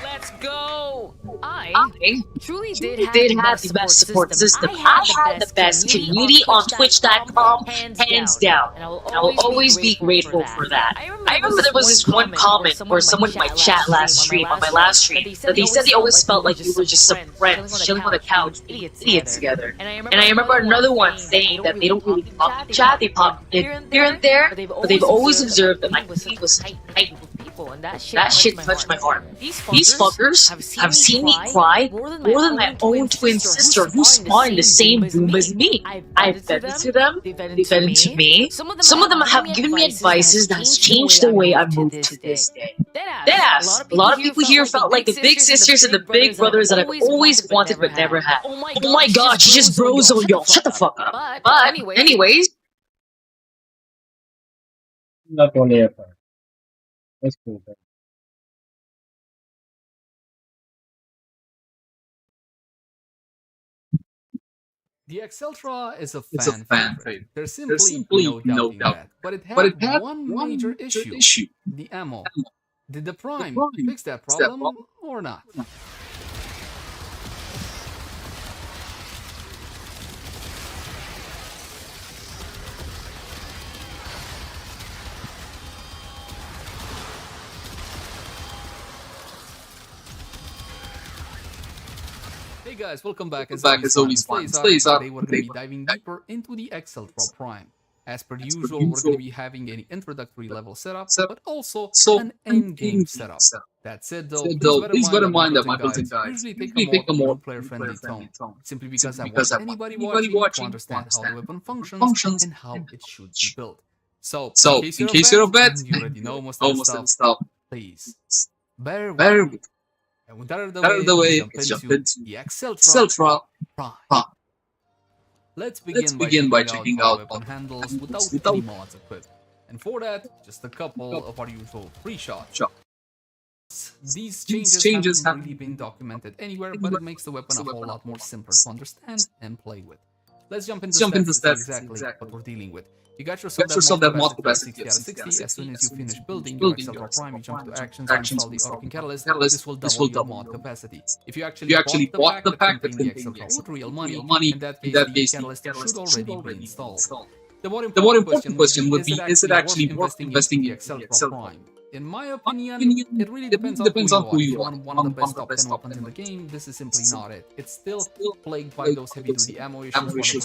Let's go. I truly did have the best support system. I had the best community on Twitch.com, hands down. And I will always be grateful for that. I remember there was this one comment where someone in my chat on my last stream, that they said they always felt like we were just some friends chilling on the couch, idiots together. And I remember another one saying that they don't really pop in chat, they pop in here and there, but they've always observed that my community was tight with people. Oh, and that That shit touched my heart. These fuckers have seen me cry more than my own twin sister who spawned in the same room as me. I've fed it to them, they've fed it to me. Some of them have given me advices that's changed the way I move to this day. Deadass. A lot of people here felt like the big sisters and the big brothers that I've always wanted but never had. Oh my god, she just bros on y'all. Shut the fuck up. But, anyways. Not only a fan. That's cool. The Exceltra is a fan favorite. There's simply no doubting that. But it had one major issue. The ammo. Did the Prime fix that problem or not? Hey guys, welcome back. As always, Plays up. Today we're going to be diving deeper into the Exceltra Prime. As per usual, we're going to be having an introductory level setup, but also an endgame setup. That said though, please bear in mind that my built-in guides usually take a more player-friendly tone, simply because I want anybody watching to understand how the weapon functions and how it should be built. So in case you're a vet, you already know most of the stuff, please bear with me. And with that out of the way, let's jump into the Exceltra Prime. Let's begin by checking out weapon handles without any mods equipped. And for that, just a couple of our usual free shots. These changes haven't really been documented anywhere, but it makes the weapon a whole lot more simpler to understand and play with. Let's jump into stats exactly what we're dealing with. You got yourself that mod capacity of 60. As soon as you finish building your Exceltra Prime, you jump to actions and install the Autoking Catalyst. This will double your mod capacity. If you actually bought the pack that contains the Exceltra with real money, in that case the Catalyst should already be installed. The more important question would be, is it actually worth investing in the Exceltra Prime? In my opinion, it really depends on who you are. One of the best top 10 weapons in the game, this is simply not it. It's still plagued by those heavy-duty ammo issues,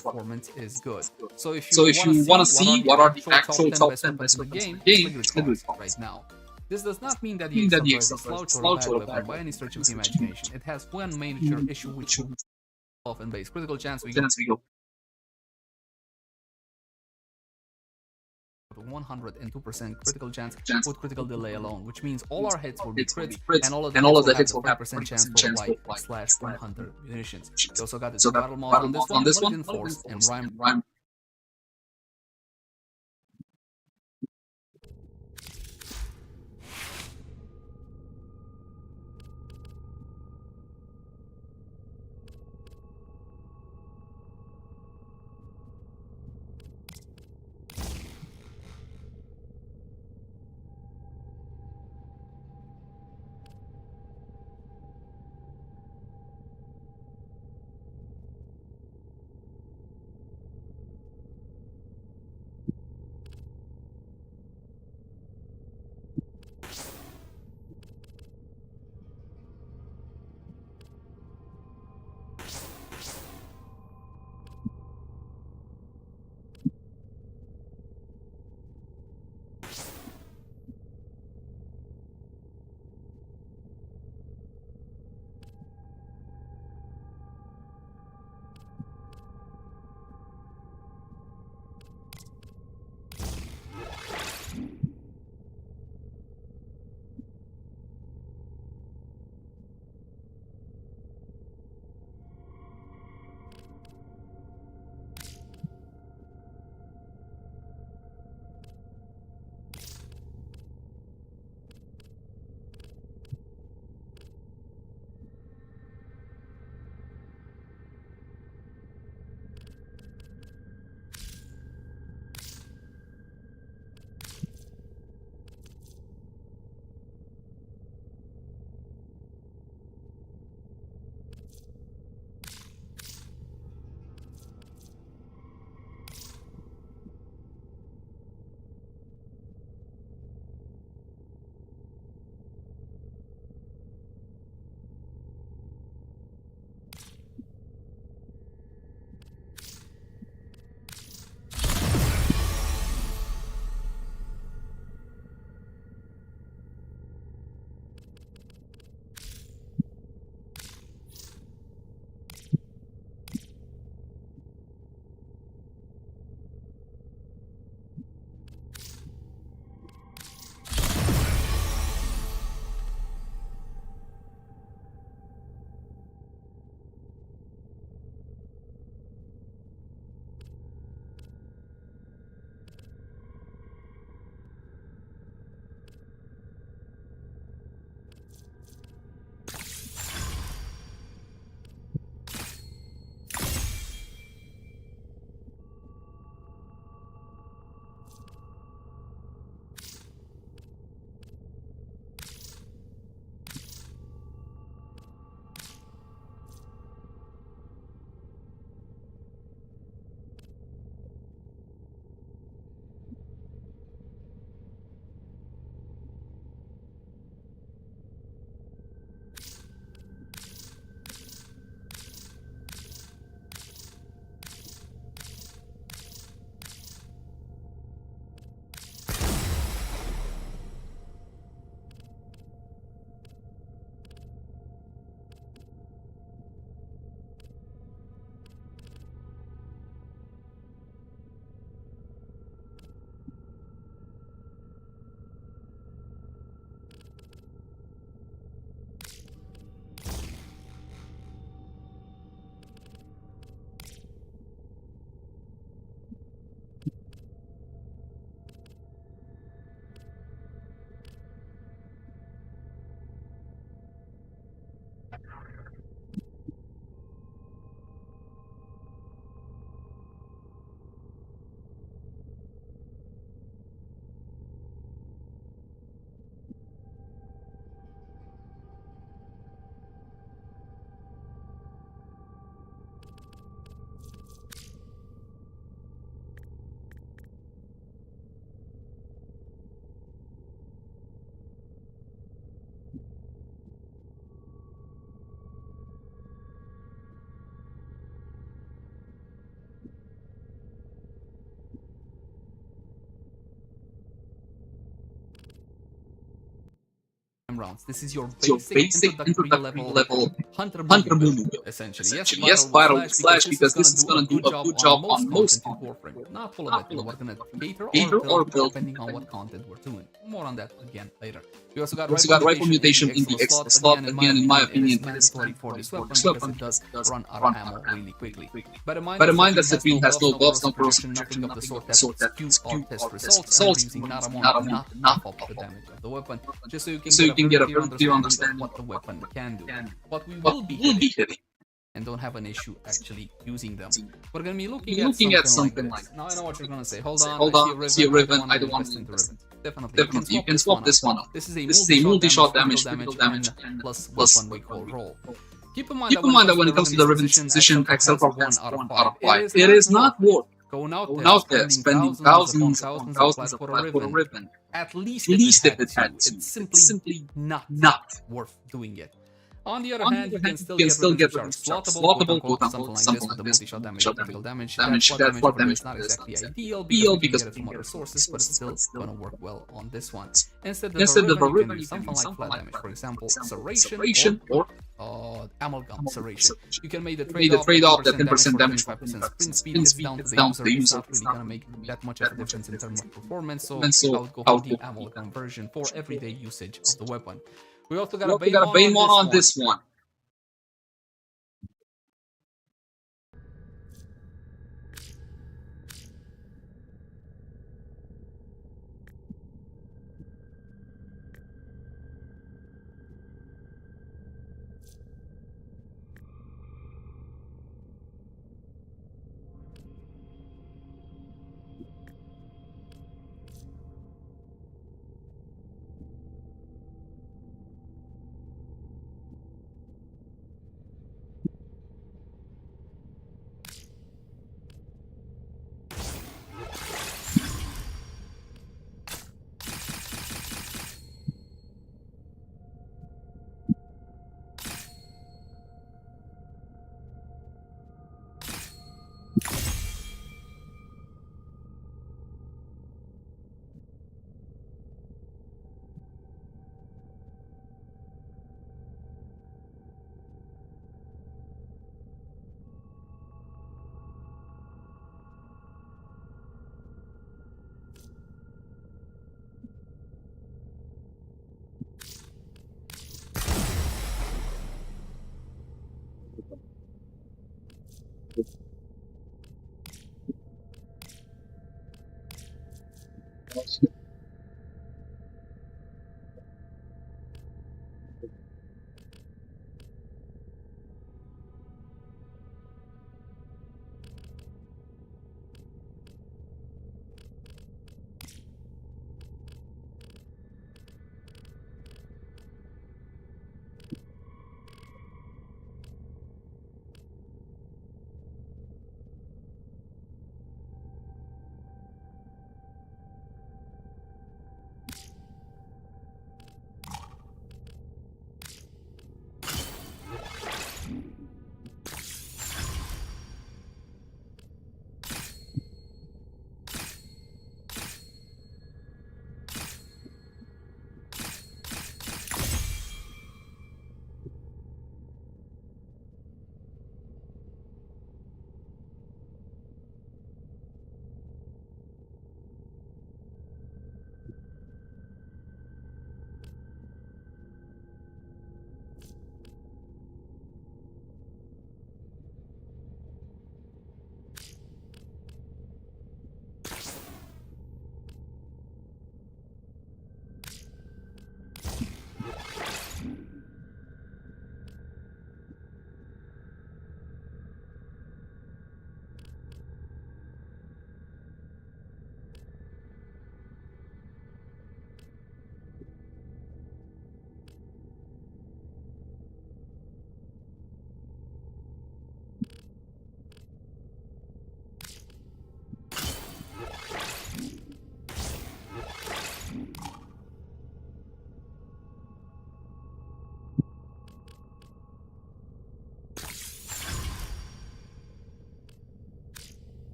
but the performance is good. So if you want to see what are the actual top 10 best weapons in the game, click right now. This does not mean that the Exceltra is a slouch or a bad weapon by any stretch of the imagination. It has one major issue, which is often base critical chance. We go 102% critical chance with critical delay alone, which means all our hits will be crits, and all of the hits will have 100% chance for light / 100 munitions. We also got the battle mod on this one, enforced and rhyme. rounds. This is your basic introductory level Hunter build, essentially. Yes, battle with Slash because this is gonna do a good job on most content in Warframe. Not all of it. We're gonna cater or build depending on what content we're doing. More on that again later. We also got rifle mutation in the extra slot. Again, in my opinion, it is mandatory for this weapon because it does run out of ammo really quickly. But in mind that Citrine has no buffs, no corrosion, nothing of the sort that skew our test results, and we're using not enough of the damage of the weapon, just so you can get a very clear understanding of what the weapon can do. What we will be hitting, and don't have an issue actually using them. We're gonna be looking at something like this. Now I know what you're gonna say. Hold on, I see a Riven, I don't want to invest in Definitely, you can swap this one up. This is a multi-shot damage, critical damage, and plus one we call roll. Keep in mind that when it comes to the Riven's position, Excel Prop has 1 out of 5. It is not worth going out there, spending thousands upon thousands of flat for a Riven. At least if it had to. It's simply not worth doing it. On the other hand, you can still get slottable, quote-unquote, something like this with the multi-shot damage, critical damage. That slot damage is not exactly ideal because you can get it from other sources, but it's still gonna work well on this one. Instead of a Riven, you can use something like flat damage, for example, Serration or Amalgam Serration. You can make the trade-off that 10% damage, 5% sprint speed is down to the user. It's not really gonna make that much of a difference in terms of performance, so I would go for the Amalgam version for everyday usage of the weapon. We also got a Bane mod on this one.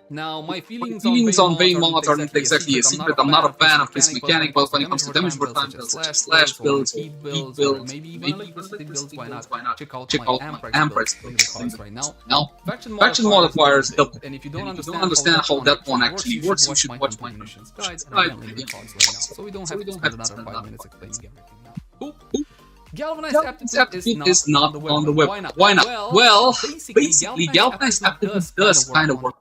Now, my feelings on Bane mods aren't exactly a secret. I'm not a fan of this mechanic, but when it comes to damage per time builds such as slash builds, heat builds, or maybe even electricity builds, why not? Check out my Amprex builds right now. Faction modifiers double. And if you don't understand how that one actually works, you should watch my munitions guide and I'm in the cards right now. So we don't have to spend another 5 minutes explaining everything now. Cool. Galvanized aptitude is not on the web. Why not? Well, basically, galvanized aptitude does kind of work.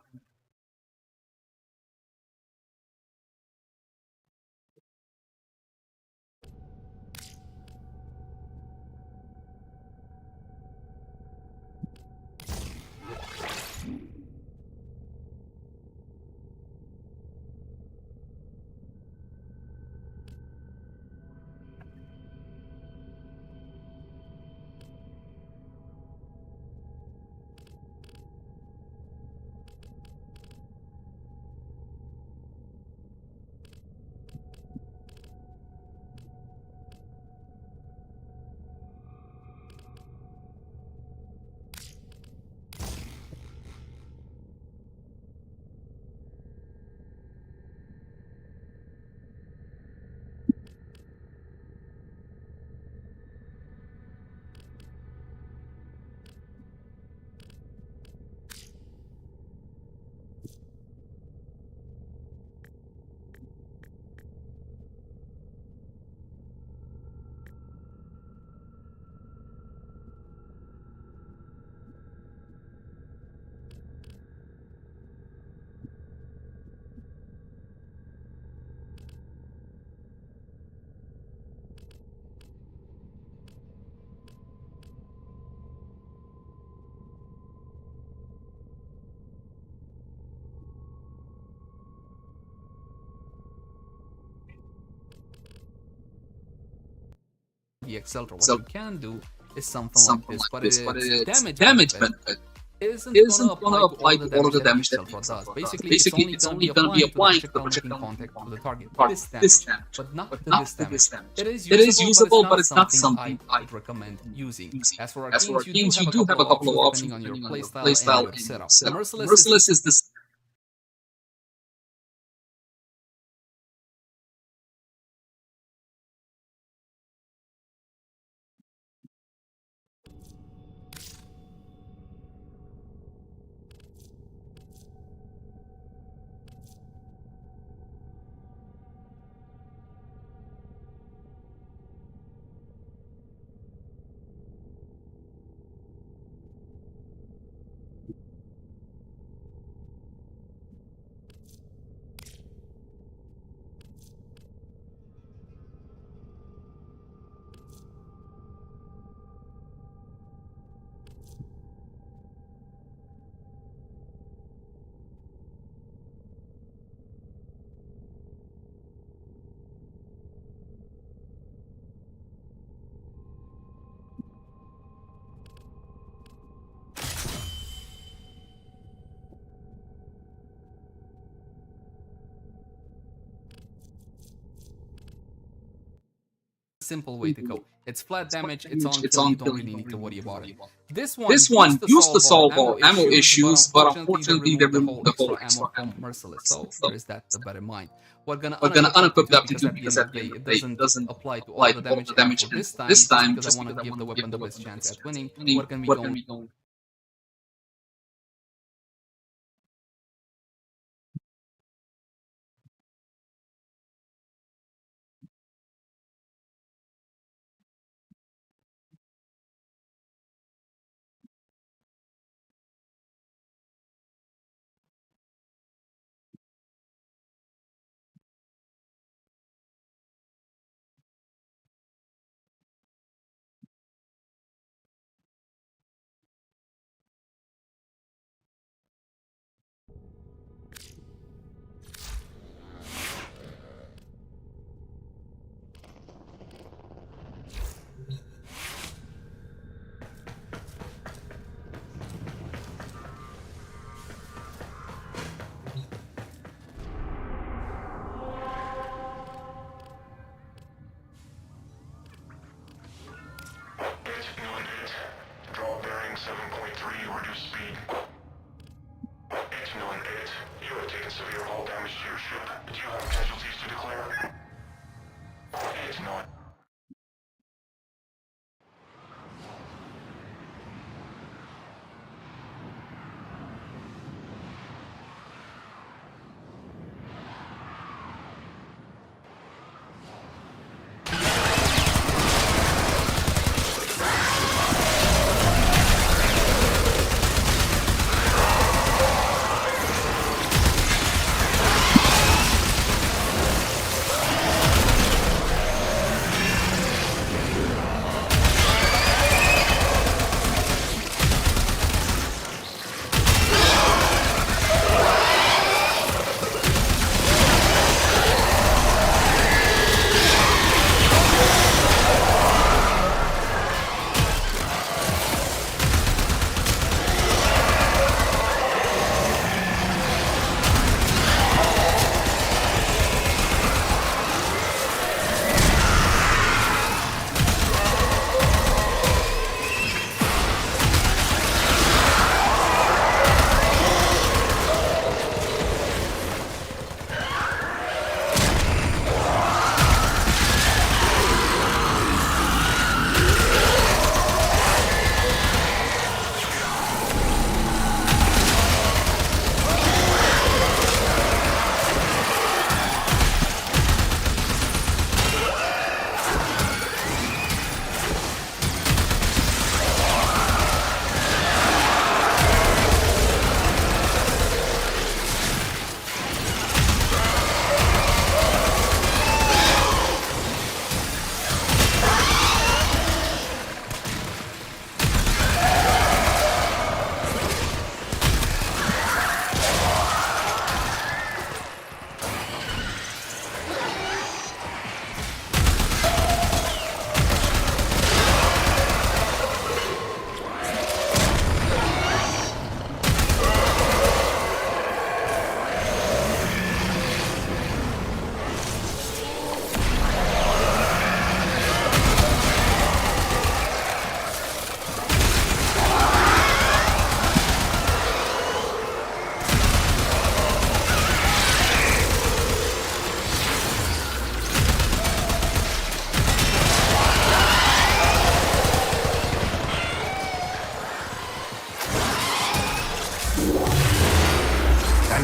The Accelerator, what you can do is something like this, but its damage benefit isn't gonna apply to all of the damage that the Accelerator does. Basically, it's only gonna be applying to the projectile contact to the target. This damage, but not to this damage. It is usable, but it's not something I would recommend using. As for Arcanes, you do have a couple of options depending on your playstyle and your setup. The Merciless is this. Simple way to go. It's flat damage, it's on you don't really need to worry about it. This one used to solve our ammo issues, but unfortunately they removed the whole extra ammo from Merciless, so there is that to bear in mind. We're gonna unequip the aptitude because at the end of the day it doesn't apply to all the damage. This time, because I want to give the weapon the best chance at winning, we're gonna be going severe hull damage to your ship. Do you have casualties to declare? It's not.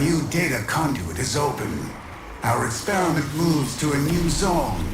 new data conduit is open. Our experiment moves to a new zone.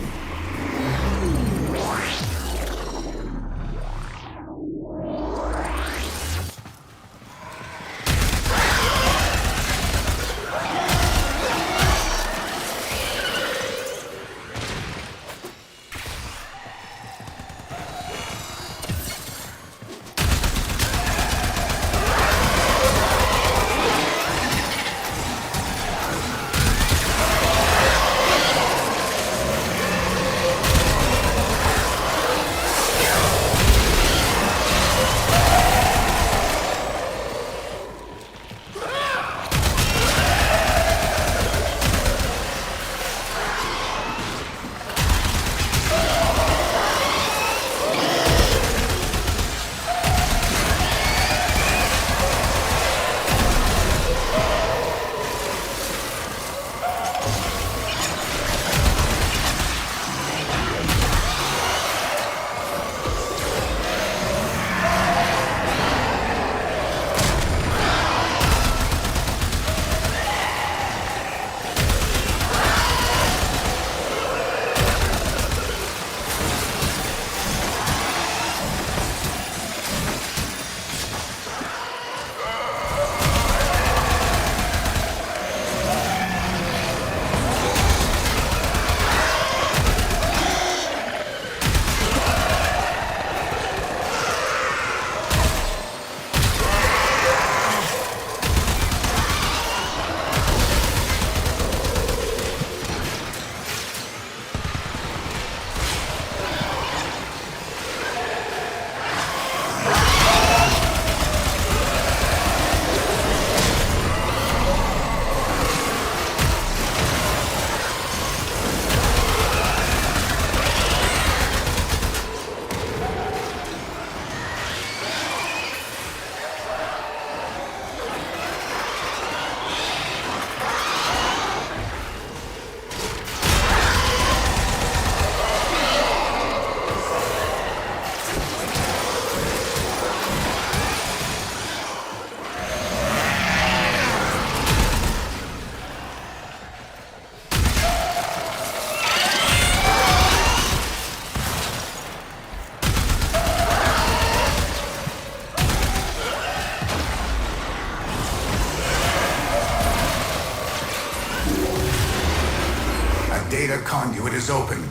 conduit is open.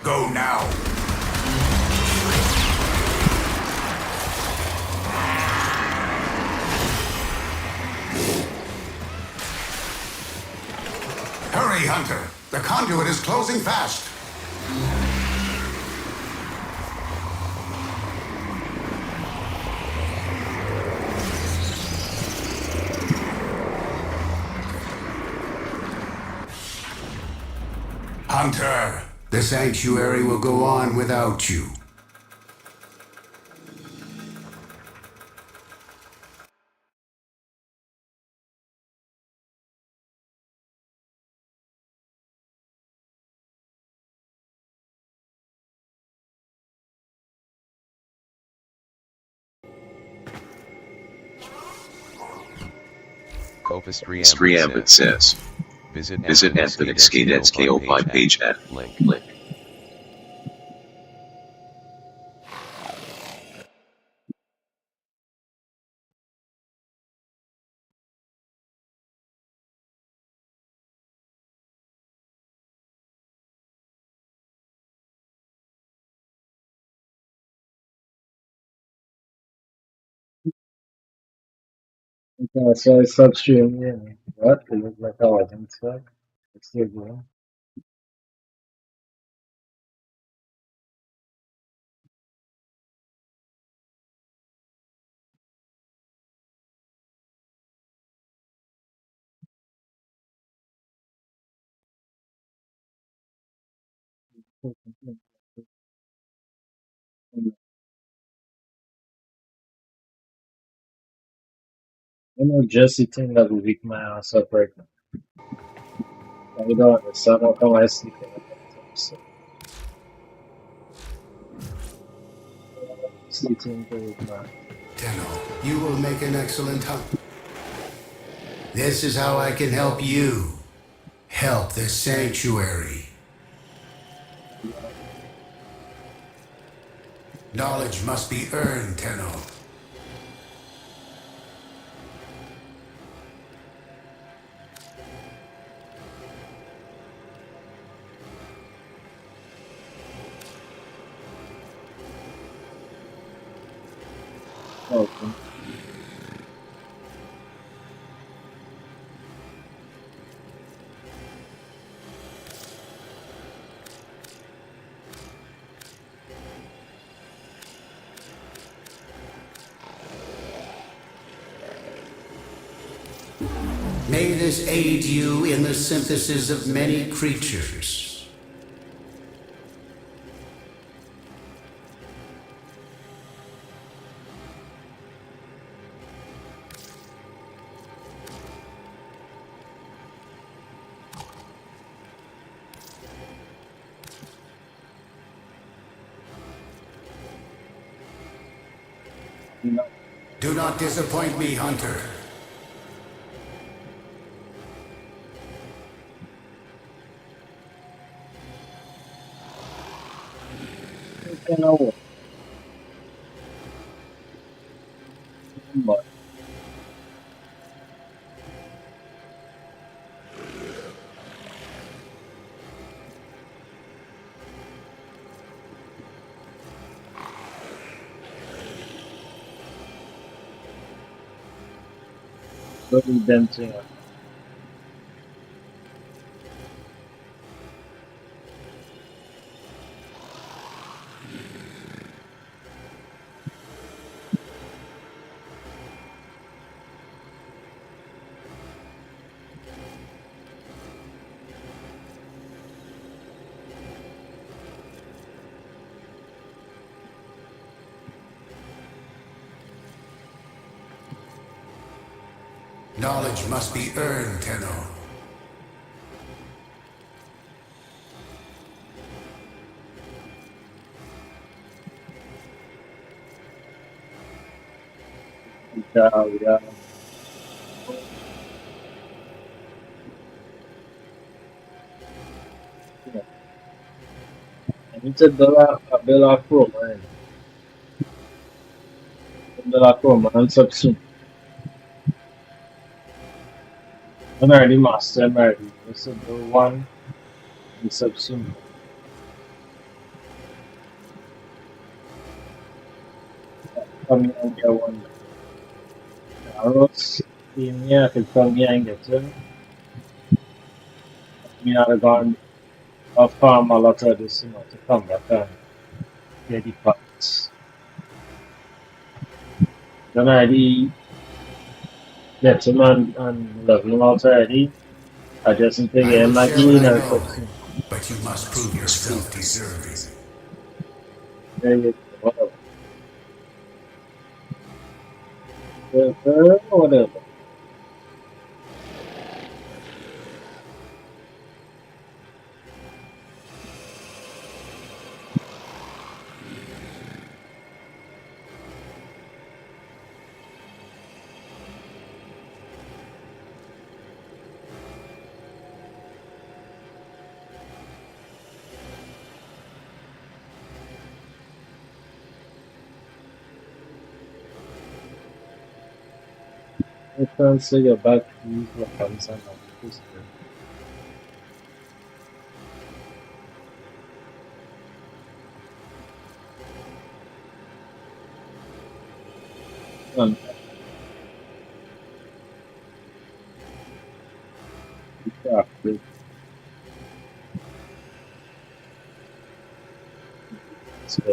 Go now. Hurry, Hunter. The conduit is closing fast. Hunter, the sanctuary will go on without you. Opus 3 Ambit says, visit Anthony's KO5 page at link. Okay, so I substream, yeah. What? It looks like I wasn't stuck. It's still going. I know Jesse think that will wake my ass up right now. I don't understand how come I sleep in the so sleeping to wake my Tenno, you will make an excellent hunt. This is how I can help you. Help the sanctuary. Knowledge must be earned, Tenno. Okay. May this aid you in the synthesis of many creatures. Do not disappoint me, Hunter. But them too. Knowledge must be earned, Tenno. Yeah. I need to build a pro, man. Build a pro, man. Soon. I'm already master, I'm already. This is the one. the Subsuma. Coming on your one. Arrows, yeah, could come here and get to. Me out of gone. I'll farm a lot of this, to come back and get the parts. Then I get him and level him out already. I just think again, like me now. But you must prove yourself deserving. There you go. Whatever. I can't say your back use weapons and all this.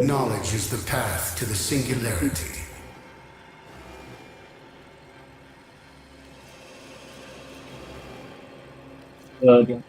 Knowledge is the path to the singularity. Again.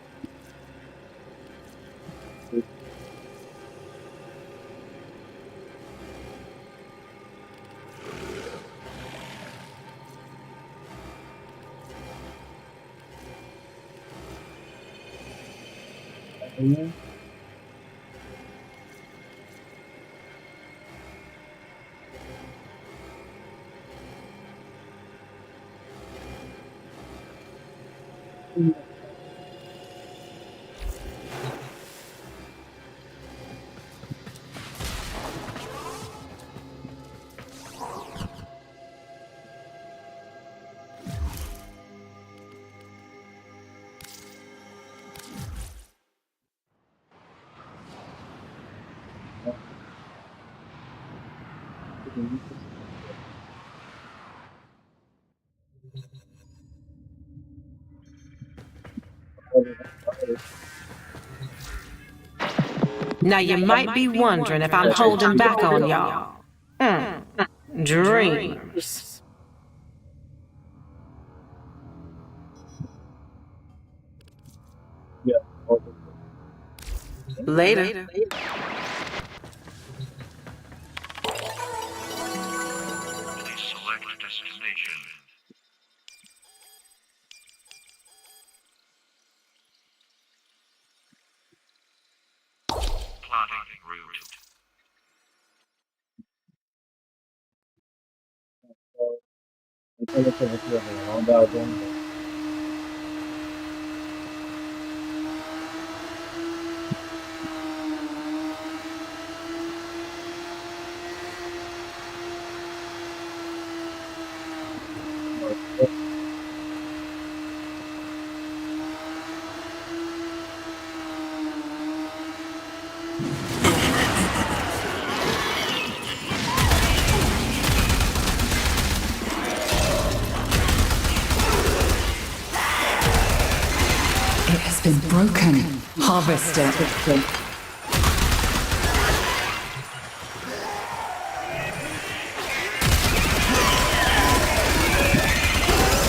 Now you might be wondering if I'm holding back on y'all. Dreams. Yeah. Later. Select destination. Plotting route. I think it's around that one. It has been broken. Harvest it.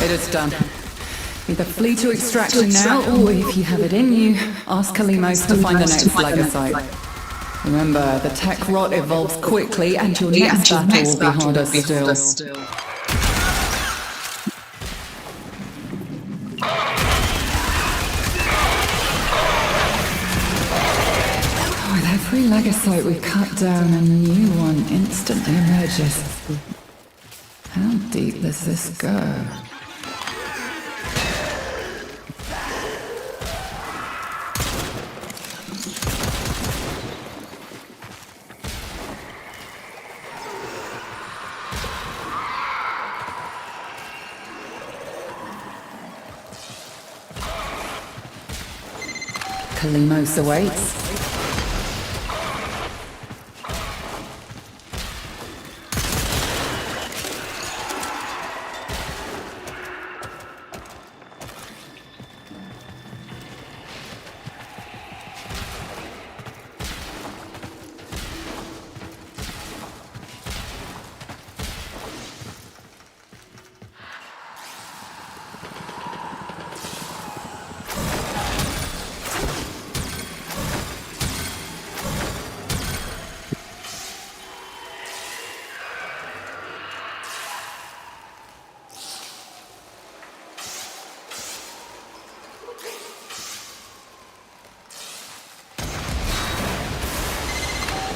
It is done. Either flee to extraction now, or if you have it in you, ask Kalimos to find the next Lagosite. Remember, the tech rot evolves quickly, and your next battle will be harder still. With every Lagosite we cut down, a new one instantly emerges. How deep does this go? Kalimos awaits.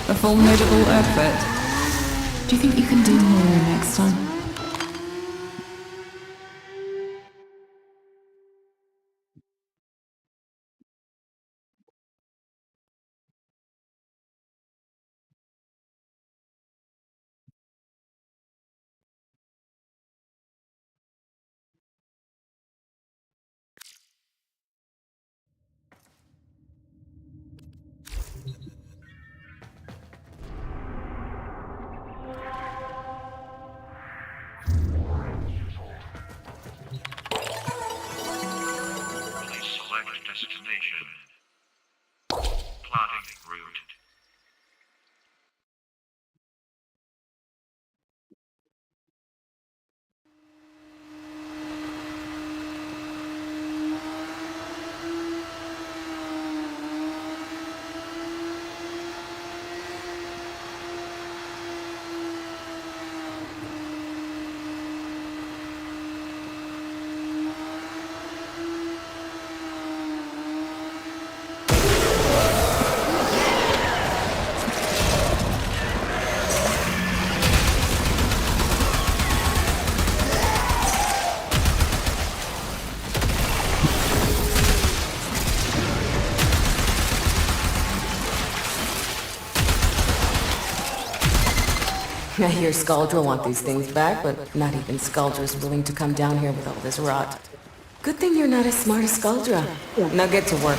A formidable effort. Do you think you can do more next time? Destination. Plotting route. I hear Skuldra want these things back, but not even Skuldra's willing to come down here with all this rot. Good thing you're not as smart as Skuldra. Now get to work.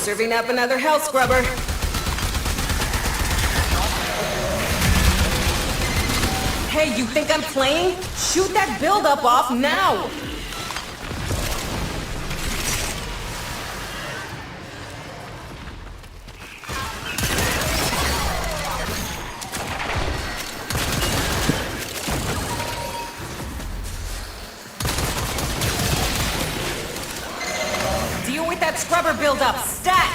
Serving up another hell scrubber. Hey, you think I'm playing? Shoot that buildup off now! Deal with that scrubber buildup, stat!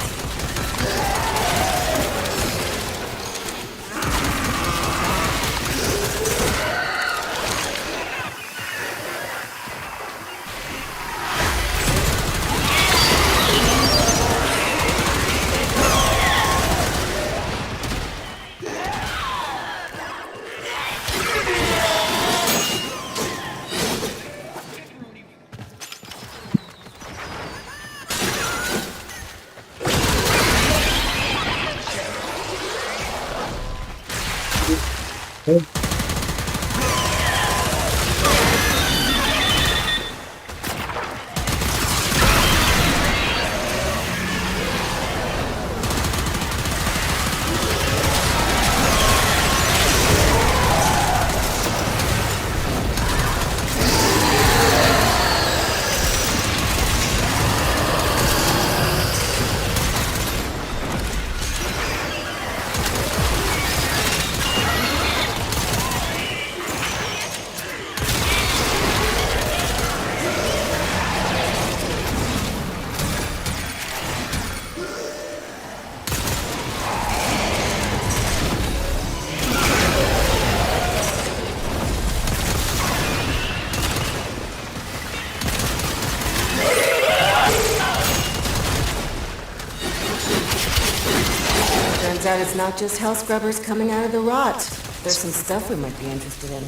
Turns out it's not just hell scrubbers coming out of the rot. There's some stuff we might be interested in.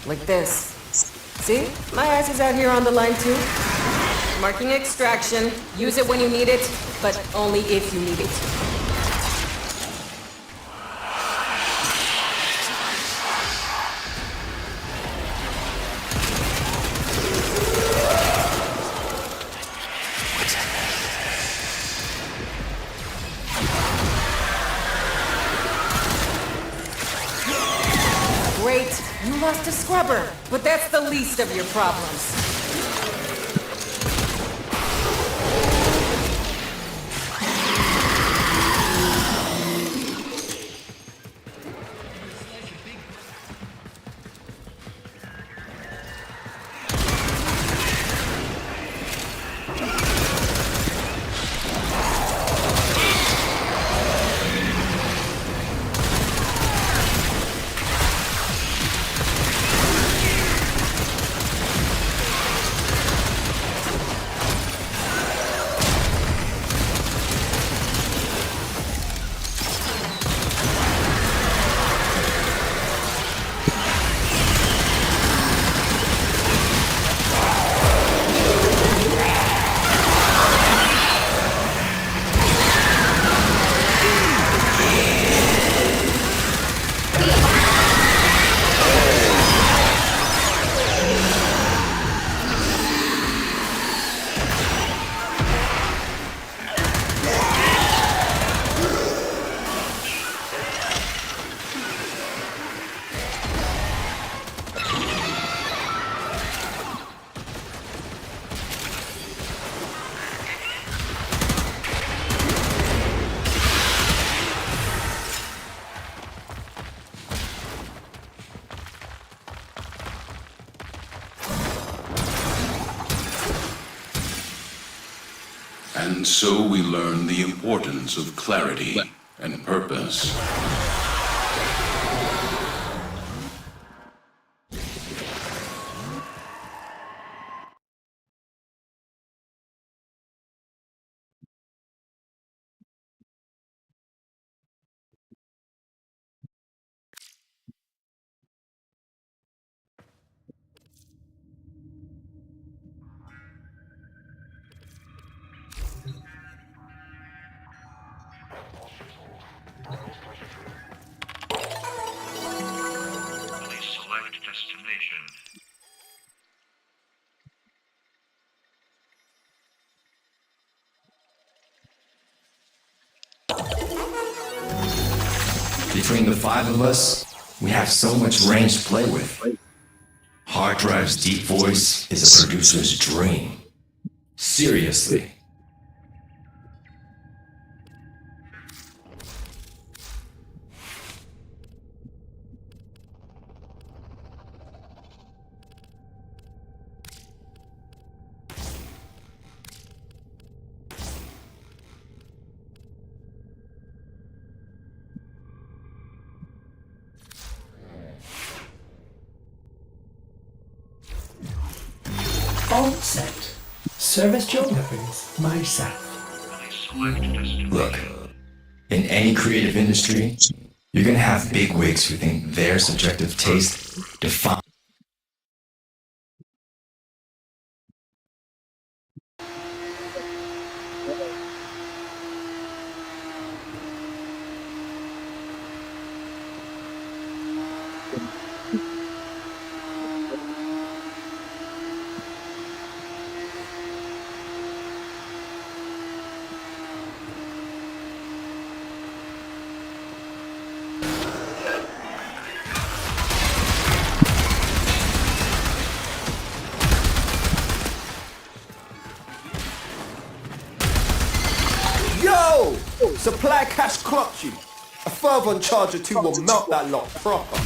Like this. See? My ass is out here on the line too. Marking extraction. Use it when you need it, but only if you need it. Great, you lost a scrubber, but that's the least of your problems. And so we learn the importance of clarity and purpose. Please select destination. Between the five of us, we have so much range to play with. Hard Drive's deep voice is a producer's dream. Seriously. All set. Service job weapons myself. Look, in any creative industry, you're gonna have big wigs who think their subjective taste defines. Yo, supply cash clocked you. A fervent charge or two will melt that lot proper.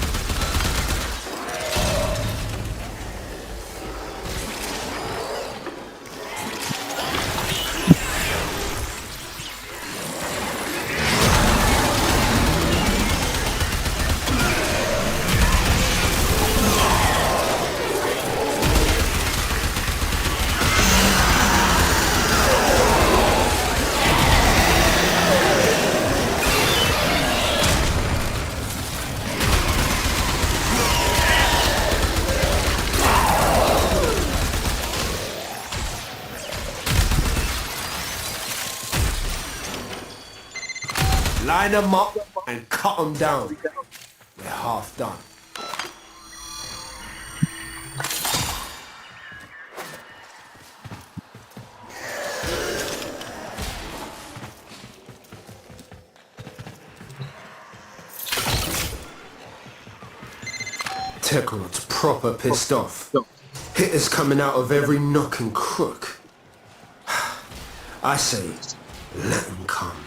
Line them up and cut them down. We're half done. Tekrod's proper pissed off. Hitters coming out of every nook and crook. I say, let them come.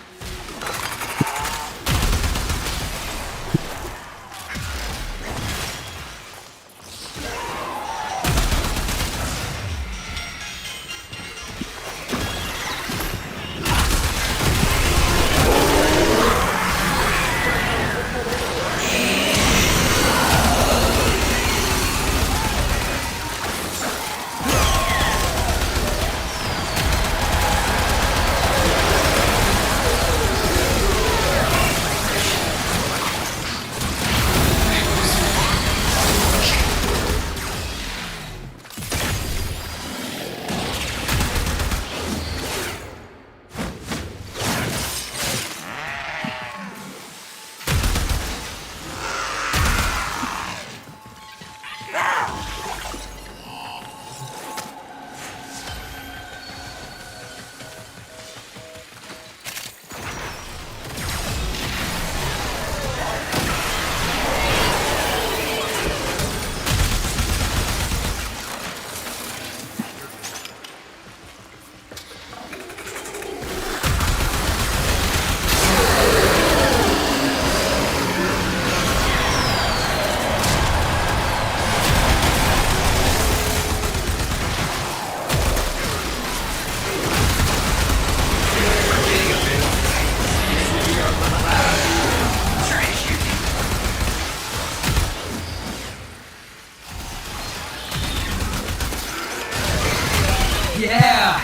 Yeah!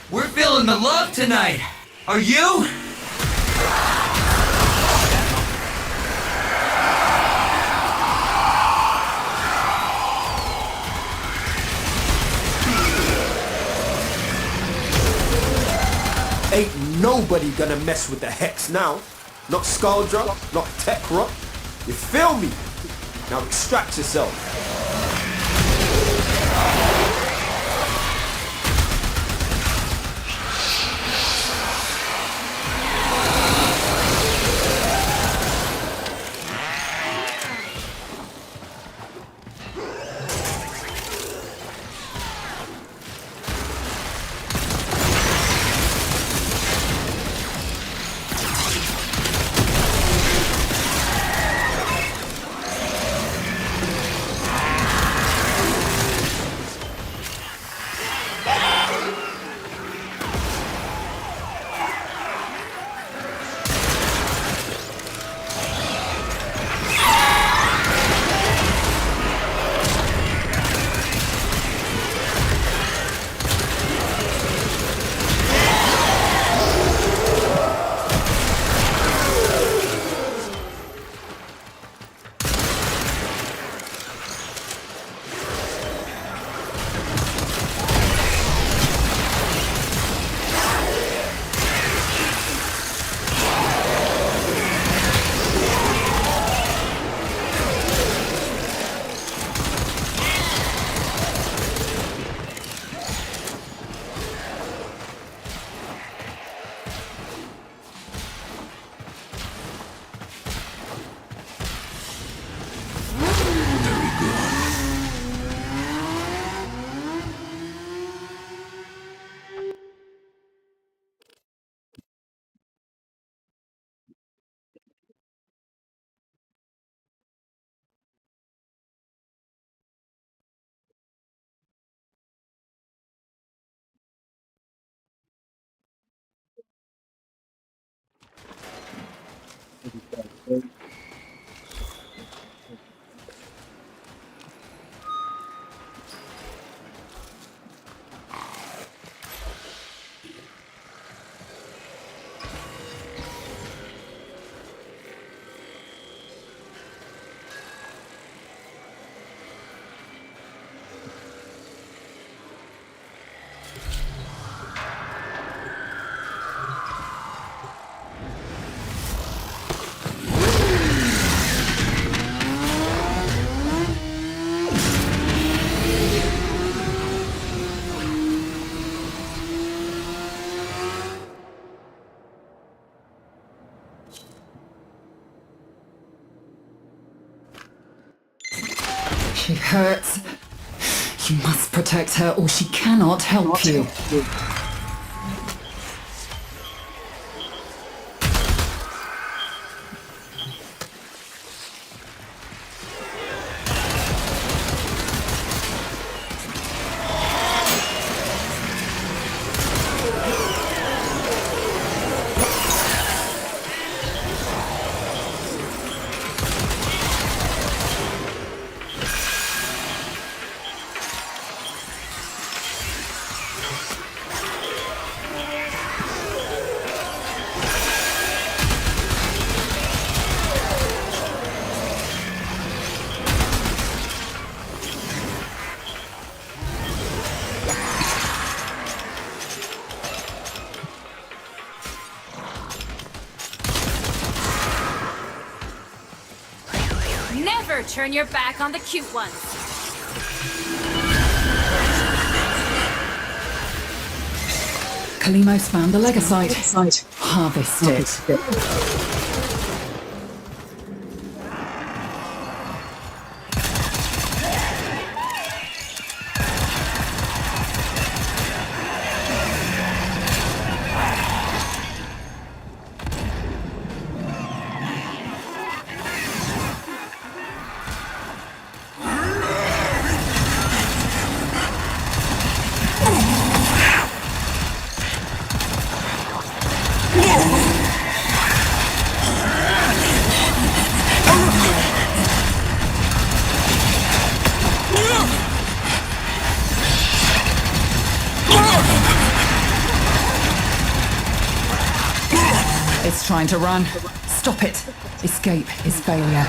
We're feeling the love tonight! Are you? Ain't nobody gonna mess with the Hex now. Not Skuldra, not Tekrot. You feel me? Now extract yourself. She hurts. You must protect her or she cannot help you. Never turn your back on the cute ones. Kalimos found the Legasite. Harvest it. It's trying to run. Stop it. Escape is failure.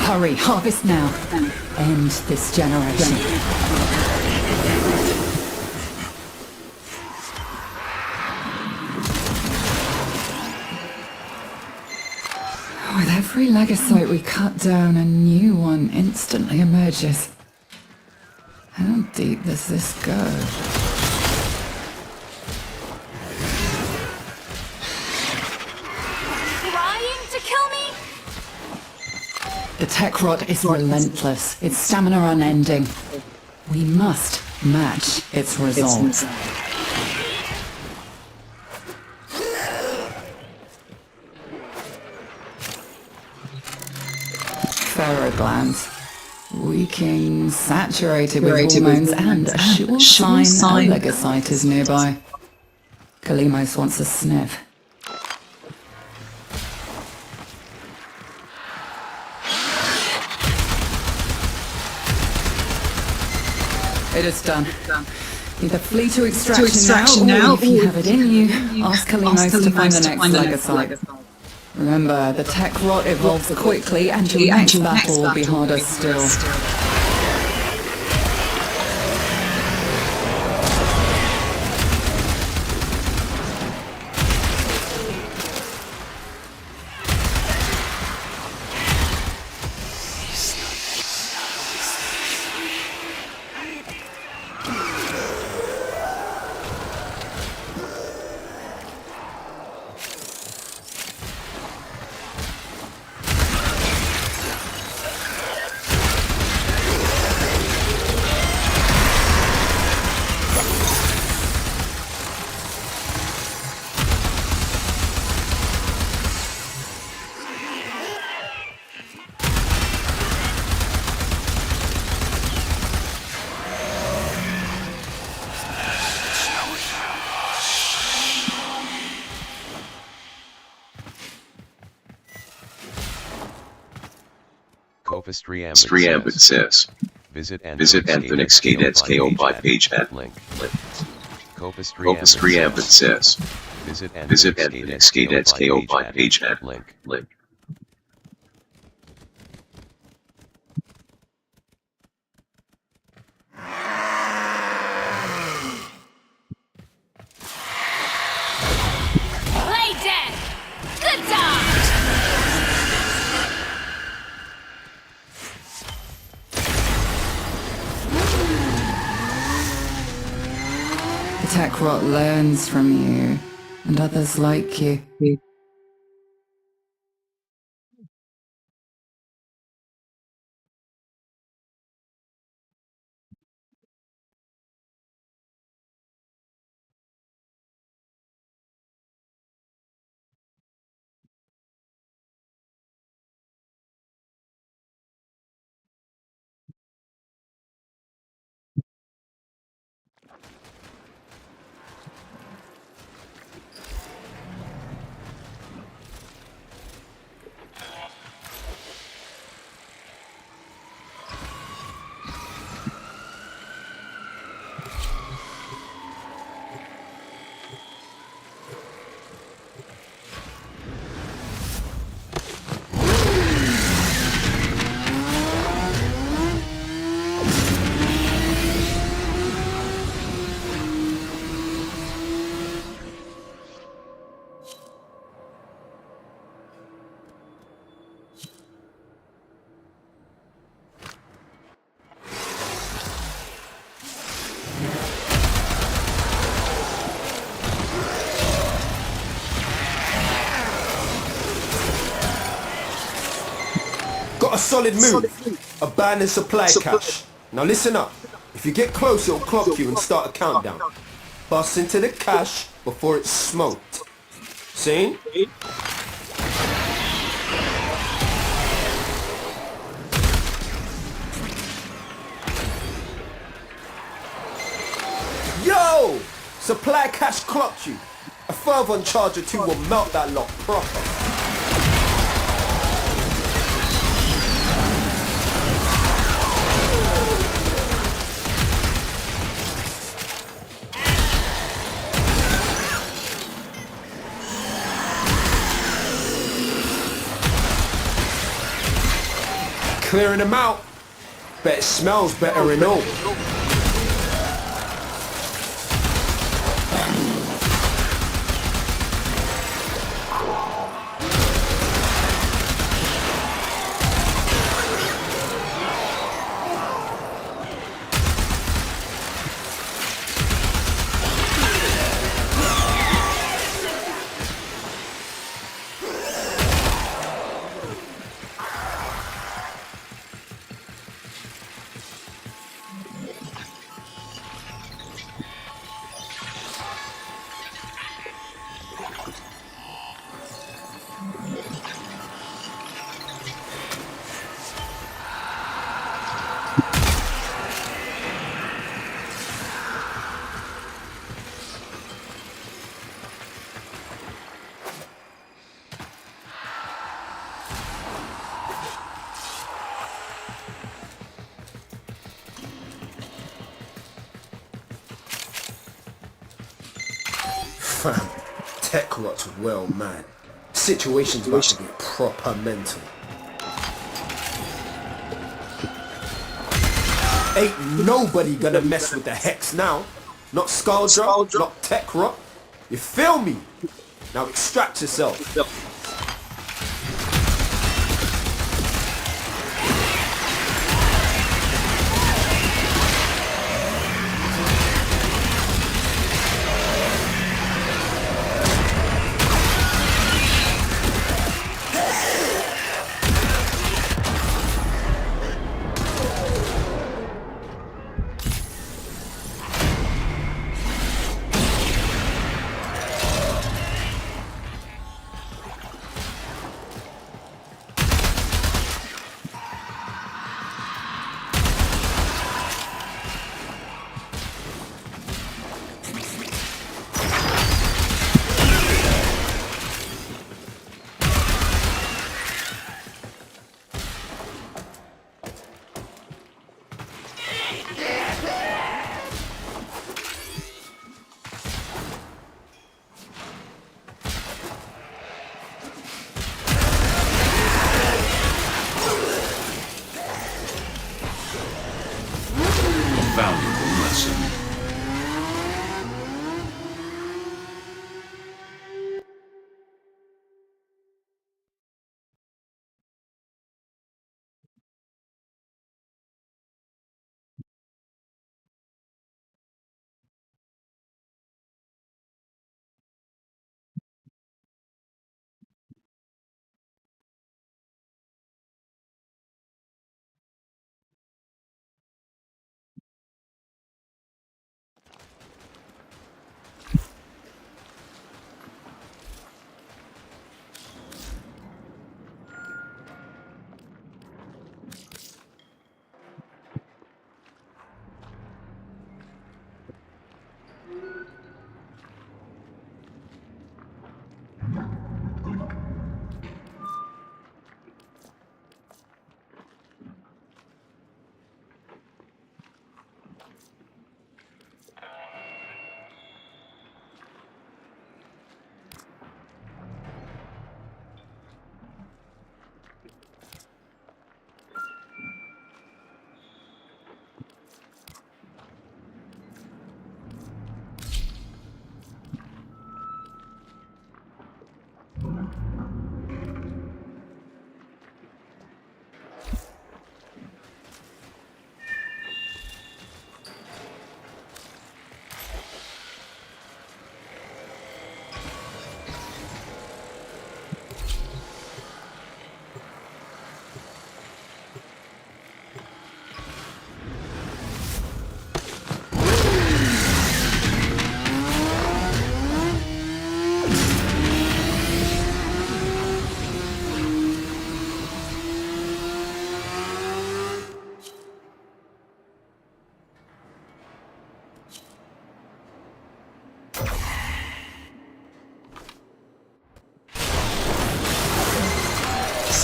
Hurry, harvest now. End this generation. With every Legasite we cut down, a new one instantly emerges. How deep does this go? Trying to kill me? The tech rot is relentless, its stamina unending. We must match its resolve. Glands. Weaking, saturated with hormones, and a sure sign a Legasite is nearby. Kalimos wants a sniff. It is done. Either flee to extraction now, or if you have it in you, ask Kalimos to find the next Legasite. Remember, the tech rot evolves quickly, and your next battle will be harder still. Striambit says, visit Anthenix KO5 page at link. Copus Striambit says, visit Anthenix KO5 page at link. Play dead! Good dodge! tech rot learns from you, and others like you. Got a solid move. Abandoned supply cache. Now listen up. If you get close, it'll clock you and start a countdown. Bust into the cache before it's smoked. Seen? Yo! Supply cache clocked you. A fervent charge or two will melt that lot proper. Clearing them out. Bet it smells better and all. Fam, tech rot's well mad. Situation's about to get proper mental. Ain't nobody gonna mess with the Hex now. Not Skuldra, not tech rot. You feel me? Now extract yourself.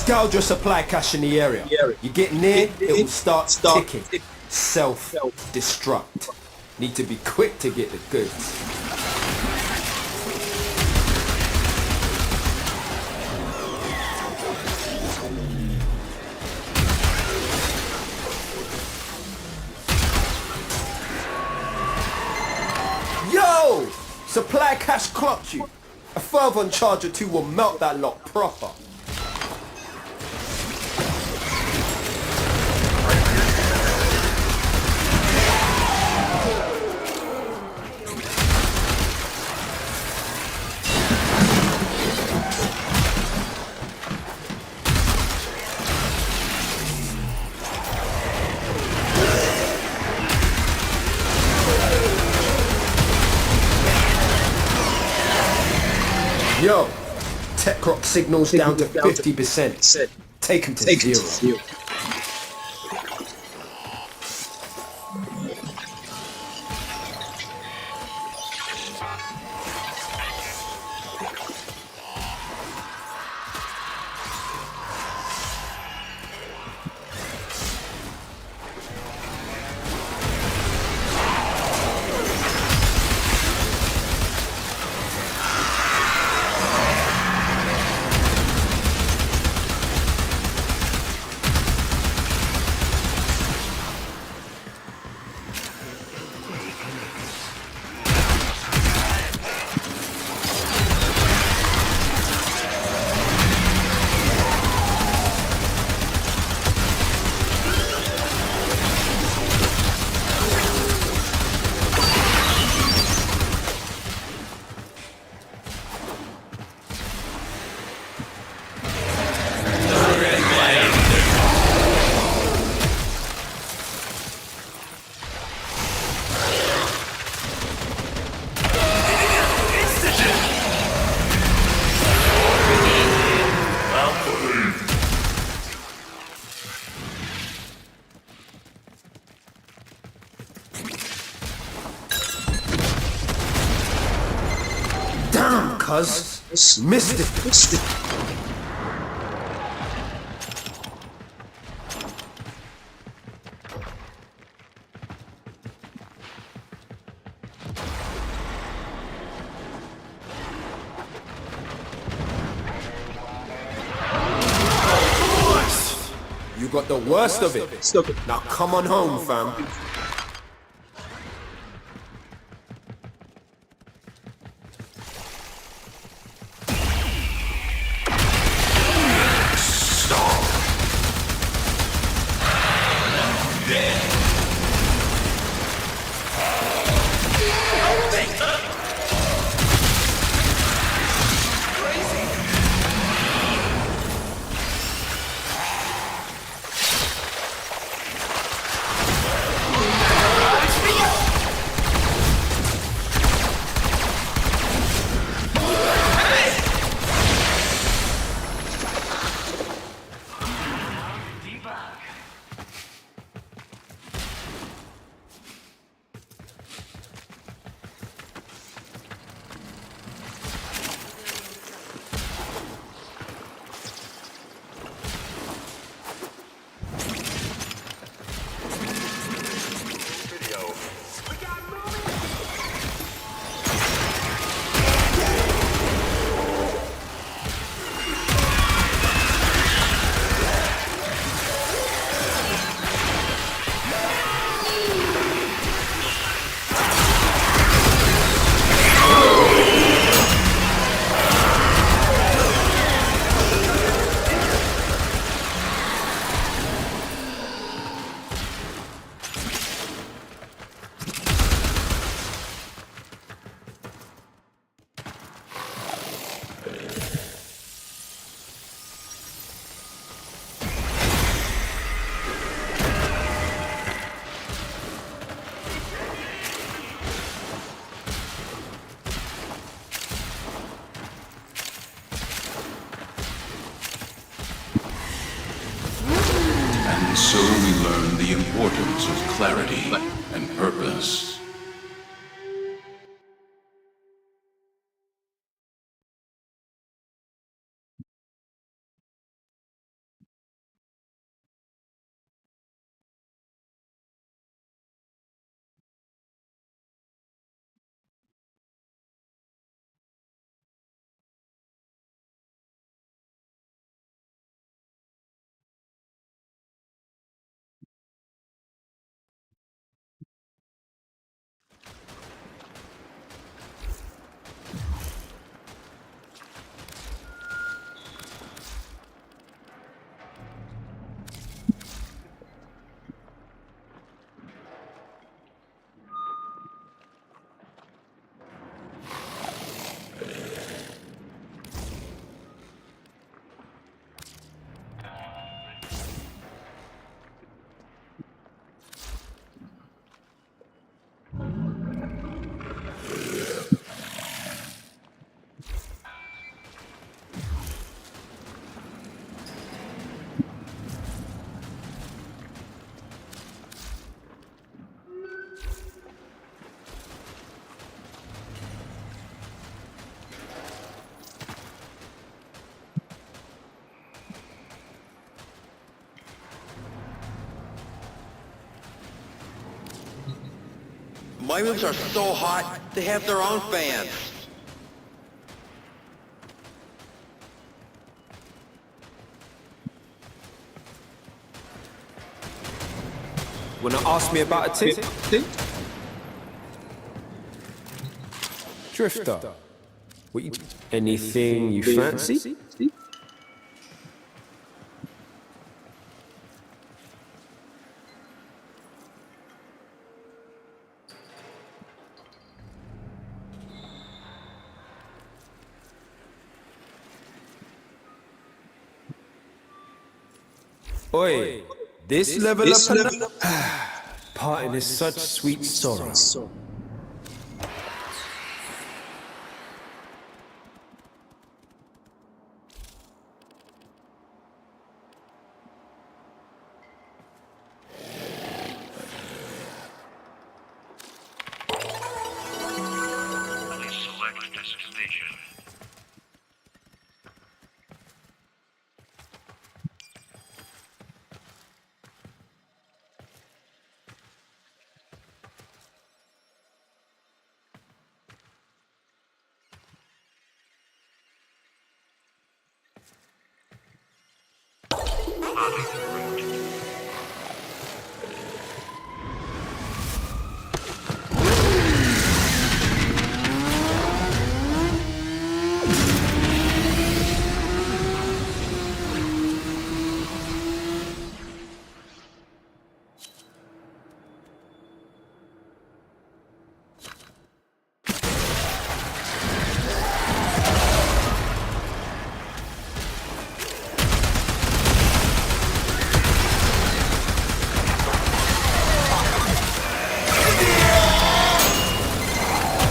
Scour your supply cache in the area. You get near, it will start ticking. Self-destruct. Need to be quick to get the goods. Yo! Supply cache clocked you. A fervent charge or two will melt that lot proper. Yo, Tech Rock signals down to 50%. Take him to zero. Damn, cuz. Missed it. You got the worst of it. Now come on home, fam. And so we learn the importance of clarity and purpose. My moves are so hot, they have their own fans. Wanna ask me about a tip? Drifter. What you, anything you fancy? Oi, this level up. Parting is such sweet sorrow. Select destination.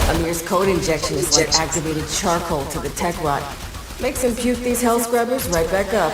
Amir's code injection is like activated charcoal to the tech rot. Makes him puke these hell scrubbers right back up.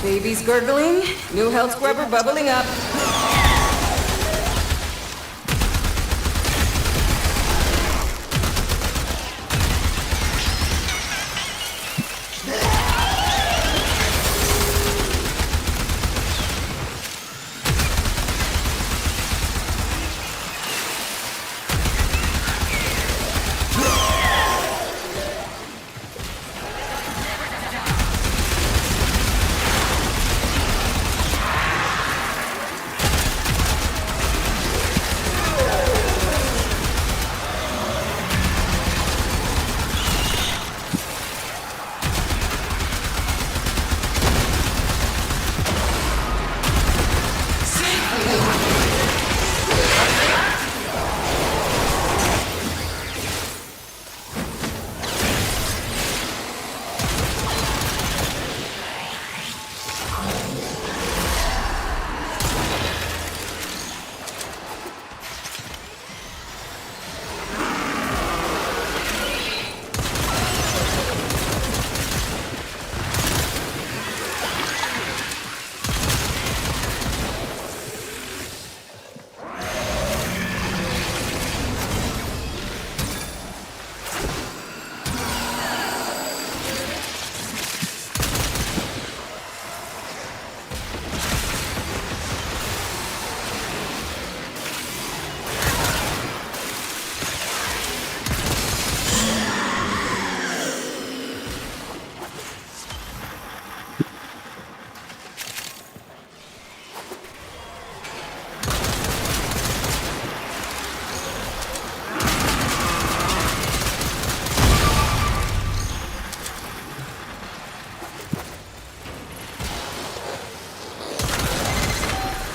Baby's gurgling, new health scrubber bubbling up.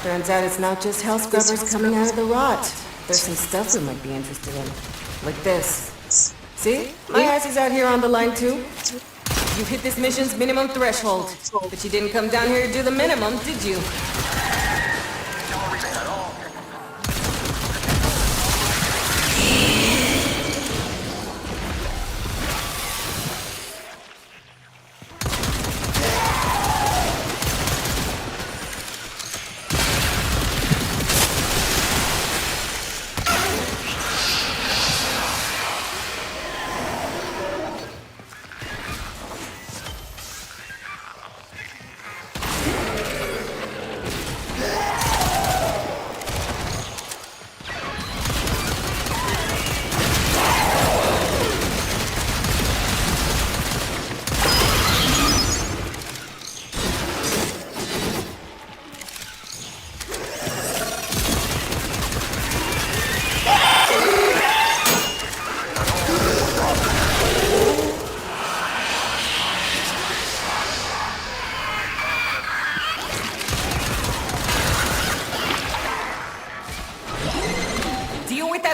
Turns out it's not just hell scrubbers coming out of the rot. There's some stuff we might be interested in. Like this. See? My ass is out here on the line too. You hit this mission's minimum threshold. But you didn't come down here to do the minimum, did you?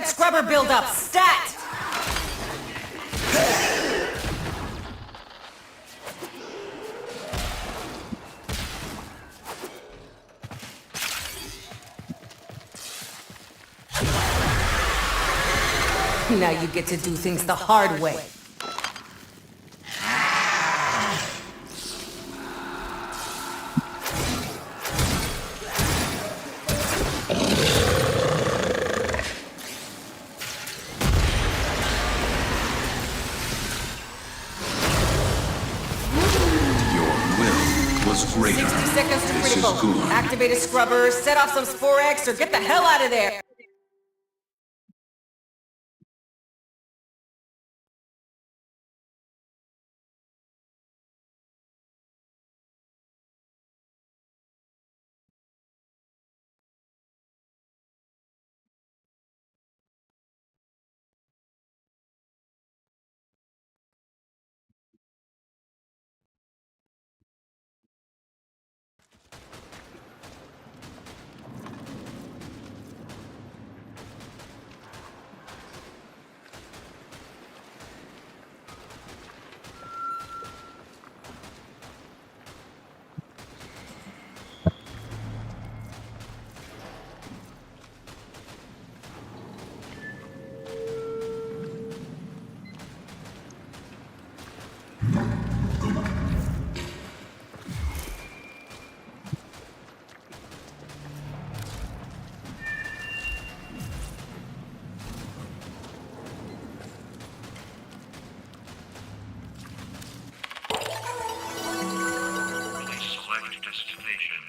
Scrubber buildup, stat! Now you get to do things the hard way. Greater. 60 seconds to This critical. is good. Activate a scrubber, set off some Sporex, or get the hell out of there! Select destination.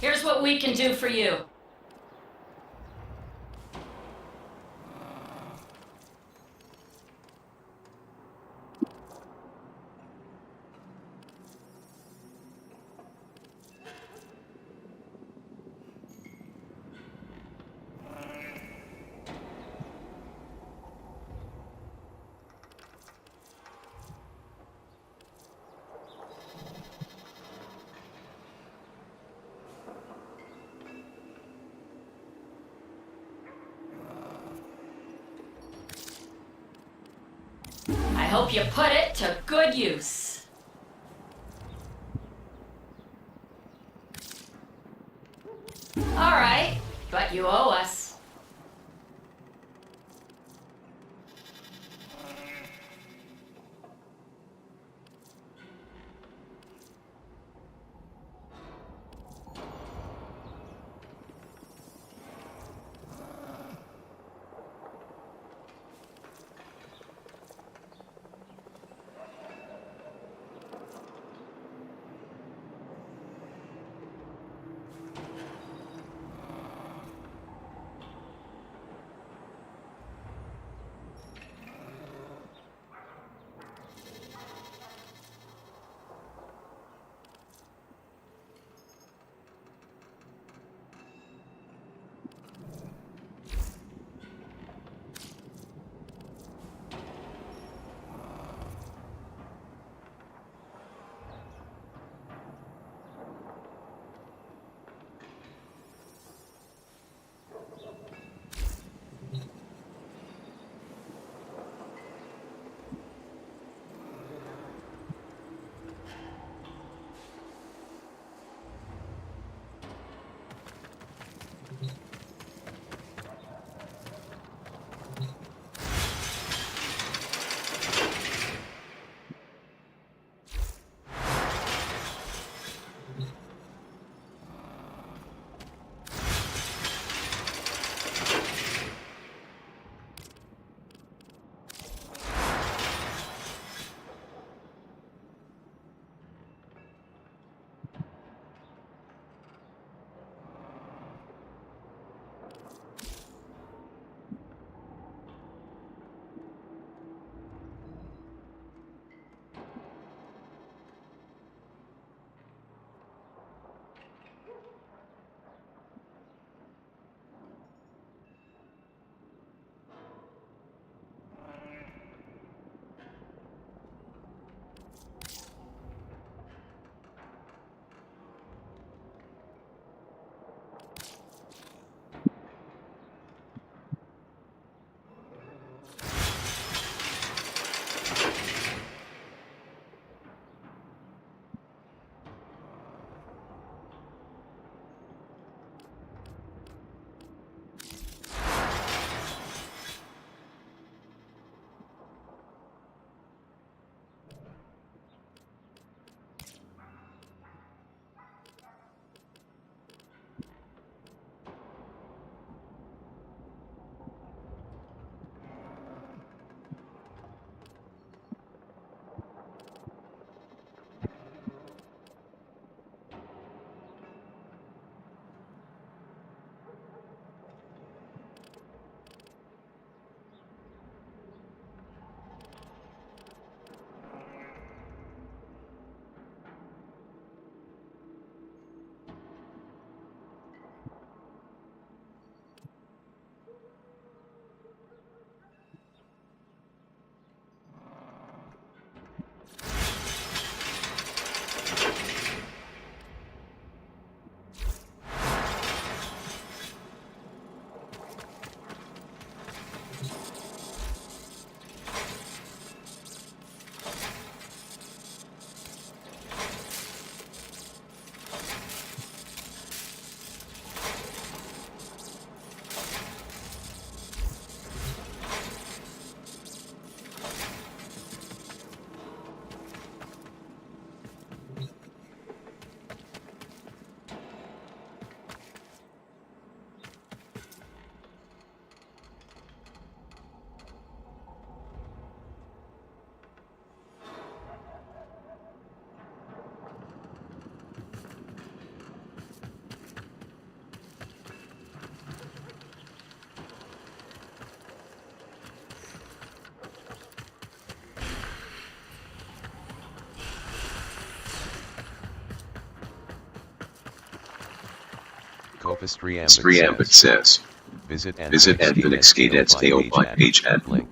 Here's what we can do for you. I hope you put it to good use. All right, but you owe us. Copus 3 Ambit says, visit Anthonyxkate.ko by page at link.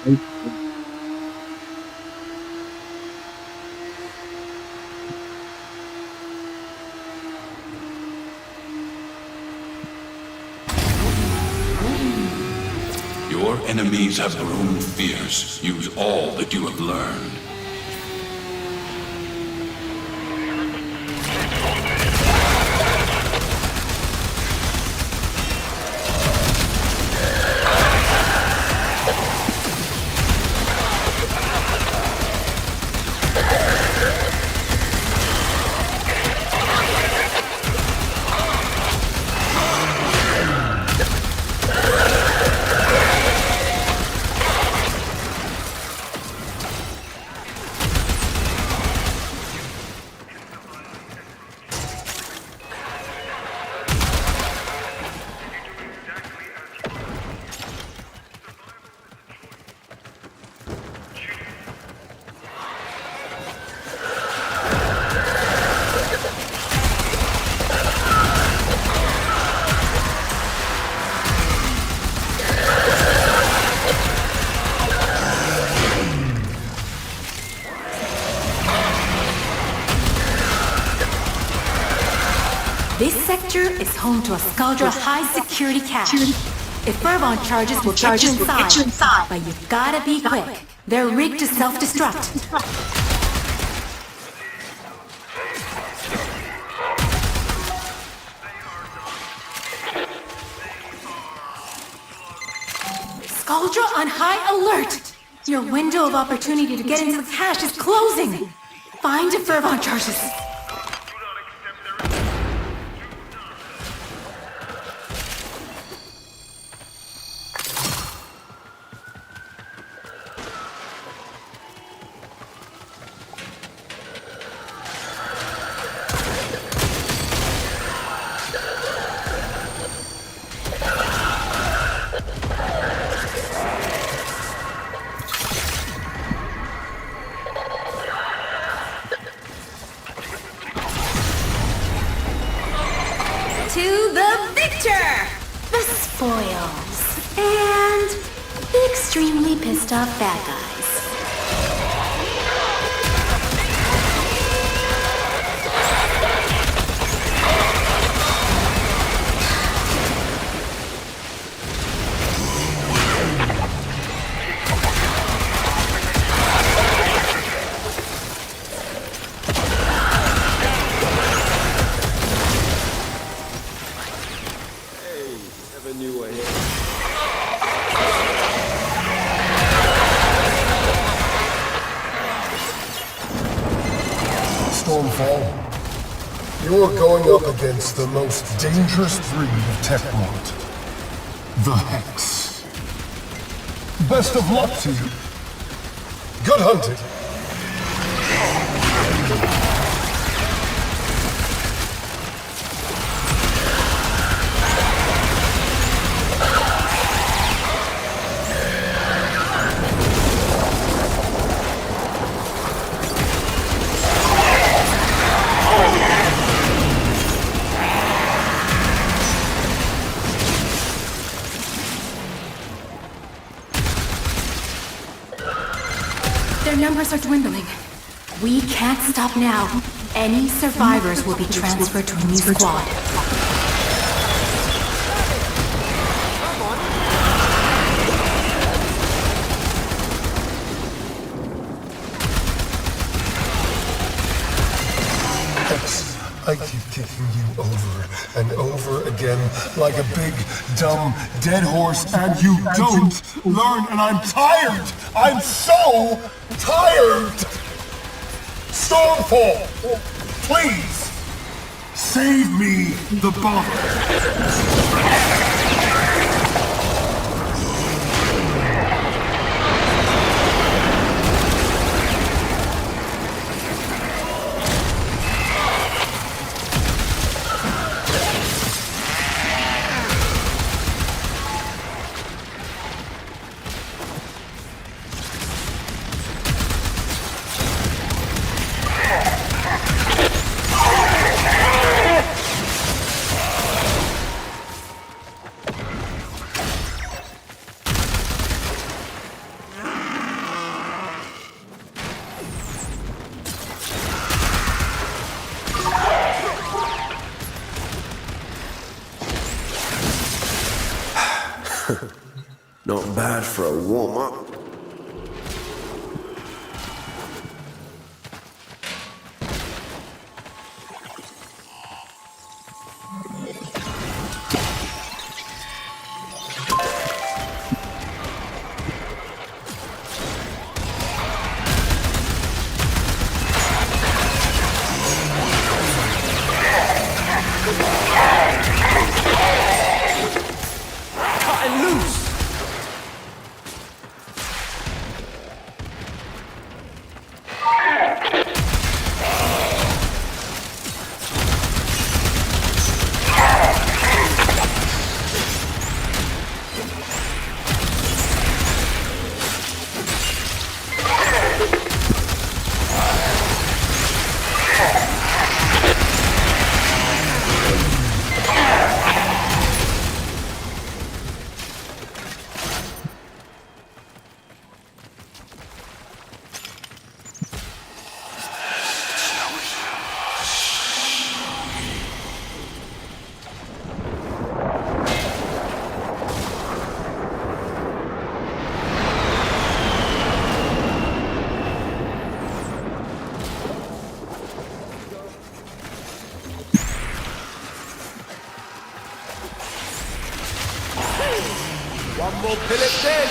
Your enemies have grown fierce. Use all that you have learned. This sector is home to a Skaldra high-security cache. If Fervon charges will get you inside, but you've gotta be quick. They're rigged to self-destruct. Skaldra on high alert! Your window of opportunity to get into the cache is closing! Find Fervon charges. To the victor! The spoils. And the extremely pissed off bad guys. Stormfall, you're going up against the most dangerous breed of Tekrot, the Hex. Best of luck to you. Good hunting. Their numbers are dwindling. We can't stop now. Any survivors will be transferred to a new squad. Hex, I keep kicking you over and over again like a big, dumb, dead horse, and you don't learn, and I'm tired! I'm so tired! Stormfall! Please! Save me the bother! bad for a warm-up. One more pillet dead.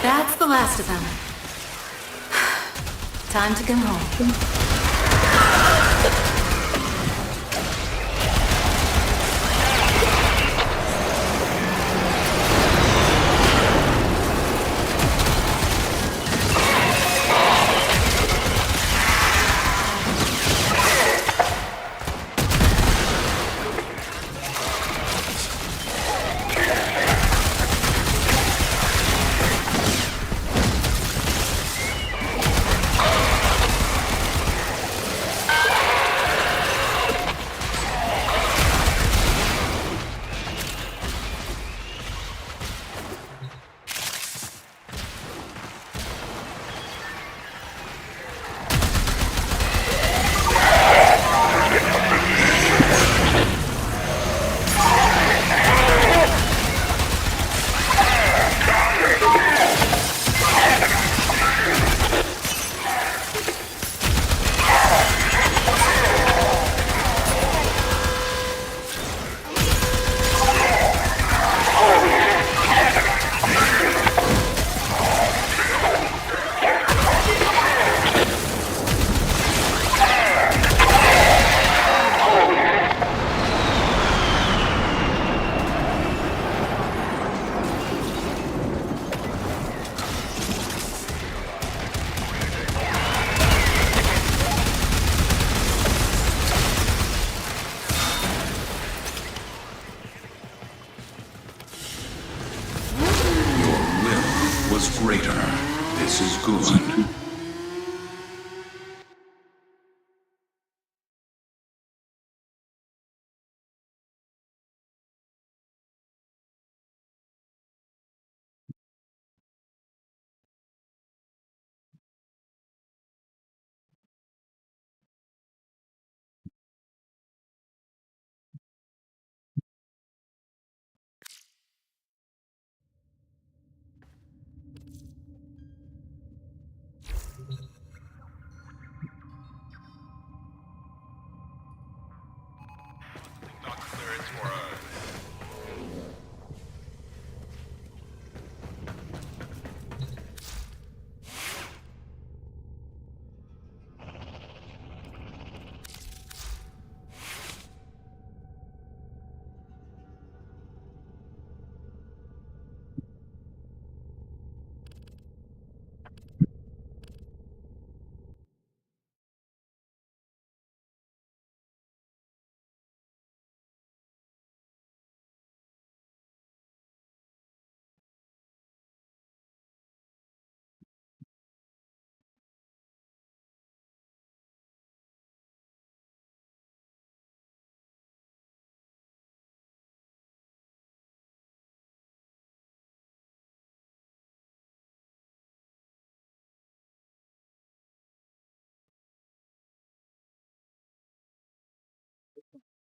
That's the last of them. Time to come home.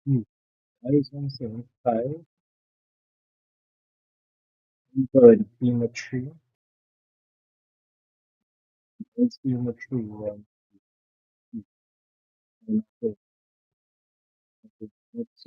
Size 175. Good. Geometry. It's geometry. Okay. Let's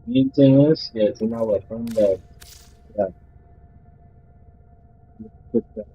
main thing is getting our weapon that put that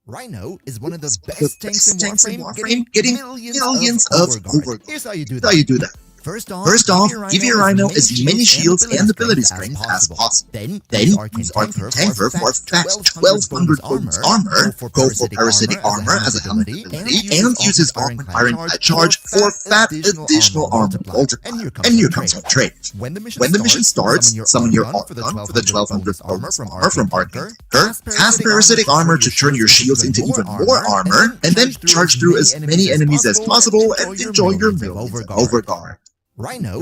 Rhino is one of the best tanks in Warframe, getting millions of overguard. Here's how you do that. First off, give your Rhino as many shields and ability strength as possible. Then use Arcane Tanker for fat 1200 bones armor, go for Parasitic Armor as a helmet ability, and use his Ironclad Charge for fat additional armor multiplier. And here comes our trade. When the mission starts, summon your Arc Gun for the 1200 bones armor from Arcane Tanker, cast Parasitic Armor to turn your shields into even more armor, and then charge through as many enemies as possible and enjoy your millions of overguard. Rhino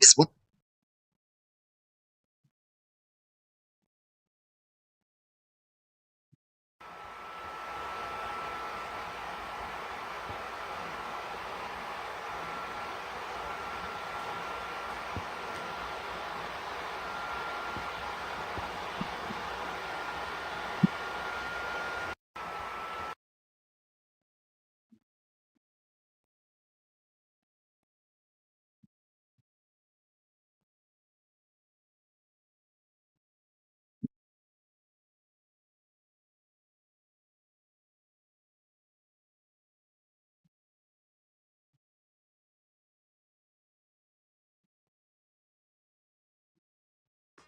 is what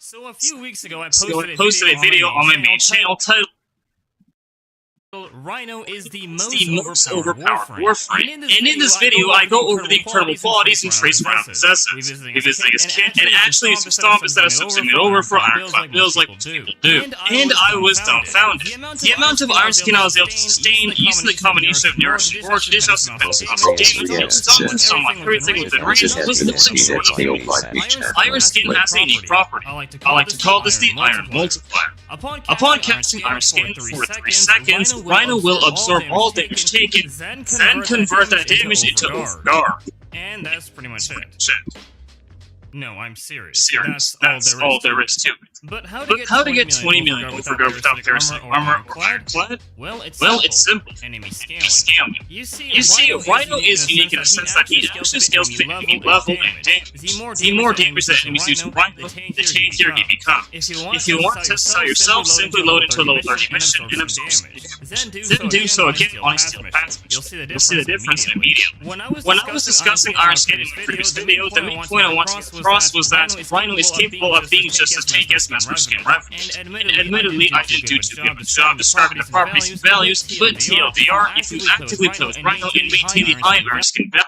So a few weeks ago, I posted a video on my main channel titled Rhino is the most overpowered Warframe. And in this video, I go over the incredible qualities and traits of Rhino possesses. We visit his kit, and actually Stomp instead of submitting it over for Ironclad builds like most people do. And I was dumbfounded. The amount of Iron Skin I was able to sustain using the combination of nourishing or traditional defense damage, Stomp like everything within range was nothing short of Iron Skin has a unique property. I like to call this the Iron Multiplier. Upon casting Iron Skin for 3 seconds, Rhino will absorb all damage taken, then convert that damage into Overguard. And that's pretty much it. No, I'm serious. That's all there is to it. But how to get 20 million Overguard without parasitic armor or Ironclad? Well, it's simple. Enemy scaling. You see, Rhino is unique in the sense that he actually scales to enemy level and damage. The more damage that enemies use Rhino, the tankier he becomes. If you want to test this out yourself, simply load into a level 30 mission and absorb some damage. Then do so again on a steel path. You'll see the difference immediately. When I was discussing Iron Skin in my previous video, the main point I wanted to cross was that Rhino is capable of being just as tanky as Master Skin Revenant. And admittedly, I didn't do too good of a job describing the properties and values, but TLDR, if you actively play with Rhino and maintain the Iron Skin value,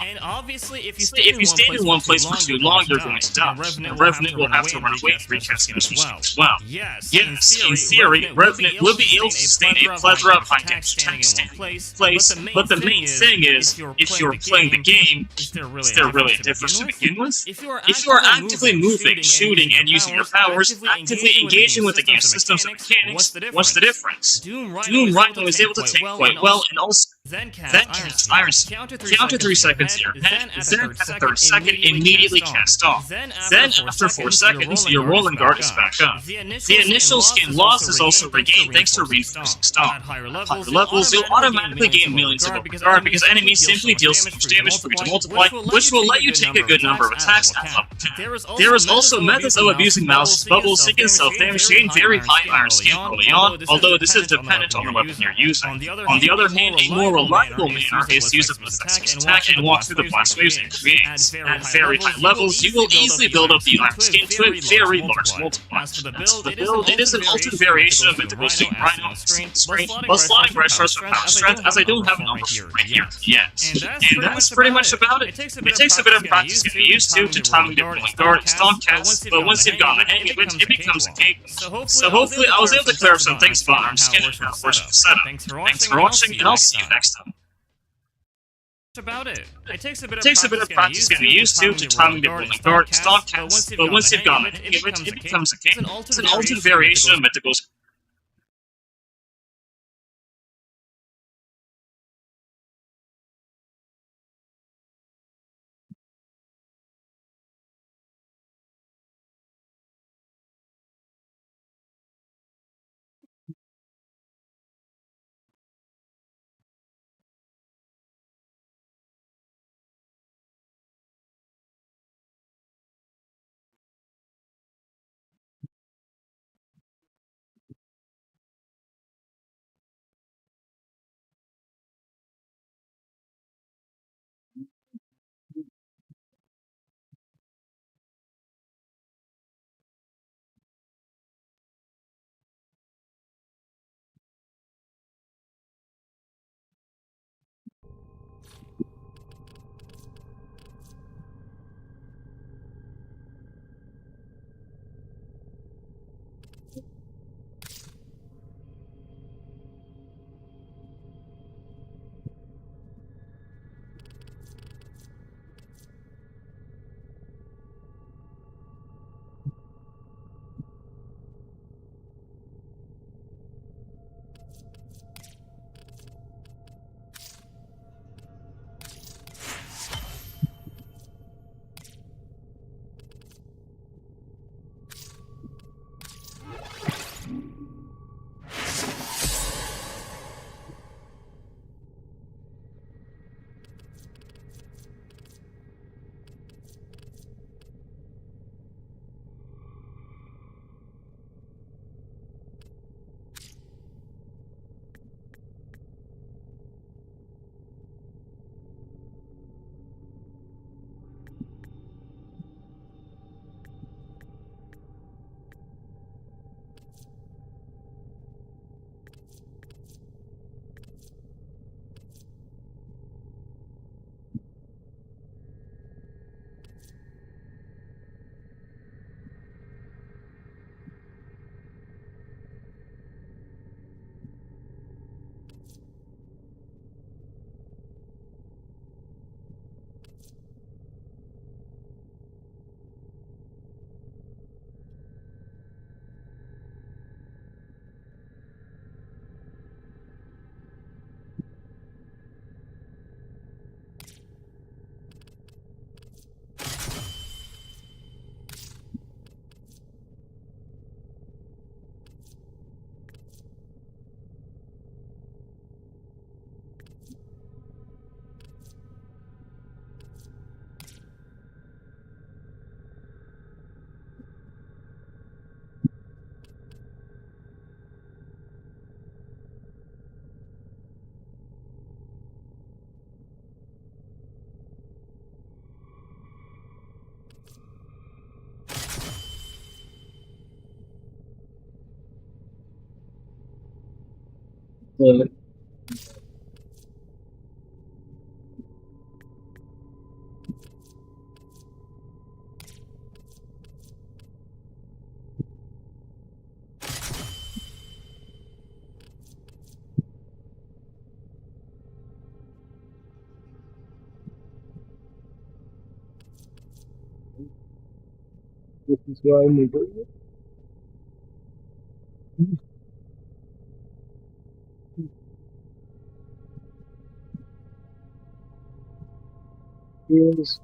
and obviously, if you stay in one place for too long, you're going to die. And Revenant will have to run away and recast Master Skin as well. Yes, in theory, Revenant will be able to sustain a plethora of high damage attacks staying in place, but the main thing is, if you're playing the game, is there really a difference to begin with? If you are actively moving, shooting, and using your powers, actively engaging with the game systems and mechanics, what's the difference? Doom Rhino is able to take quite well, and also then cast Iron Skin. Counter 3 seconds in your head, then at the 3rd second, immediately cast off. Then after 4 seconds, your rolling guard is back up. The initial skin loss is also regained thanks to reinforcing Stomp. At higher levels, you'll automatically gain millions of overguard because enemies simply deal so much damage for you to multiply, which will let you take a good number of attacks at level 10. There is also methods of abusing Malice's bubbles to get self-damage to gain very high Iron Skin early on, although this is dependent on the weapon you're using. On the other hand, a more reliable manner is to use a possessive attack and walk through the blast waves it creates. At very high levels, you will easily build up the Iron Skin to a very large multiplier. As for the build, it is an ultimate variation of Mythical Suit Rhino Strength, while slotting Red Shards for power strength, as I don't have a number right here yet. And that's pretty much about it. It takes a bit of practice to get used to timing the rolling guard and Stomp cast, but once you've gotten the hang of it, it becomes a cake. So hopefully I was able to clear up some things about Iron Skin and how it works with the setup. Thanks for watching, and I'll see you next time. About it. It takes a bit of practice getting used to timing the rolling guard and Stomp cast, but once you've gotten the hang of it, it becomes a game. It's an alternate variation of Mythical This is why I'm doing it. Yes.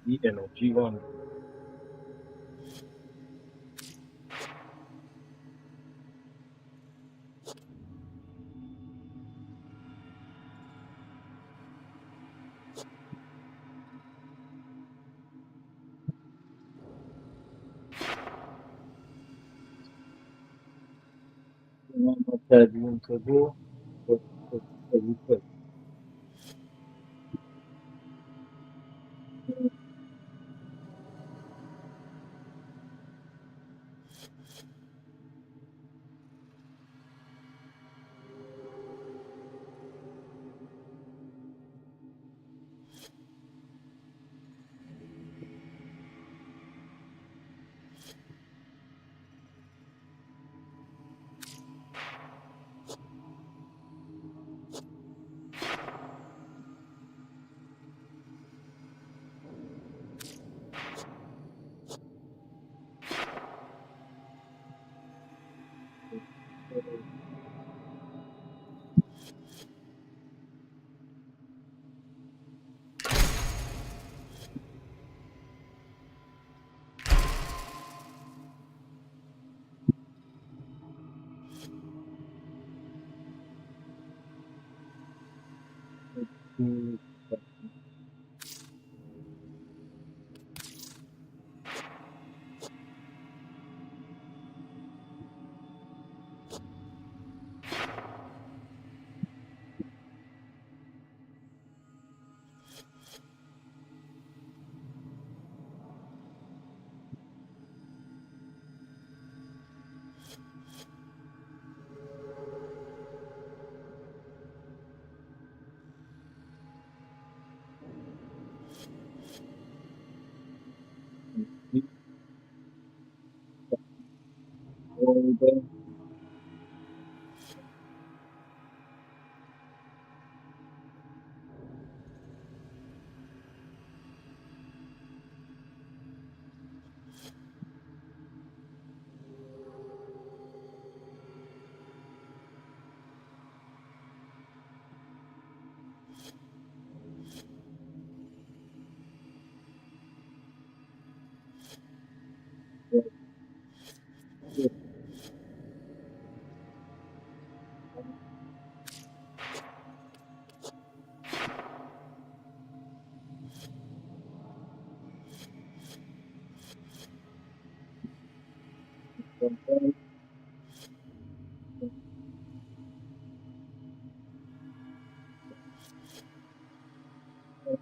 the energy one. To go, but we could.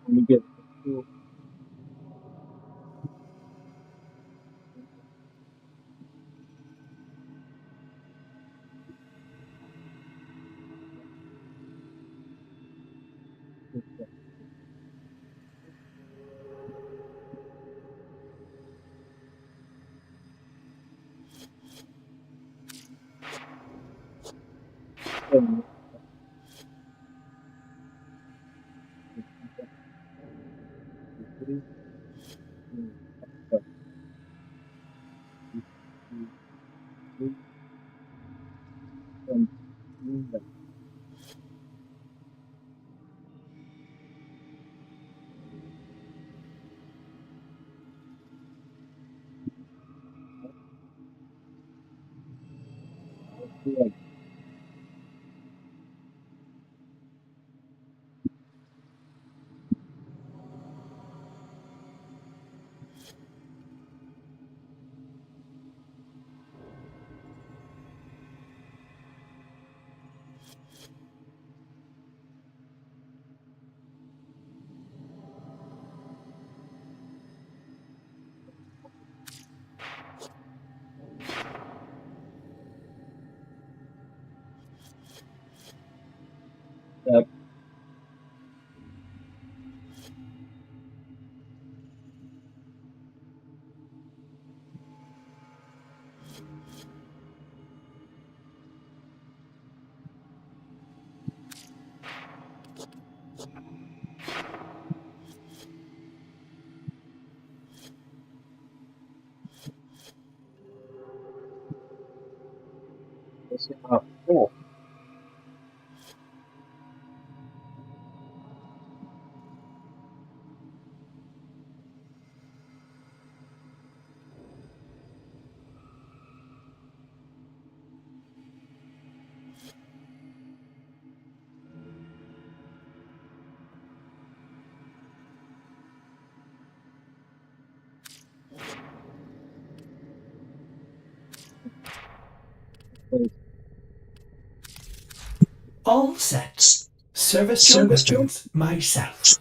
We get to four. All set. Service your weapons myself.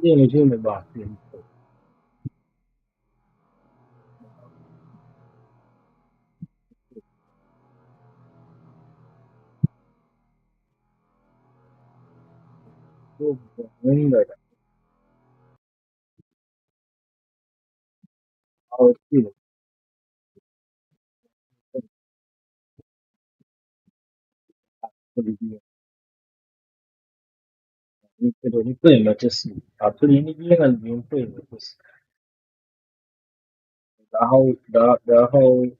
Viene giù le batti. Oh, sì. Ni quello c'è sì. Fatto di Nvidia di un quello just the whole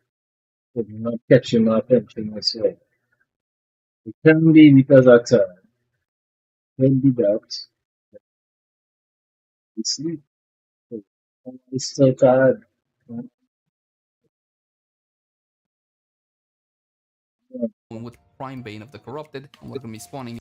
did not catching my attention myself. It can be because I tired. Can be that I sleep. I'm still tired. With Prime Bane of the Corrupted, and we're gonna be spawning.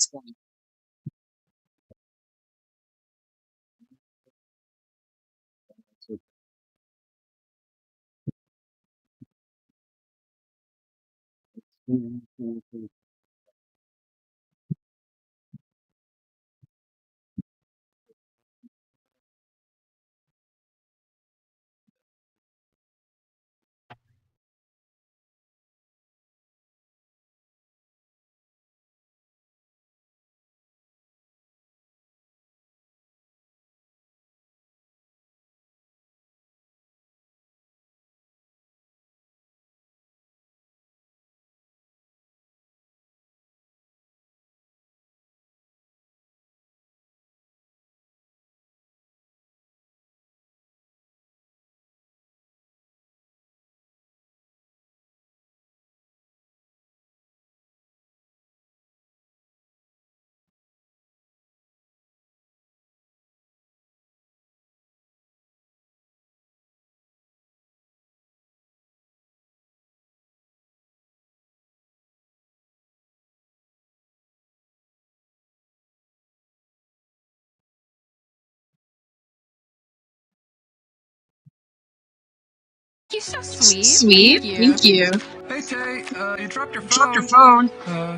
You're so sweet. Thank you. Hey Tay, you dropped your phone.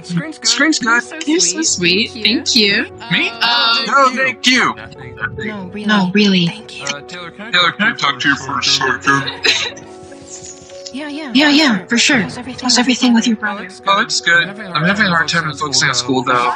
Screen's good. Screen's good. You're so sweet. Thank you. Me? No, thank you. No, really. Taylor, can I talk to you for a second? Yeah, for sure. How's everything with your brother? Oh, it's good. I'm having a hard time focusing on school, though.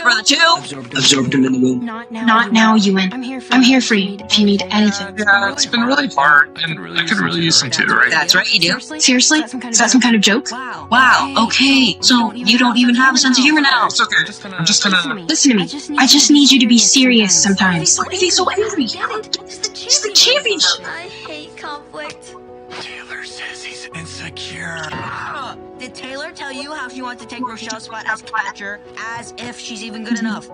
Brother too? Absorbed him in the womb. Not now, Ewan. I'm here for you if you need anything. Yeah, it's been really hard, and I could really use some tutoring. That's right, you do. Seriously? Is that some kind of joke? Wow, okay. So you don't even have a sense of humor now. It's okay. I'm just gonna... Listen to me. I just need you to be serious sometimes. Why are you so angry? He's the champion. I hate conflict. Taylor says he's insecure. Did Taylor tell you how she wants to take Rochelle's spot as catcher, as if she's even good enough?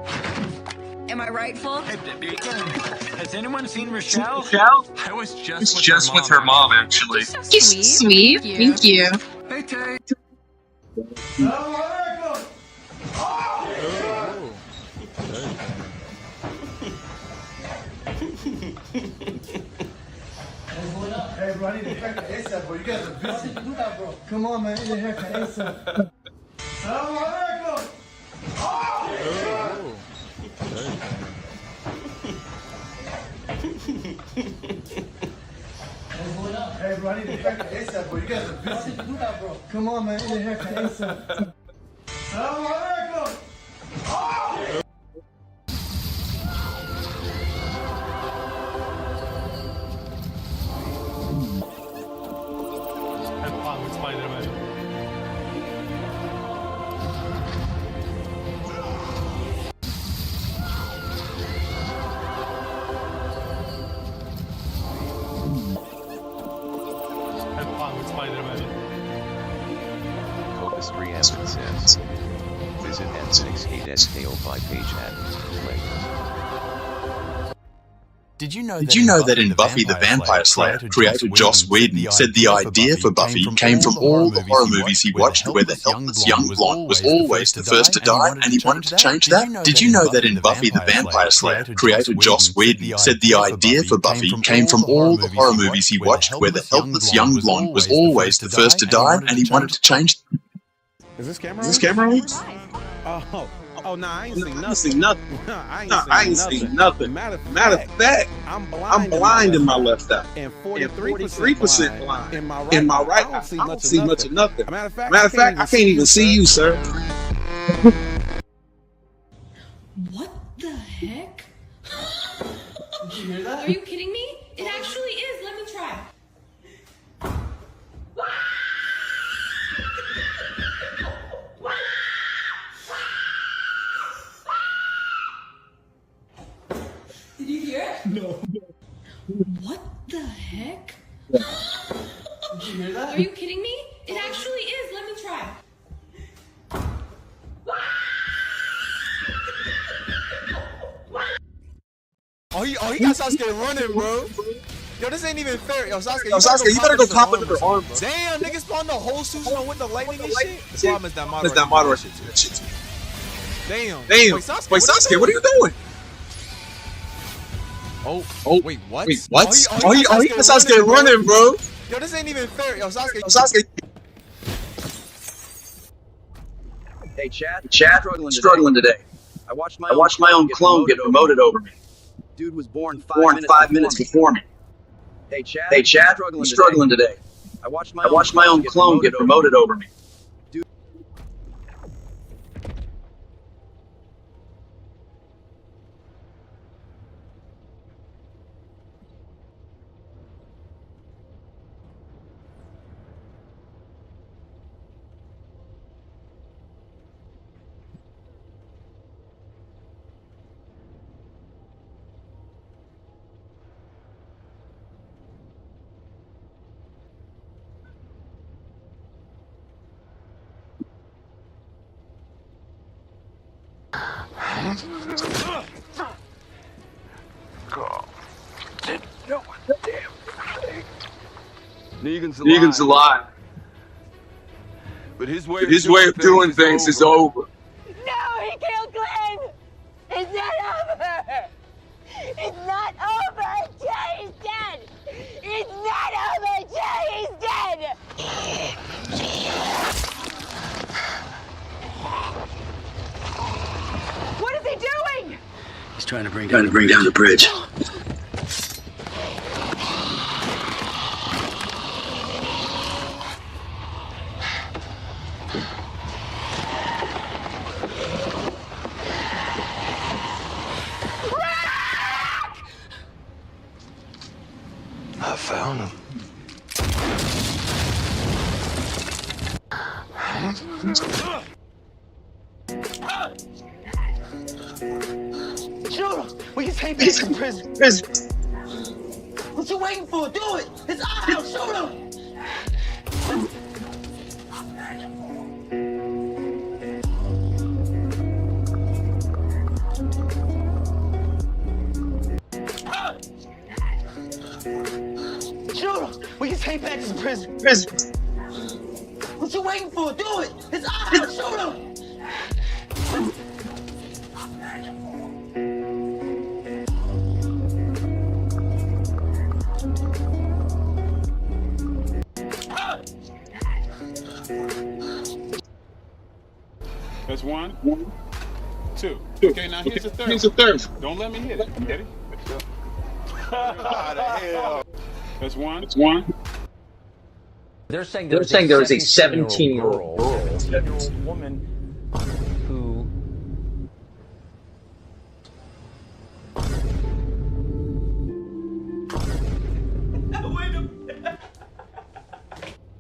Am I right, Flo? Has anyone seen Rochelle? I was just with her mom, actually. You're so sweet. Thank you. Hey, Tay. Hey, bro, I need a haircut ASAP, bro. You guys are busy. Do that, bro. Come on, man. I need a haircut ASAP. Hey, bro, I need a haircut ASAP, bro. You guys are busy. Do that, bro. Come on, man. I need a haircut ASAP. Copus 3 Ambit says. Visit N68SKO5 page at link. Did you know that in Buffy the Vampire Slayer, creator Joss Whedon said the idea for Buffy came from all the horror movies he watched where the helpless young blonde was always the first to die and he wanted to change that? Did you know that in Buffy the Vampire Slayer, creator Joss Whedon said the idea for Buffy came from all the horror movies he watched where the helpless young blonde was always the first to die and he wanted to change? Is this camera on? Oh, nah, I ain't seen nothing. I ain't seen nothing. Matter of fact, I'm blind in my left eye. And 43% blind in my right eye. I don't see much of nothing. Matter of fact, I can't even see you, sir. What the heck? Did you hear that? Are you kidding me? It actually is. Let me try. Did you hear it? No. What the heck? Did you hear that? Are you kidding me? It actually is. Let me try. Oh, he got Sasuke running, bro. Yo, this ain't even fair. Yo, Sasuke, You better go pop into their arm, bro. Damn, niggas spawned the whole Susanoo with the lightning and shit. The problem is that It's that Madara shit. Damn. Wait, Sasuke, what are you doing? Oh, wait, what? Oh, he got Sasuke running, bro. Yo, this ain't even fair. Yo, Sasuke. Hey, Chad, struggling today. I watched my own clone get promoted over me. Dude was born 5 minutes before me. Hey, Chad, struggling today. I watched my own clone get promoted over me. Negan's alive. But his way of doing things is over. No, he killed Glenn! It's not over! It's not over until he's dead! It's not over until He's dead! What is he doing? He's trying to bring down the bridge. I found him. Shoot him! We can take back to prison. What you waiting for? Do it! It's out! Shoot him! Shoot him! We can take back to prison. What you waiting for? Do it! It's out! Shoot him! That's one. Two. Okay, now here's the third. Here's the third. Don't let me hit it. Get it? How the hell? That's one. They're saying there is a 17-year-old woman who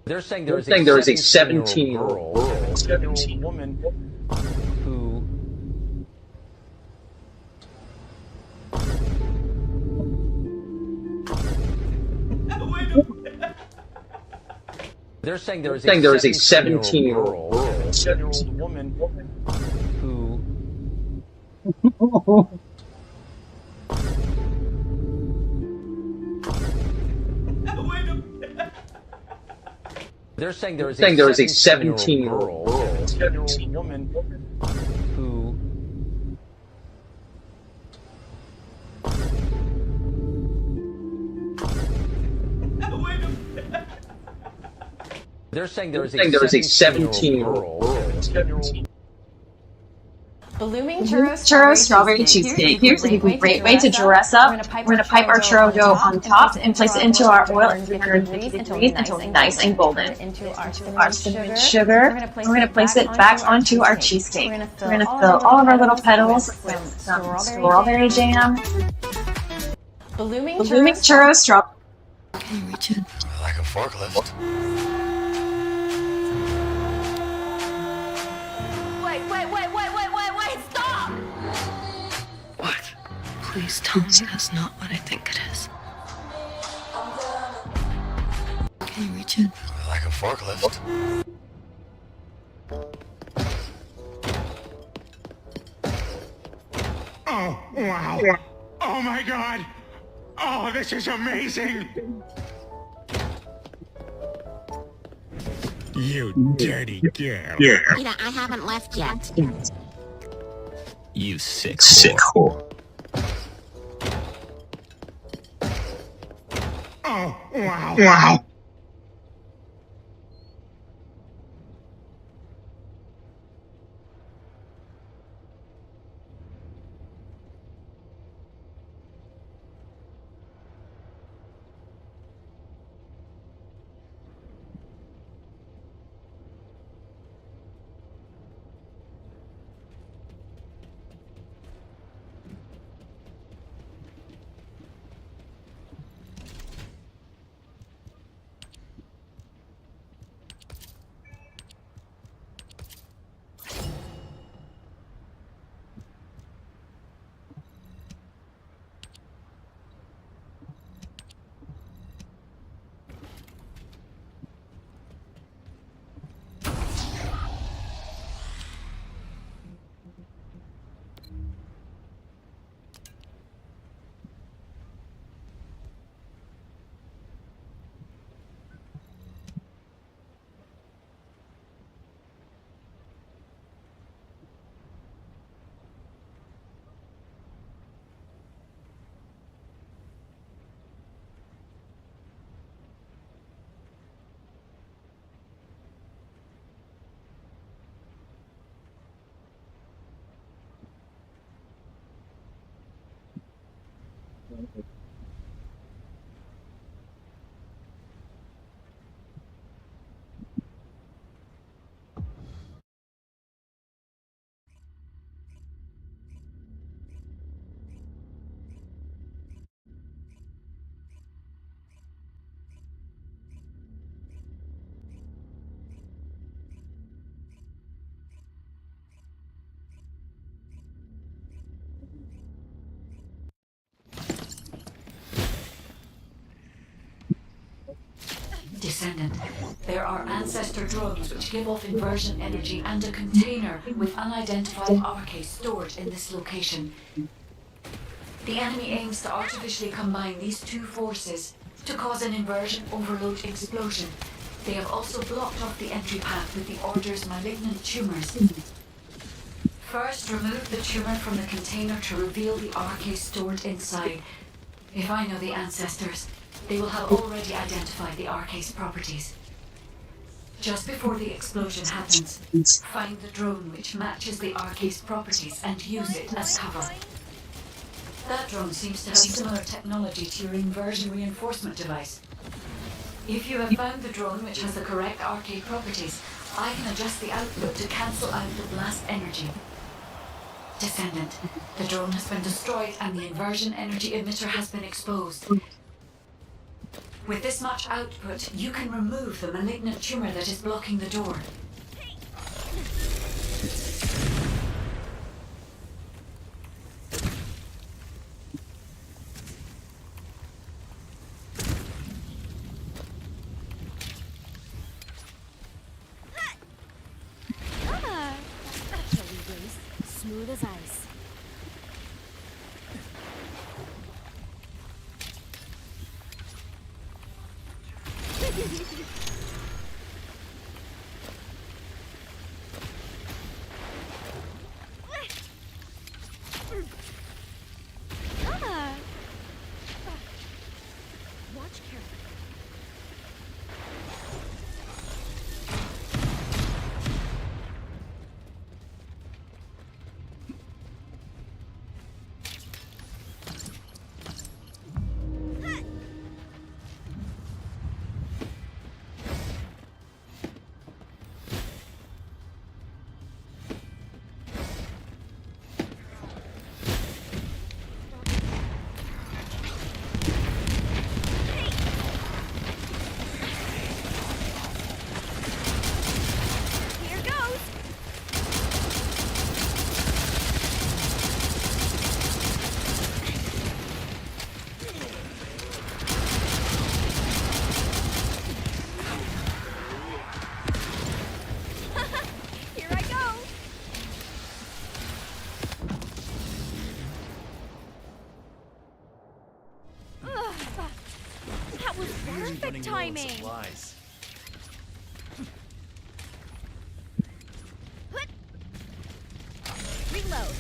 they're saying there is a 17-year-old woman who they're saying there is a 17-year-old woman who they're saying there is a 17-year-old woman who they're saying there is a 17-year-old Blooming churro strawberry cheesecake. Here's a great way to dress up. We're going to pipe our churro dough on top and place it into our oil at 350 degrees until it's nice and golden. Our cinnamon sugar. We're going to place it back onto our cheesecake. We're going to fill all of our little petals with some strawberry jam. Blooming churro strawberry. Can you reach it? Like a forklift. Wait, stop! What? Please tell me that's not what I think it is. Can you reach it? Like a forklift. Oh, wow. Oh my god. Oh, this is amazing. You dirty girl. Yeah. Peter, I haven't left yet. You sick whore. Oh, wow. Wow. Descendant, there are ancestor drones which give off inversion energy and a container with unidentified RK stored in this location. The enemy aims to artificially combine these two forces to cause an inversion overload explosion. They have also blocked off the entry path with the Order's malignant tumors. First, remove the tumor from the container to reveal the RK stored inside. If I know the ancestors, they will have already identified the RK's properties. Just before the explosion happens, find the drone which matches the RK's properties and use it as cover. That drone seems to have similar technology to your inversion reinforcement device. If you have found the drone which has the correct RK properties, I can adjust the output to cancel out the blast energy. Descendant, the drone has been destroyed and the inversion energy emitter has been exposed. With this much output, you can remove the malignant tumor that is blocking the door. Smooth as ice. Watch carefully. Perfect timing. Reload.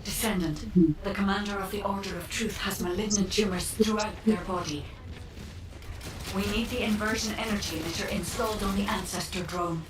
Descendant, the commander of the Order of Truth has malignant tumors throughout their body. We need the inversion energy emitter installed on the ancestor drone.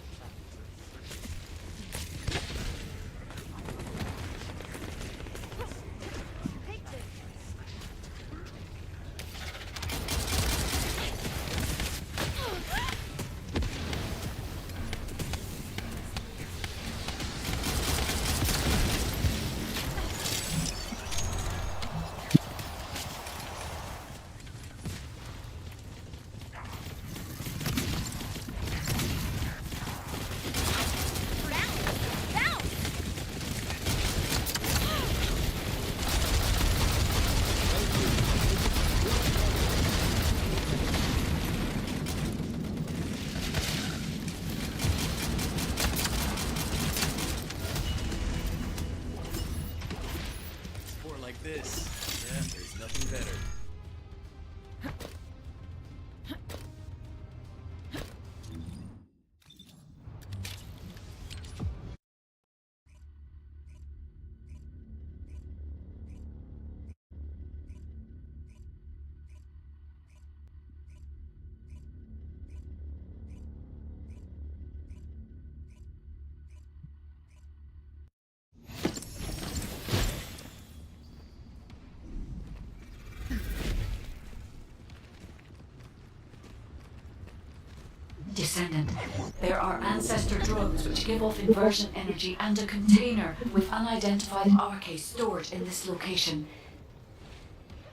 are ancestor drones which give off inversion energy and a container with unidentified RK stored in this location.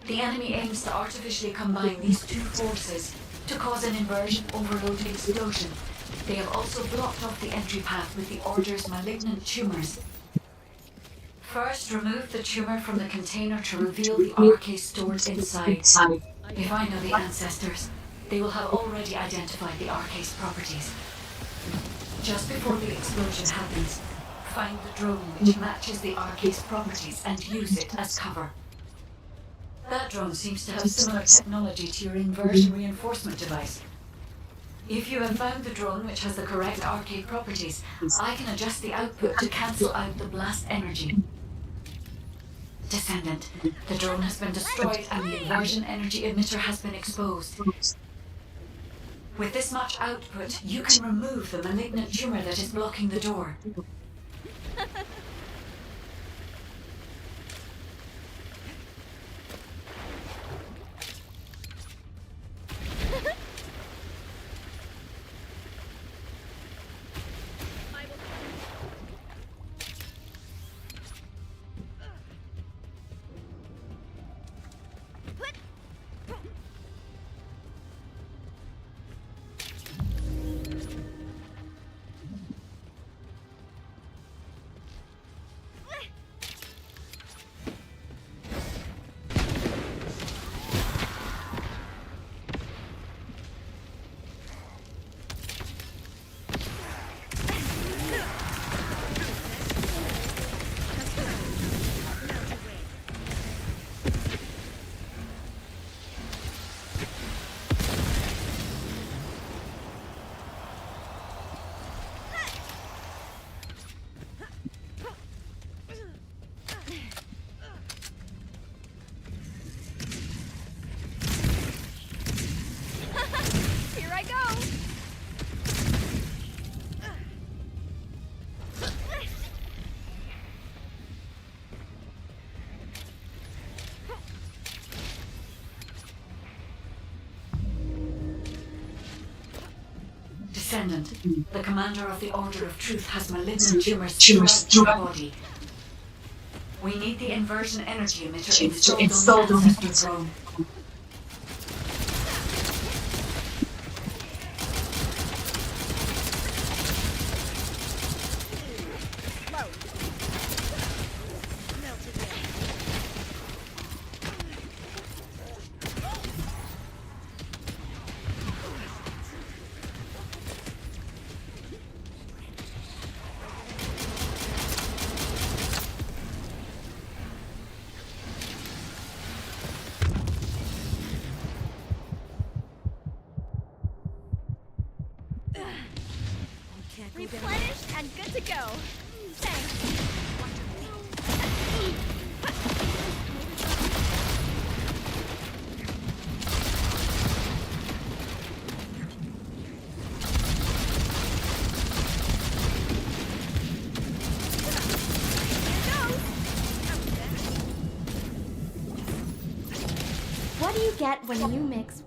The enemy aims to artificially combine these two forces to cause an inversion overload explosion. They have also blocked off the entry path with the Order's malignant tumors. First, remove the tumor from the container to reveal the RK stored inside. If I know the ancestors, they will have already identified the RK's properties. Just before the explosion happens, find the drone which matches the RK's properties and use it as cover. That drone seems to have similar technology to your inversion reinforcement device. If you have found the drone which has the correct RK properties, I can adjust the output to cancel out the blast energy. Descendant, the drone has been destroyed and the inversion energy emitter has been exposed. With this much output, you can remove the malignant tumor that is blocking the door. Here I go. Descendant, the commander of the Order of Truth has malignant tumors throughout your body. We need the inversion energy emitter installed on the ancestor drone. Replenished and good to go. Thanks. What do you get when you mix?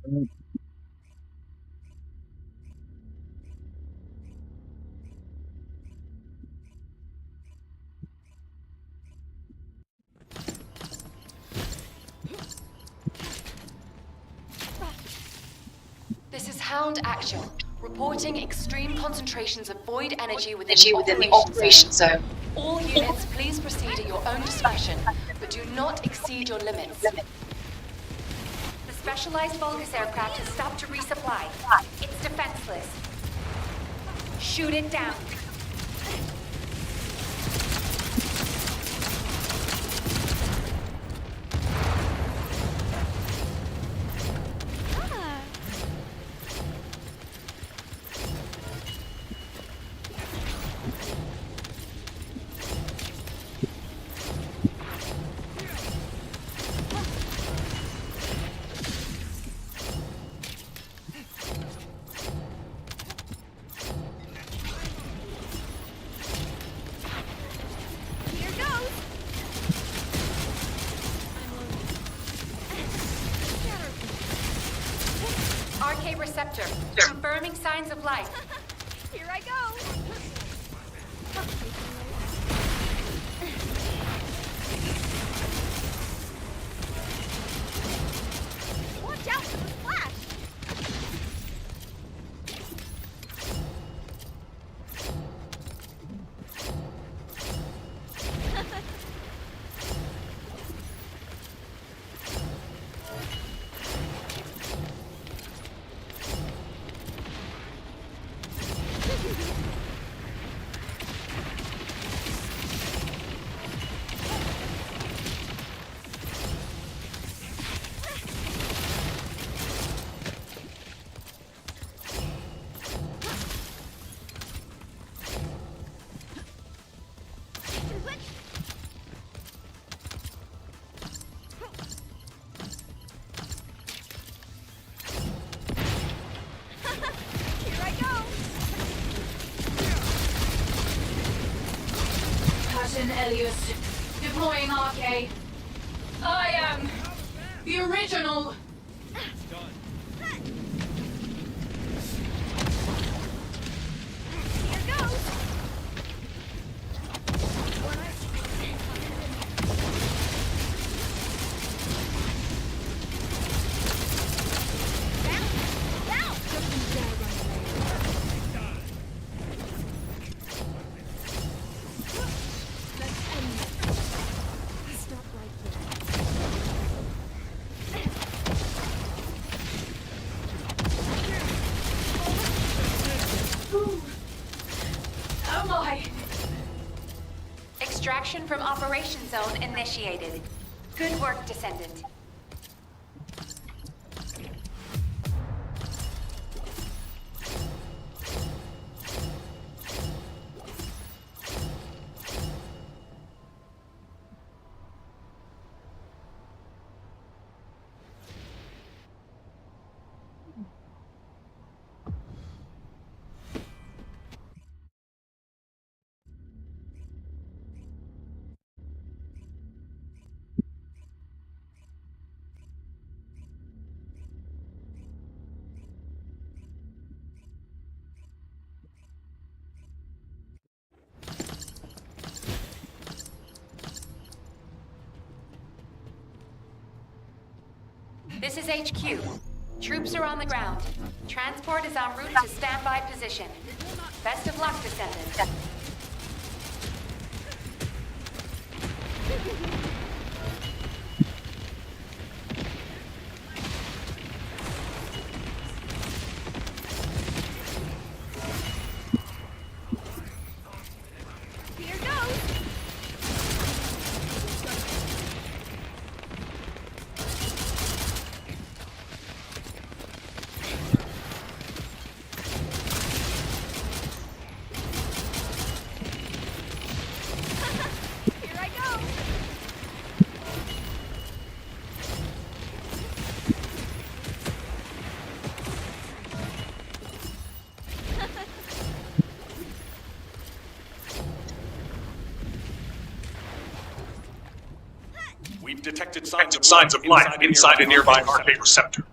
This is Hound Action, reporting extreme concentrations of void energy within the operation zone. All units, please proceed at your own discretion, but do not exceed your limits. The specialized Vulgus aircraft has stopped to resupply. It's defenseless. Shoot it down. RK receptor, confirming signs of life. Here I go. Watch out for the splash. Elias, deploying RK. I am the original. Extraction from Operation Zone initiated. Good work, Descendant. This is HQ. Troops are on the ground. Transport is en route to standby position. Best of luck, Descendant. We've detected signs of life inside a nearby RK receptor.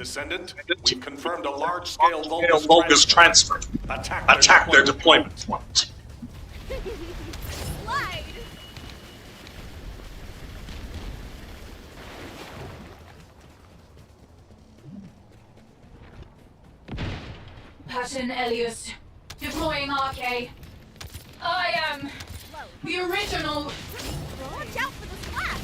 Descendant, we've confirmed a large-scale Vulgus transfer. Attack their deployment. Slide. Patton Elias, deploying RK. I am the original. Watch out for the splash.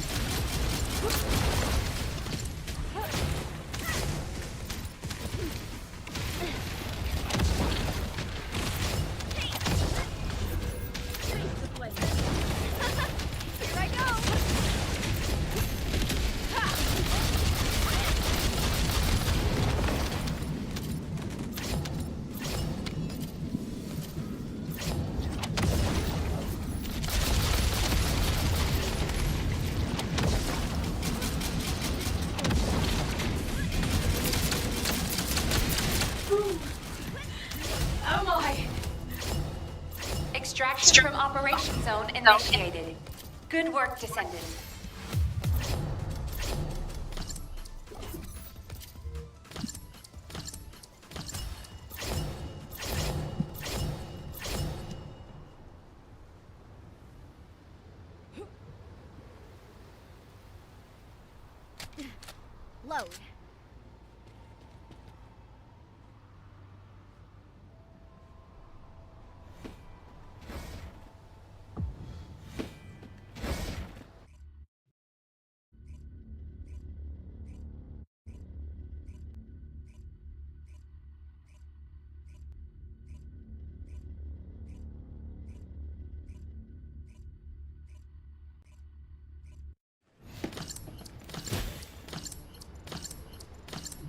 Here I go. Oh my! Extraction from Operation Zone initiated. Good work, Descendant. Load.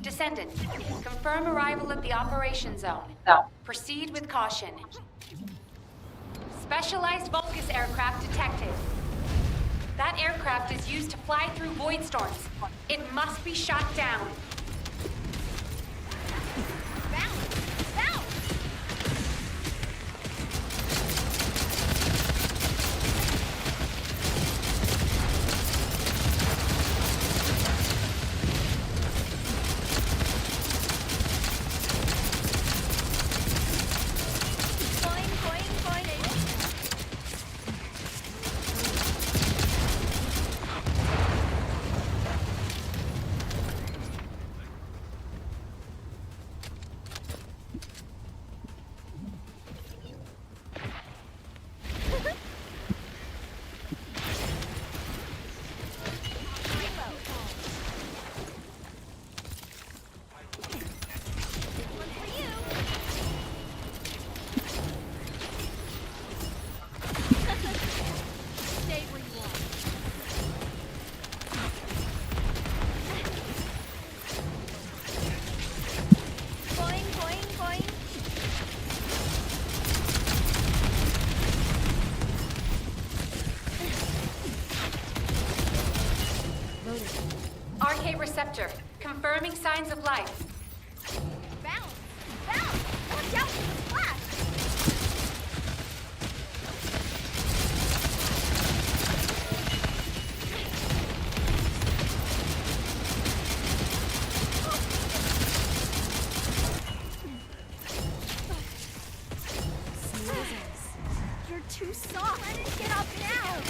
Descendant, confirm arrival at the Operation Zone. Proceed with caution. Specialized Vulgus aircraft detected. That aircraft is used to fly through void storms. It must be shot down. Bounce. Bounce. Boing, boing, boing. Stay where you are. Boing, boing, boing. RK receptor, confirming signs of life. Bounce. Bounce. Watch out for the splash. You're too soft. Let it get up now.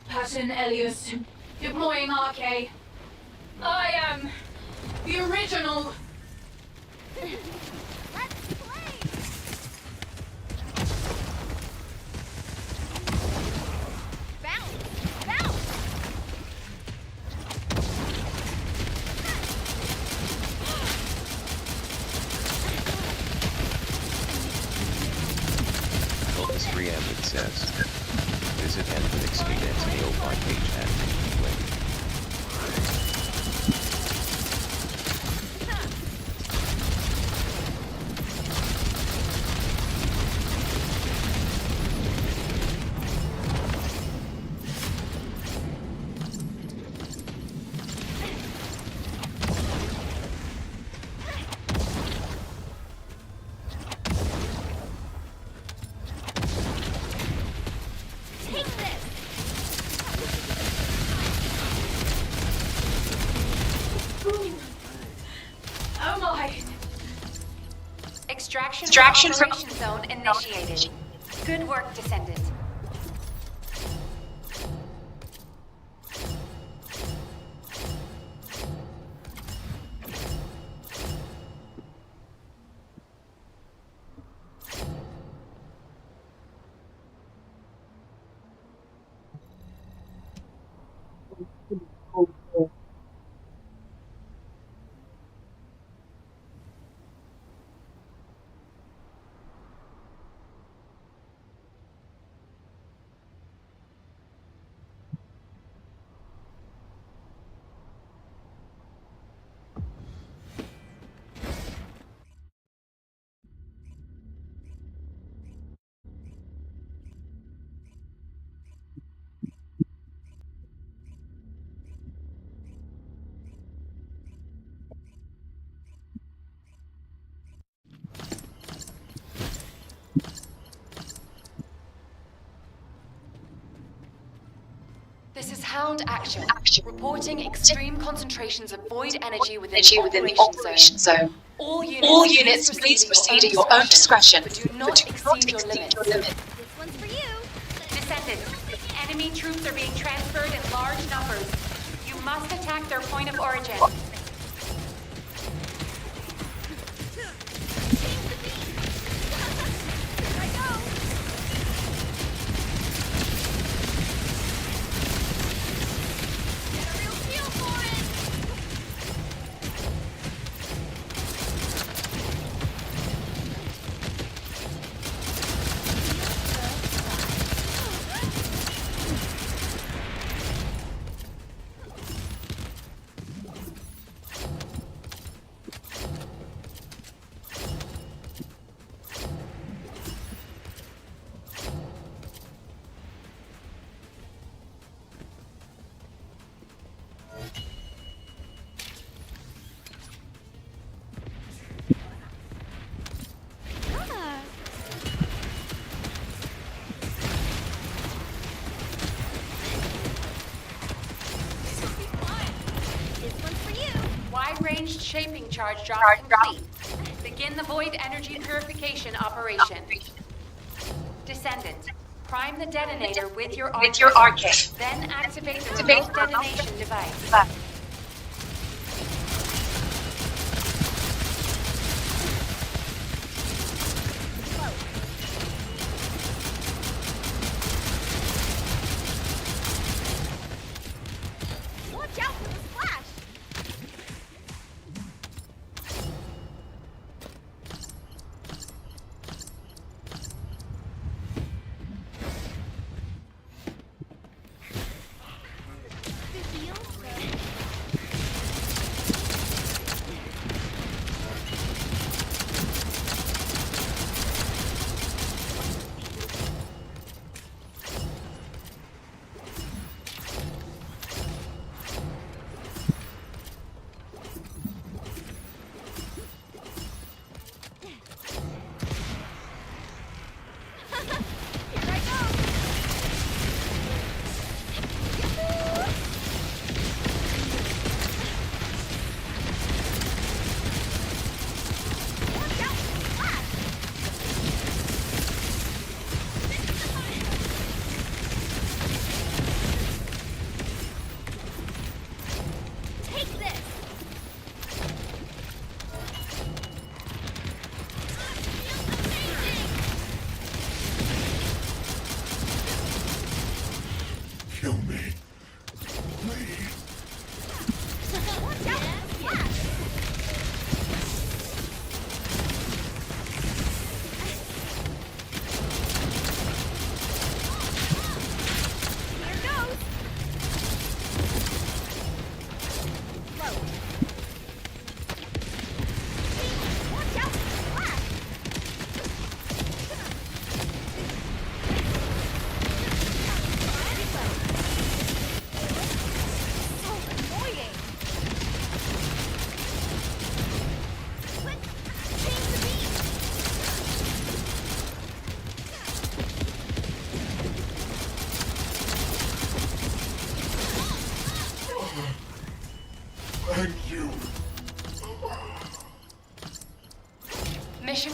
Pattern Elias. Deploying RK. I am the original. Let's play! Bounce! Bounce! Cultist Preempted says, visit Analytics 8x805 page at link. Take this! Oh my. Extraction from operation zone initiated. Good work, Descendant. This is Hound Action, reporting extreme concentrations of void energy within the operation zone. All units, please proceed at your own discretion, but do not exceed your limits. This one's for you! Descendant, enemy troops are being transferred in large numbers. You must attack their point of origin. Here I go! Get a real feel for it! Ah. This one's for you! Wide-ranged shaping charge drop complete. Begin the void energy purification operation. Descendant, prime the detonator with your RK. Then activate the remote detonation device. Watch out for the splash! It feels good.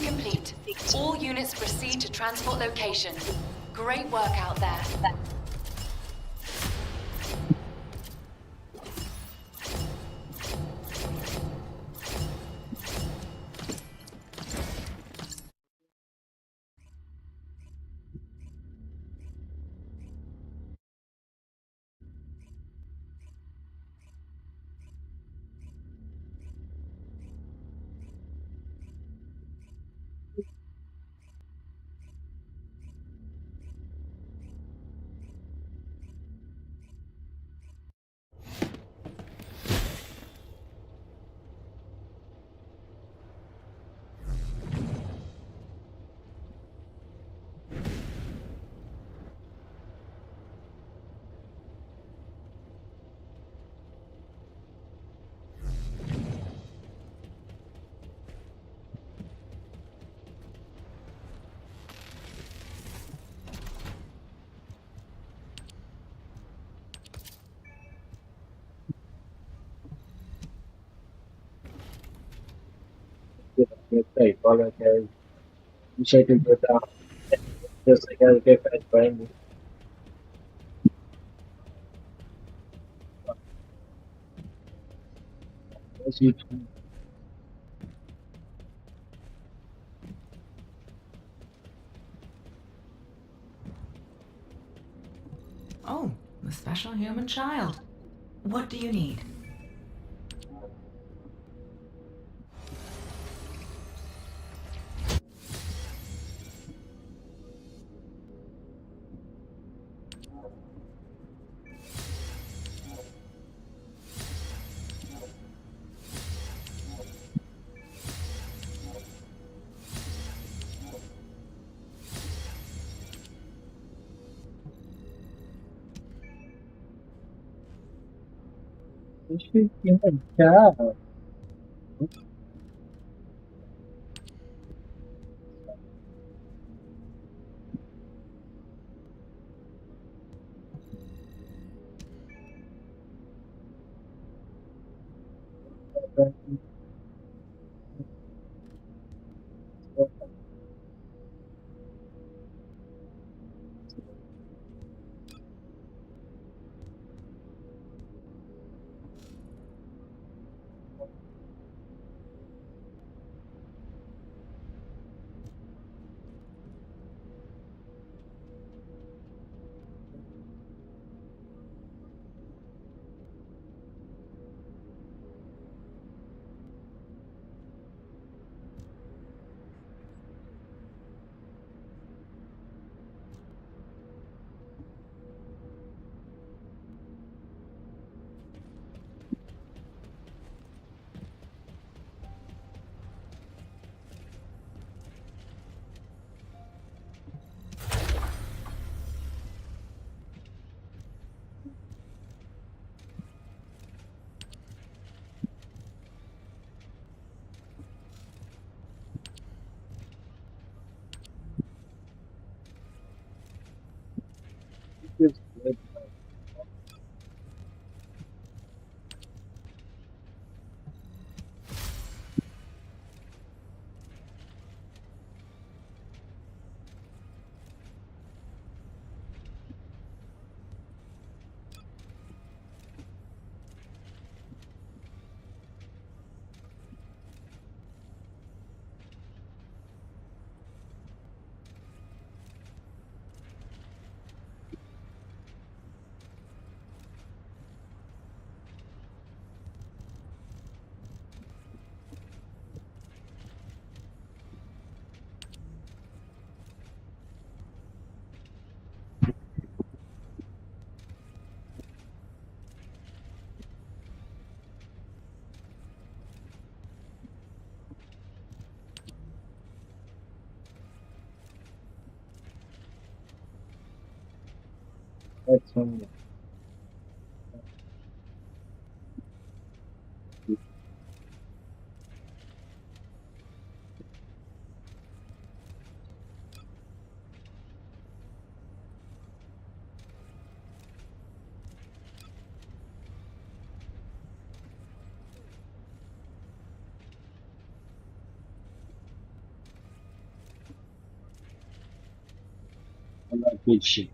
complete. All units proceed to transport location. Great work out there. Sei, olha que é o jeito de botar. Eu sei que é o que faz bem. Oh, the special human child. What do you need? Acho que ia ficar. That's fine. I like good shit.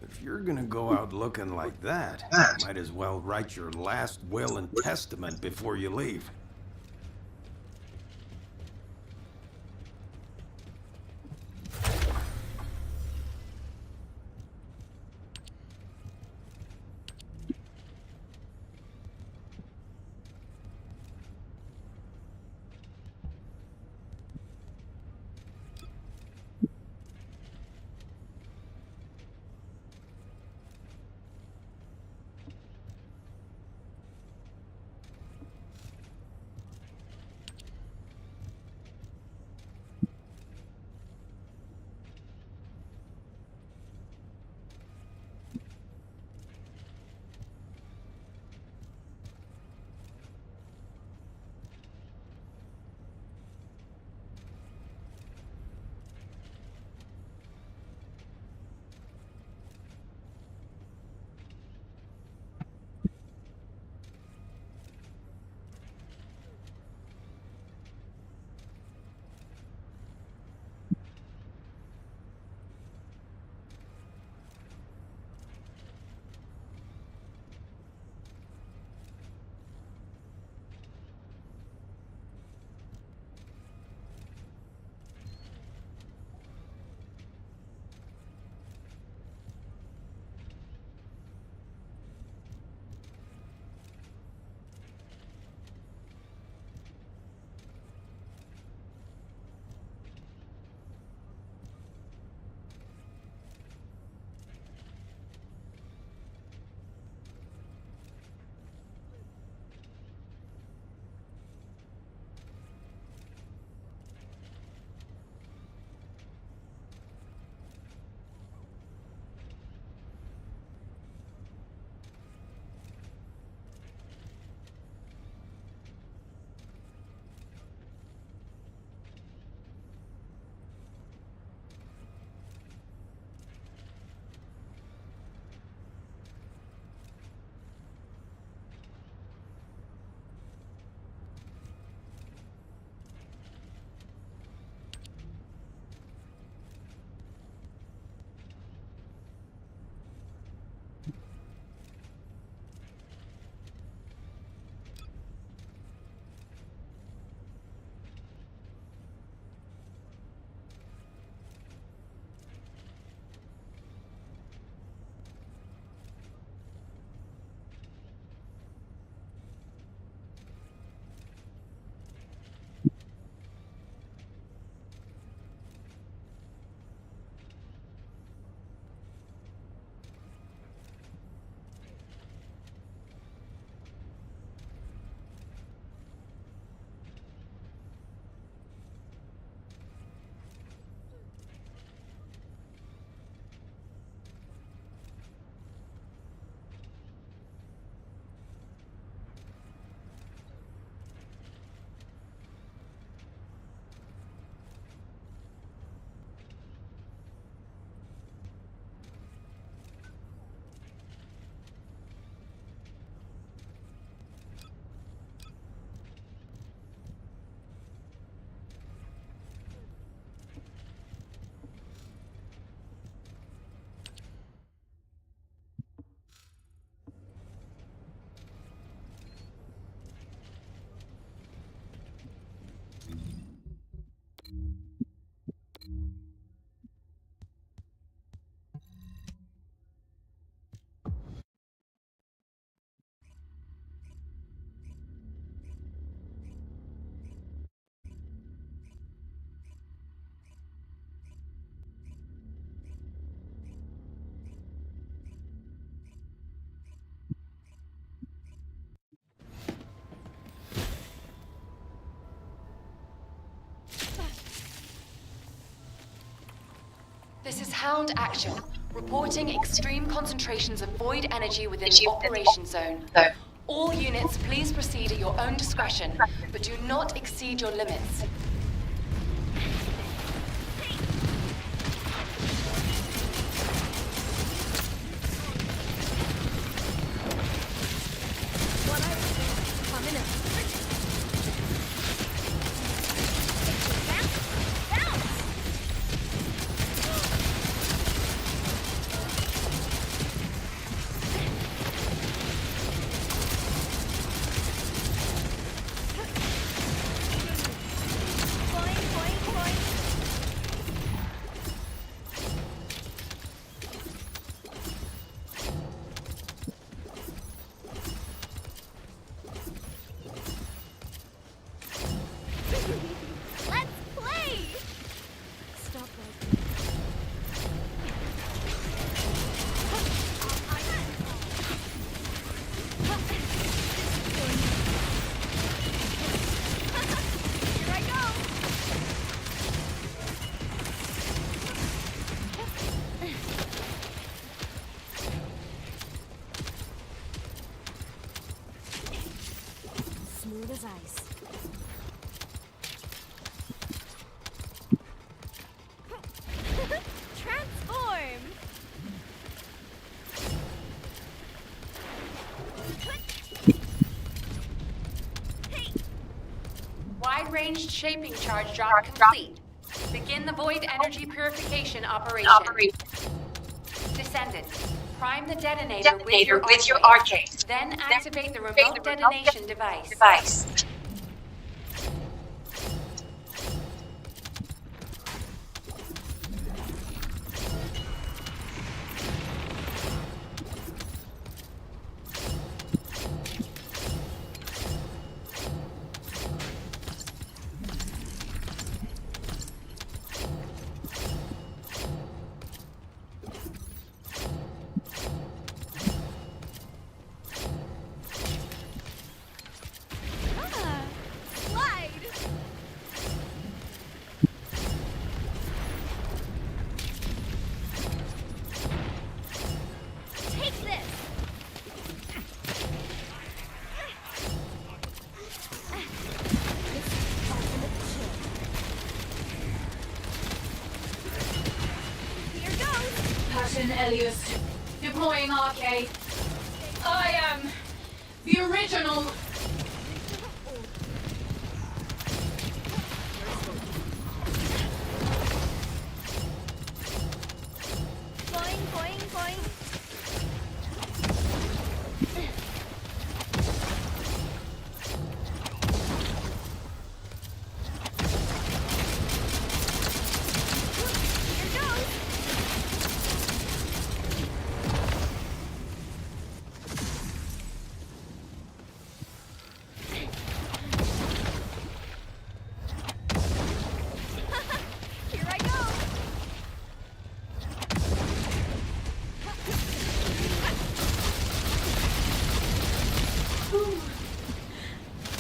If you're gonna go out looking like that, might as well write your last will and testament before you leave. This is Hound Action, reporting extreme concentrations of void energy within the operation zone. All units, please proceed at your own discretion, but do not exceed your limits. Smooth as ice. Transform! Wide-ranged shaping charge drop complete. Begin the void energy purification operation. Descendant, prime the detonator with your arcade. Then activate the remote detonation device. Slide! Take this! Here goes! Passion Elias. Deploying arcade. I am the original. Boing, boing, boing. Here goes! Here I go!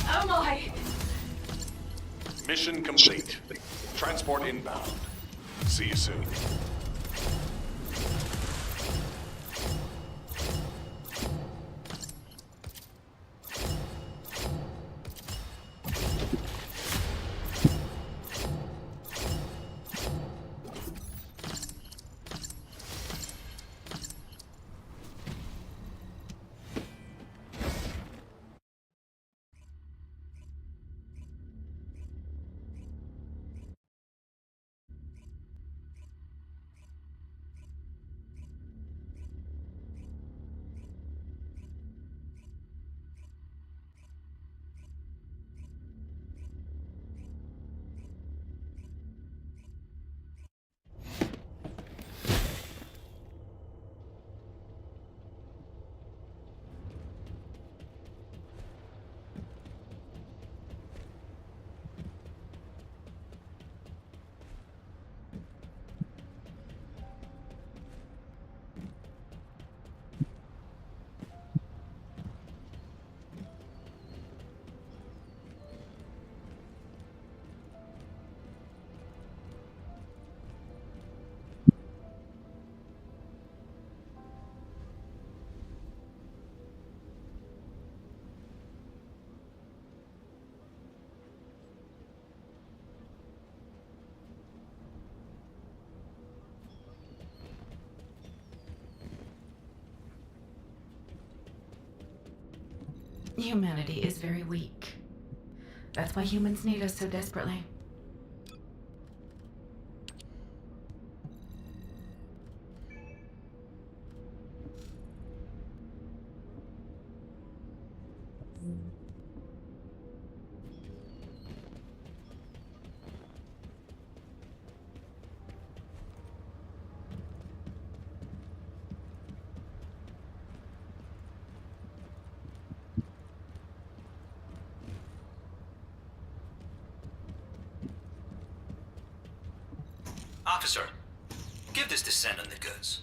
Oh my. Mission complete. Transport inbound. See you soon. Humanity is very weak. That's why humans need us so desperately. Officer, give this descendant the goods.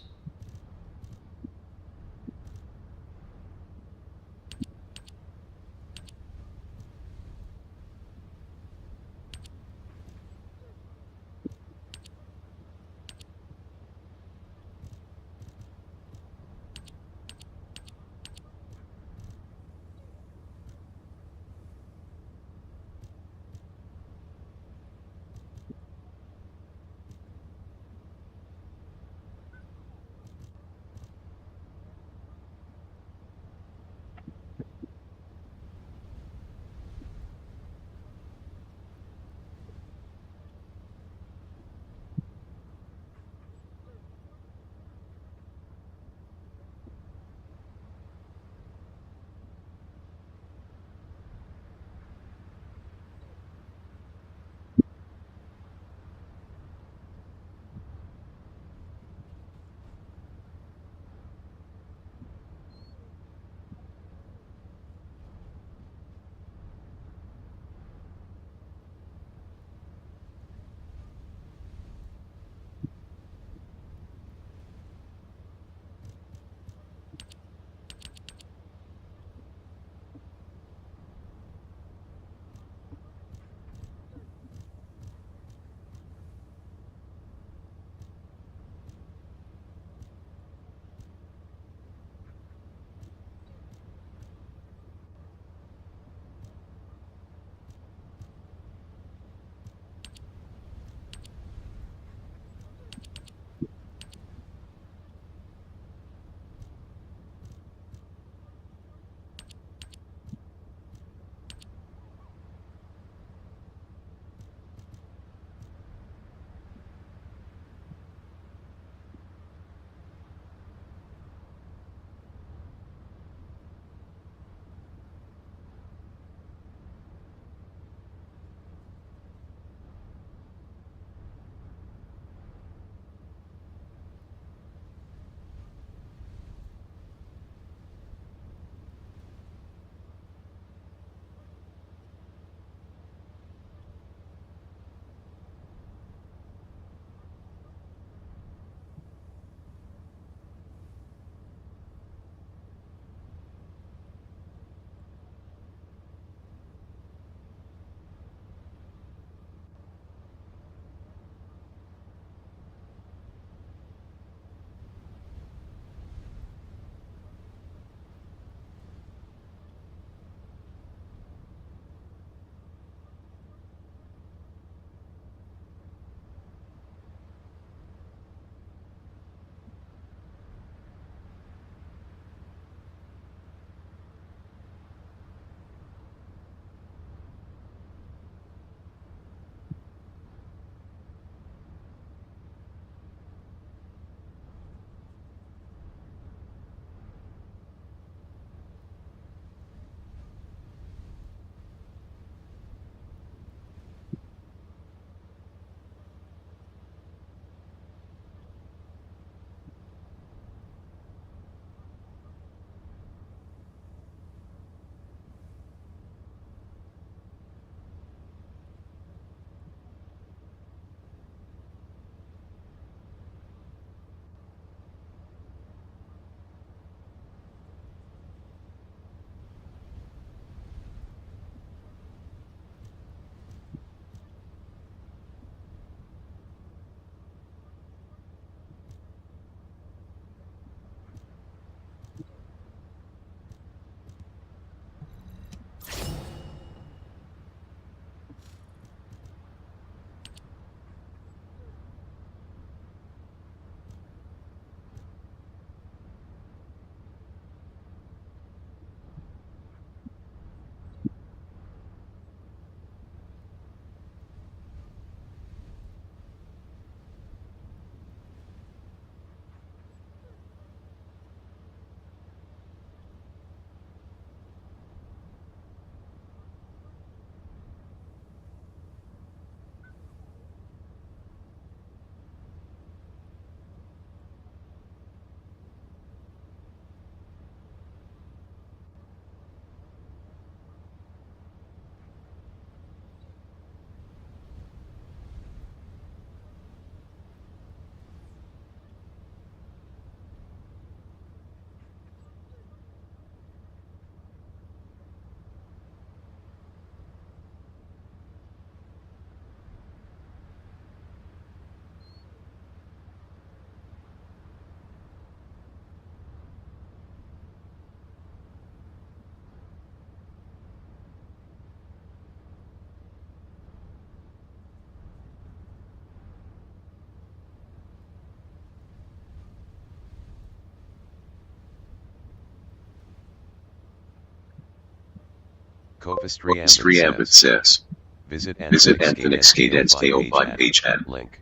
Copus 3 Ambit says. Visit Visit Anthonyx Cadence KO5 page at link.